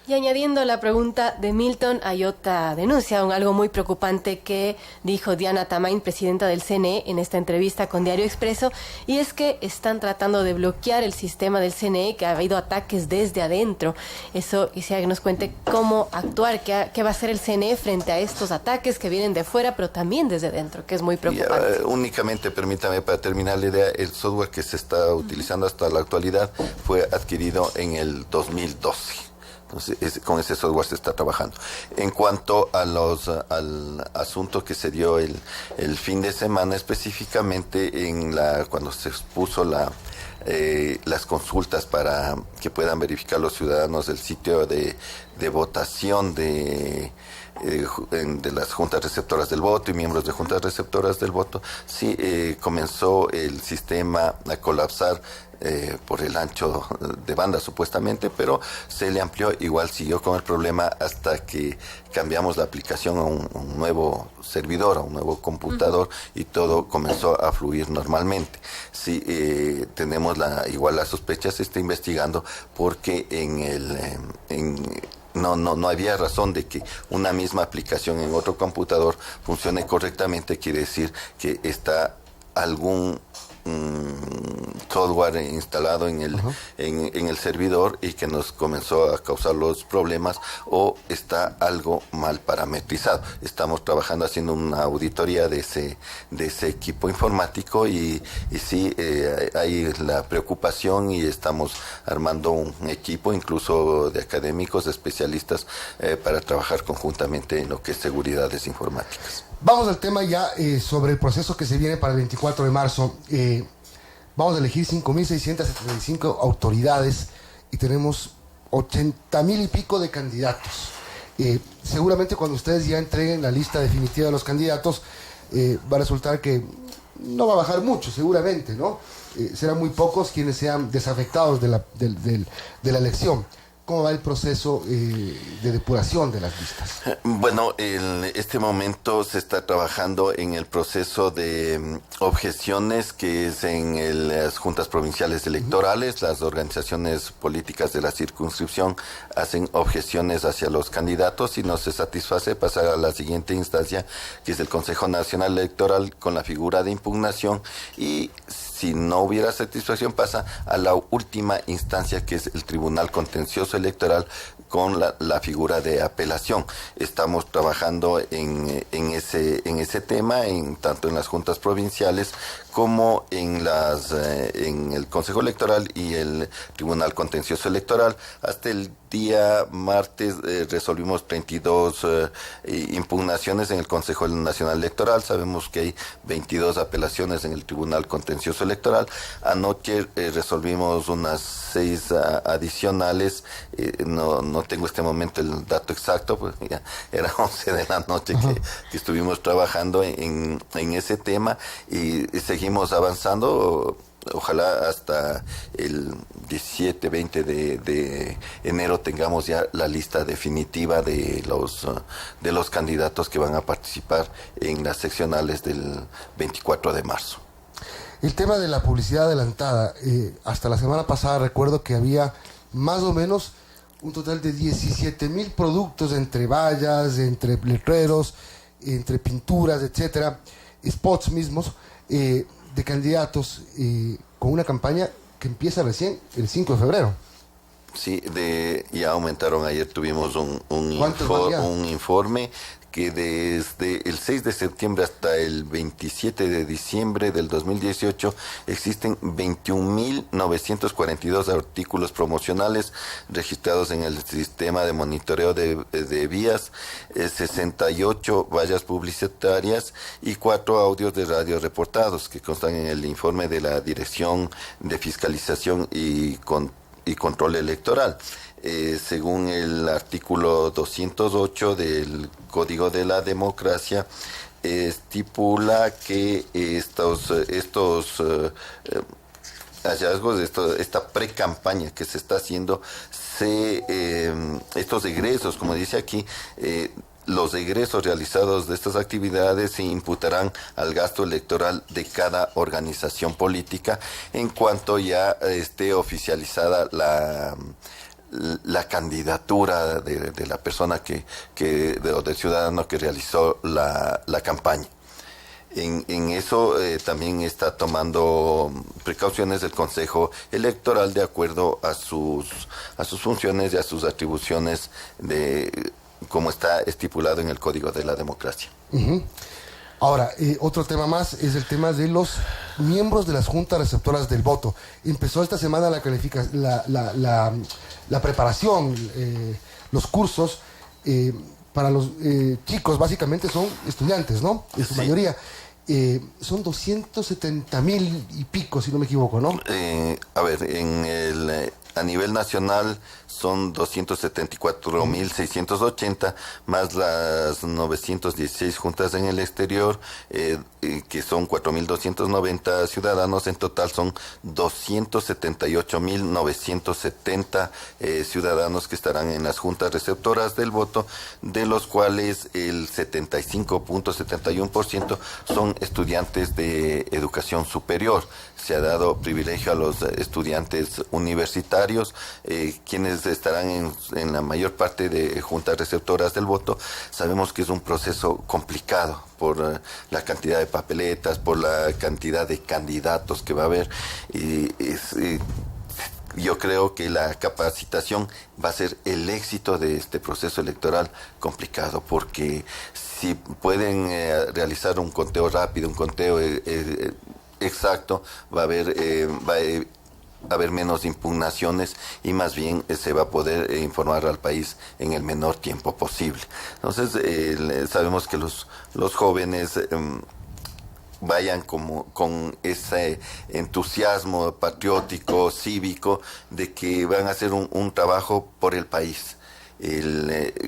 Y añadiendo a la pregunta de Milton, hay otra denuncia, algo muy preocupante que dijo Diana Tamain, presidenta del CNE, en esta entrevista con Diario Expreso, y es que están tratando de bloquear el sistema del CNE, que ha habido ataques desde adentro. Eso quisiera que nos cuente cómo actuar, qué va a hacer el CNE frente a estos ataques que vienen de fuera, pero también desde dentro, que es muy preocupante. Únicamente, permítame, para terminar la idea, el software que se está utilizando hasta la actualidad fue adquirido en el 2012. Entonces, con ese software se está trabajando. En cuanto a al asunto que se dio el fin de semana, específicamente cuando se expuso las consultas para que puedan verificar los ciudadanos el sitio de votación de las juntas receptoras del voto y miembros de juntas receptoras del voto, sí comenzó el sistema a colapsar por el ancho de banda supuestamente, pero se le amplió, igual siguió con el problema hasta que cambiamos la aplicación a un nuevo servidor, a un nuevo computador, y todo comenzó a fluir normalmente. Sí, tenemos igual la sospecha, se está investigando porque no había razón de que una misma aplicación en otro computador funcione correctamente. Quiere decir que está algún software instalado en el servidor y que nos comenzó a causar los problemas, o está algo mal parametrizado. Estamos trabajando haciendo una auditoría de ese equipo informático y sí, hay la preocupación, y estamos armando un equipo incluso de académicos, de especialistas, para trabajar conjuntamente en lo que es seguridades informáticas. Vamos al tema ya sobre el proceso que se viene para el 24 de marzo. Vamos a elegir 5.675 autoridades y tenemos 80.000 y pico de candidatos. Seguramente cuando ustedes ya entreguen la lista definitiva de los candidatos, va a resultar que no va a bajar mucho, seguramente, ¿no? Serán muy pocos quienes sean desafectados de la elección. ¿Cómo va el proceso de depuración de las listas? Bueno, en este momento se está trabajando en el proceso de objeciones, que es en las juntas provinciales electorales. Las organizaciones políticas de la circunscripción hacen objeciones hacia los candidatos, y no se satisface pasar a la siguiente instancia, que es el Consejo Nacional Electoral, con la figura de impugnación, y si no hubiera satisfacción pasa a la última instancia, que es el Tribunal Contencioso Electoral, con la figura de apelación. Estamos trabajando en ese tema, tanto en las juntas provinciales como en el Consejo Electoral y el Tribunal Contencioso Electoral. Hasta el día martes resolvimos 32 impugnaciones en el Consejo Nacional Electoral. Sabemos que hay 22 apelaciones en el Tribunal Contencioso Electoral. Anoche resolvimos unas 6 adicionales. No tengo este momento el dato exacto, pues ya era 11 de la noche que estuvimos trabajando en ese tema, y seguimos avanzando. Ojalá hasta el 17, 20 de enero tengamos ya la lista definitiva de los candidatos que van a participar en las seccionales del 24 de marzo. El tema de la publicidad adelantada, hasta la semana pasada recuerdo que había más o menos un total de 17.000 productos, entre vallas, entre letreros, entre pinturas, etcétera, spots mismos, de candidatos con una campaña que empieza recién el 5 de febrero. Sí, ya aumentaron. Ayer tuvimos un informe que desde el 6 de septiembre hasta el 27 de diciembre del 2018 existen 21.942 artículos promocionales registrados en el sistema de monitoreo de vías, 68 vallas publicitarias y 4 audios de radio reportados que constan en el informe de la Dirección de Fiscalización y Control Electoral. Según el artículo 208 del Código de la Democracia, estipula que estos hallazgos, esta pre-campaña que se está haciendo, estos egresos, como dice aquí, los egresos realizados de estas actividades se imputarán al gasto electoral de cada organización política en cuanto ya esté oficializada la candidatura de la persona o del ciudadano que realizó la campaña. En eso también está tomando precauciones el Consejo Electoral de acuerdo a sus funciones y a sus atribuciones como está estipulado en el Código de la Democracia. Uh-huh. Ahora, otro tema más es el tema de los miembros de las juntas receptoras del voto. Empezó esta semana la preparación, los cursos para los chicos, básicamente son estudiantes, ¿no? En su mayoría. Son 270,000 y pico, si no me equivoco, ¿no? A nivel nacional son 274,680, más las 916 juntas en el exterior, que son 4,290 ciudadanos. En total son 278,970 ciudadanos que estarán en las juntas receptoras del voto, de los cuales el 75.71% son estudiantes de educación superior. Se ha dado privilegio a los estudiantes universitarios, quienes estarán en la mayor parte de juntas receptoras del voto. Sabemos que es un proceso complicado por la cantidad de papeletas, por la cantidad de candidatos que va a haber. Yo creo que la capacitación va a ser el éxito de este proceso electoral complicado, porque si pueden realizar un conteo rápido, un conteo exacto, va a haber menos impugnaciones y más bien se va a poder informar al país en el menor tiempo posible. Entonces, sabemos que los jóvenes vayan con ese entusiasmo patriótico, cívico, de que van a hacer un trabajo por el país.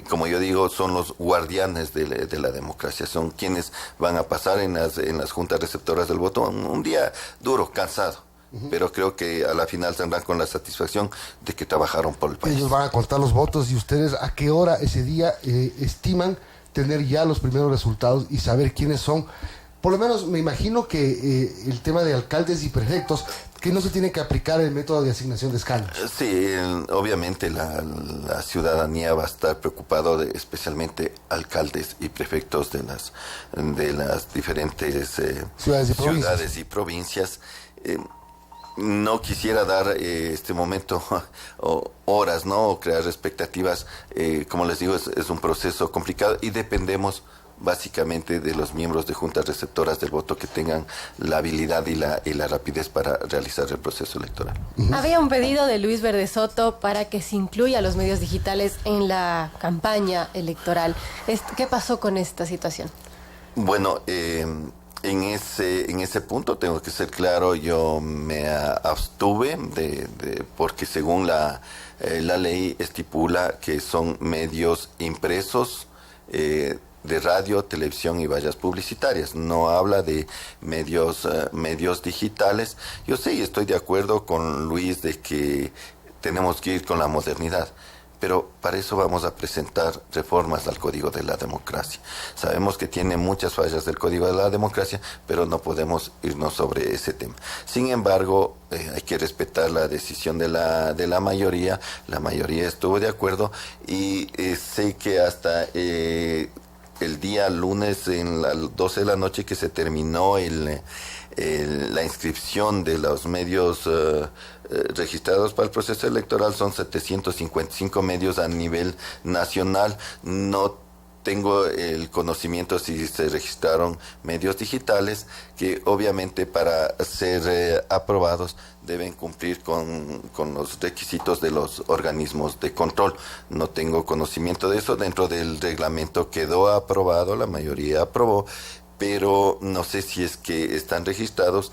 Como yo digo, son los guardianes de la democracia, son quienes van a pasar en las juntas receptoras del voto un día duro, cansado. Pero creo que a la final tendrán con la satisfacción de que trabajaron por el país. Ellos van a contar los votos y ustedes a qué hora ese día estiman tener ya los primeros resultados y saber quiénes son. Por lo menos me imagino que el tema de alcaldes y prefectos, que no se tiene que aplicar el método de asignación de escaños. Sí, obviamente la ciudadanía va a estar preocupado especialmente alcaldes y prefectos de las diferentes ciudades y provincias. No quisiera dar este momento horas, ¿no? O crear expectativas. Como les digo, es un proceso complicado y dependemos básicamente de los miembros de juntas receptoras del voto que tengan la habilidad y la rapidez para realizar el proceso electoral. Había un pedido de Luis Verde Soto para que se incluya a los medios digitales en la campaña electoral. ¿Qué pasó con esta situación? Bueno, en ese punto tengo que ser claro, yo me abstuve porque según la ley estipula que son medios impresos, de radio, televisión y vallas publicitarias. No habla de medios digitales. Yo sí estoy de acuerdo con Luis de que tenemos que ir con la modernidad, pero para eso vamos a presentar reformas al Código de la Democracia. Sabemos que tiene muchas fallas del Código de la Democracia, pero no podemos irnos sobre ese tema. Sin embargo, hay que respetar la decisión de la mayoría. La mayoría estuvo de acuerdo y sé que hasta el día lunes en las 12 de la noche que se terminó la inscripción de los medios registrados para el proceso electoral. Son 755 medios a nivel nacional. No tengo el conocimiento si se registraron medios digitales, que obviamente para ser aprobados deben cumplir con los requisitos de los organismos de control. No tengo conocimiento de eso. Dentro del reglamento quedó aprobado, la mayoría aprobó, pero no sé si es que están registrados.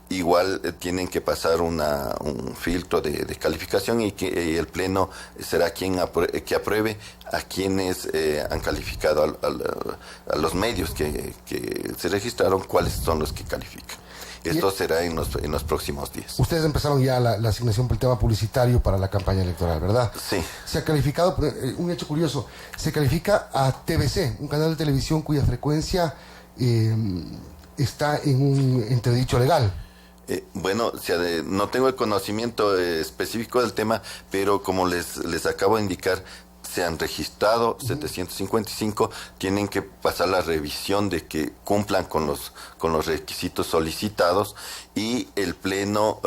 Igual tienen que pasar un filtro de calificación, y que el Pleno será quien que apruebe a quienes han calificado a los medios que se registraron, cuáles son los que califican. Esto será en los próximos días. Ustedes empezaron ya la asignación por el tema publicitario para la campaña electoral, ¿verdad? Sí. Se ha calificado, un hecho curioso, se califica a TVC, un canal de televisión cuya frecuencia está en un entredicho legal. Bueno, no tengo el conocimiento específico del tema, pero como les acabo de indicar, se han registrado 755, tienen que pasar la revisión de que cumplan con los requisitos solicitados, y el Pleno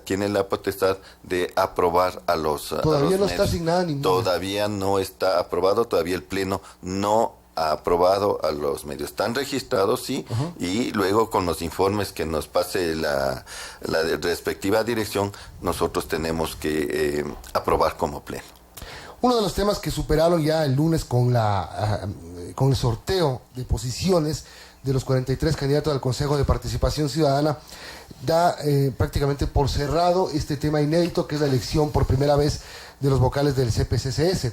tiene la potestad de aprobar a los Todavía no medios. está asignada ninguna. Todavía no está aprobado, todavía el Pleno no ha aprobado a los medios. Están registrados, sí, y luego con los informes que nos pase la respectiva dirección, nosotros tenemos que aprobar como Pleno. Uno de los temas que superaron ya el lunes con el sorteo de posiciones de los 43 candidatos al Consejo de Participación Ciudadana da prácticamente por cerrado este tema inédito, que es la elección por primera vez de los vocales del CPCCS.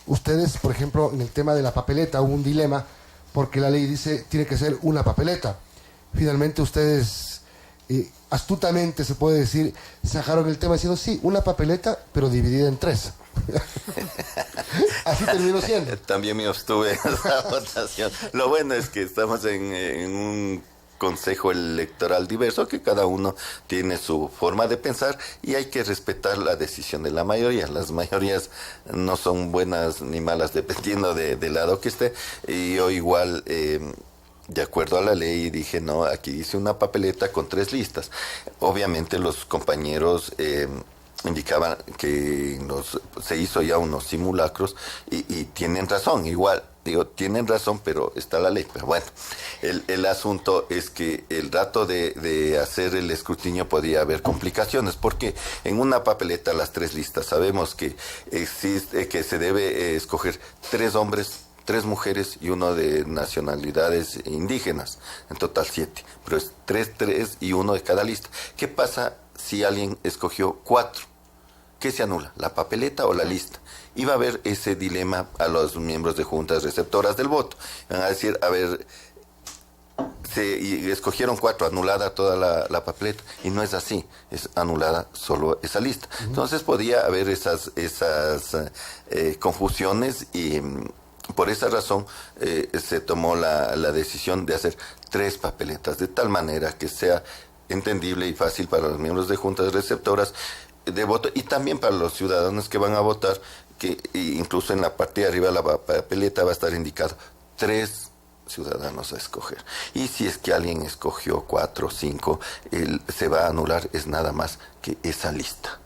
Ustedes, por ejemplo, en el tema de la papeleta hubo un dilema, porque la ley dice tiene que ser una papeleta. Finalmente ustedes, astutamente se puede decir, sacaron el tema diciendo sí, una papeleta, pero dividida en 3. Así terminó siendo. También me abstuve en esa votación. Lo bueno es que estamos en un consejo electoral diverso, que cada uno tiene su forma de pensar, y hay que respetar la decisión de la mayoría. Las mayorías no son buenas ni malas dependiendo del lado que esté, y yo igual de acuerdo a la ley dije no, aquí dice una papeleta con 3 listas. Obviamente los compañeros indicaban que se hizo ya unos simulacros, y tienen razón, igual digo, tienen razón, pero está la ley. Pero bueno, el asunto es que el rato de hacer el escrutinio podía haber complicaciones, porque en una papeleta las 3 listas sabemos que existe, que se debe escoger 3 hombres, 3 mujeres y 1 de nacionalidades indígenas, en total 7, pero es 3 y 1 de cada lista. ¿Qué pasa si alguien escogió 4? ¿Qué se anula? ¿La papeleta o la lista? Iba a haber ese dilema a los miembros de juntas receptoras del voto. Van a decir, a ver, y escogieron 4, anulada toda la papeleta, y no es así, es anulada solo esa lista. Entonces podía haber esas confusiones, y por esa razón se tomó la decisión de hacer 3 papeletas, de tal manera que sea entendible y fácil para los miembros de juntas receptoras de voto, y también para los ciudadanos que van a votar, que incluso en la parte de arriba de la papeleta va a estar indicado 3 ciudadanos a escoger. Y si es que alguien escogió 4 o 5, se va a anular es nada más que esa lista,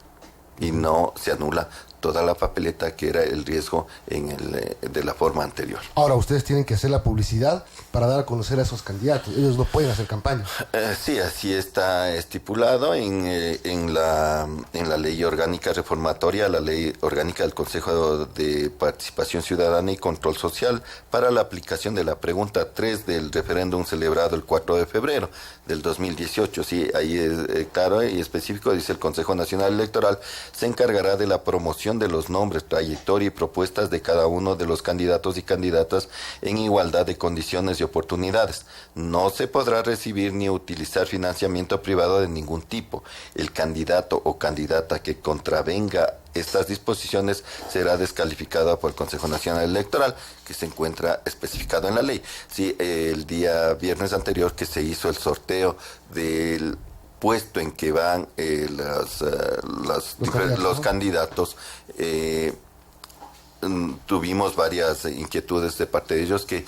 y no se anula toda la papeleta, que era el riesgo de la forma anterior. Ahora, ustedes tienen que hacer la publicidad para dar a conocer a esos candidatos. Ellos no pueden hacer campaña. Sí, así está estipulado en la ley orgánica reformatoria, la ley orgánica del Consejo de Participación Ciudadana y Control Social, para la aplicación de la pregunta 3 del referéndum celebrado el 4 de febrero del 2018. Sí, ahí es claro y específico, dice: el Consejo Nacional Electoral se encargará de la promoción de los nombres, trayectoria y propuestas de cada uno de los candidatos y candidatas en igualdad de condiciones y oportunidades. No se podrá recibir ni utilizar financiamiento privado de ningún tipo. El candidato o candidata que contravenga estas disposiciones será descalificado por el Consejo Nacional Electoral, que se encuentra especificado en la ley. Sí, el día viernes anterior que se hizo el sorteo del puesto en que van los candidatos, tuvimos varias inquietudes de parte de ellos que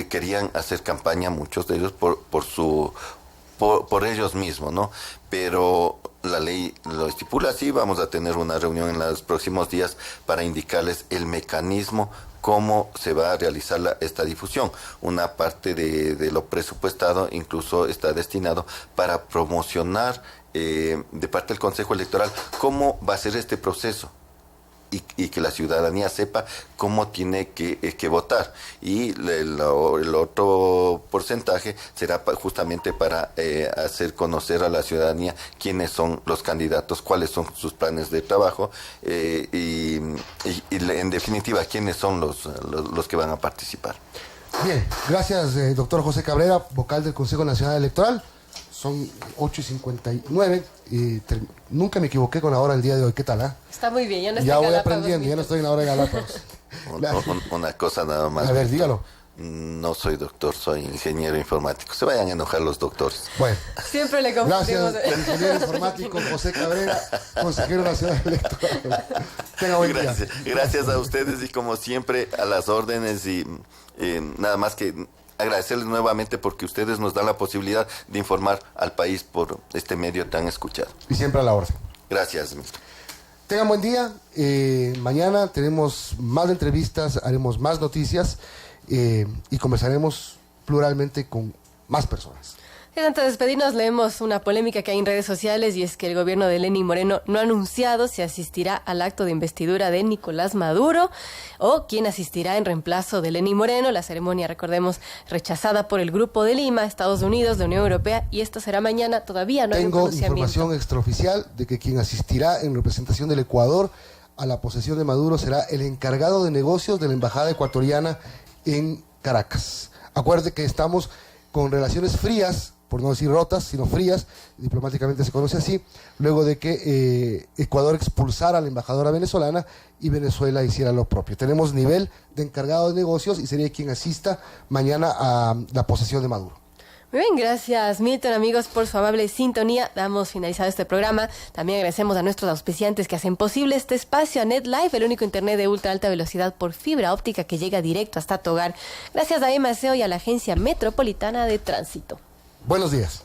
querían hacer campaña, muchos de ellos, por ellos mismos, ¿no? Pero la ley lo estipula así. Vamos a tener una reunión en los próximos días para indicarles el mecanismo, cómo se va a realizar esta difusión. Una parte de lo presupuestado incluso está destinado para promocionar de parte del Consejo Electoral cómo va a ser este proceso. Y que la ciudadanía sepa cómo tiene que votar. Y el otro porcentaje será justamente para hacer conocer a la ciudadanía quiénes son los candidatos, cuáles son sus planes de trabajo y en definitiva quiénes son los que van a participar. Bien, gracias doctor José Cabrera, vocal del Consejo Nacional Electoral. Son 8:59 y nunca me equivoqué con la hora del día de hoy. ¿Qué tal? Está muy bien, ya no estoy ya voy aprendiendo, ya no estoy en la hora de Galápagos. Una cosa nada más. A ver, dígalo. No soy doctor, soy ingeniero informático. Se vayan a enojar los doctores. Bueno. Siempre le confundimos. Gracias, ingeniero informático José Cabrera, consejero nacional electoral. Tenga buen día. Gracias a ustedes y como siempre a las órdenes y nada más que agradecerles nuevamente porque ustedes nos dan la posibilidad de informar al país por este medio tan escuchado. Y siempre a la orden. Gracias, ministro. Tengan buen día. Mañana tenemos más entrevistas, haremos más noticias y conversaremos pluralmente con más personas. Antes de despedirnos, leemos una polémica que hay en redes sociales y es que el gobierno de Lenín Moreno no ha anunciado si asistirá al acto de investidura de Nicolás Maduro o quién asistirá en reemplazo de Lenín Moreno. La ceremonia, recordemos, rechazada por el Grupo de Lima, Estados Unidos, la Unión Europea, y esto será mañana. Todavía no hay un pronunciamiento. Tengo información extraoficial de que quien asistirá en representación del Ecuador a la posesión de Maduro será el encargado de negocios de la Embajada Ecuatoriana en Caracas. Acuerde que estamos con relaciones frías, por no decir rotas, sino frías, diplomáticamente se conoce así, luego de que Ecuador expulsara a la embajadora venezolana y Venezuela hiciera lo propio. Tenemos nivel de encargado de negocios y sería quien asista mañana a la posesión de Maduro. Muy bien, gracias Milton, amigos, por su amable sintonía. Damos finalizado este programa. También agradecemos a nuestros auspiciantes que hacen posible este espacio, a NetLife, el único internet de ultra alta velocidad por fibra óptica que llega directo hasta tu hogar. Gracias a EMASEO y a la Agencia Metropolitana de Tránsito. Buenos días.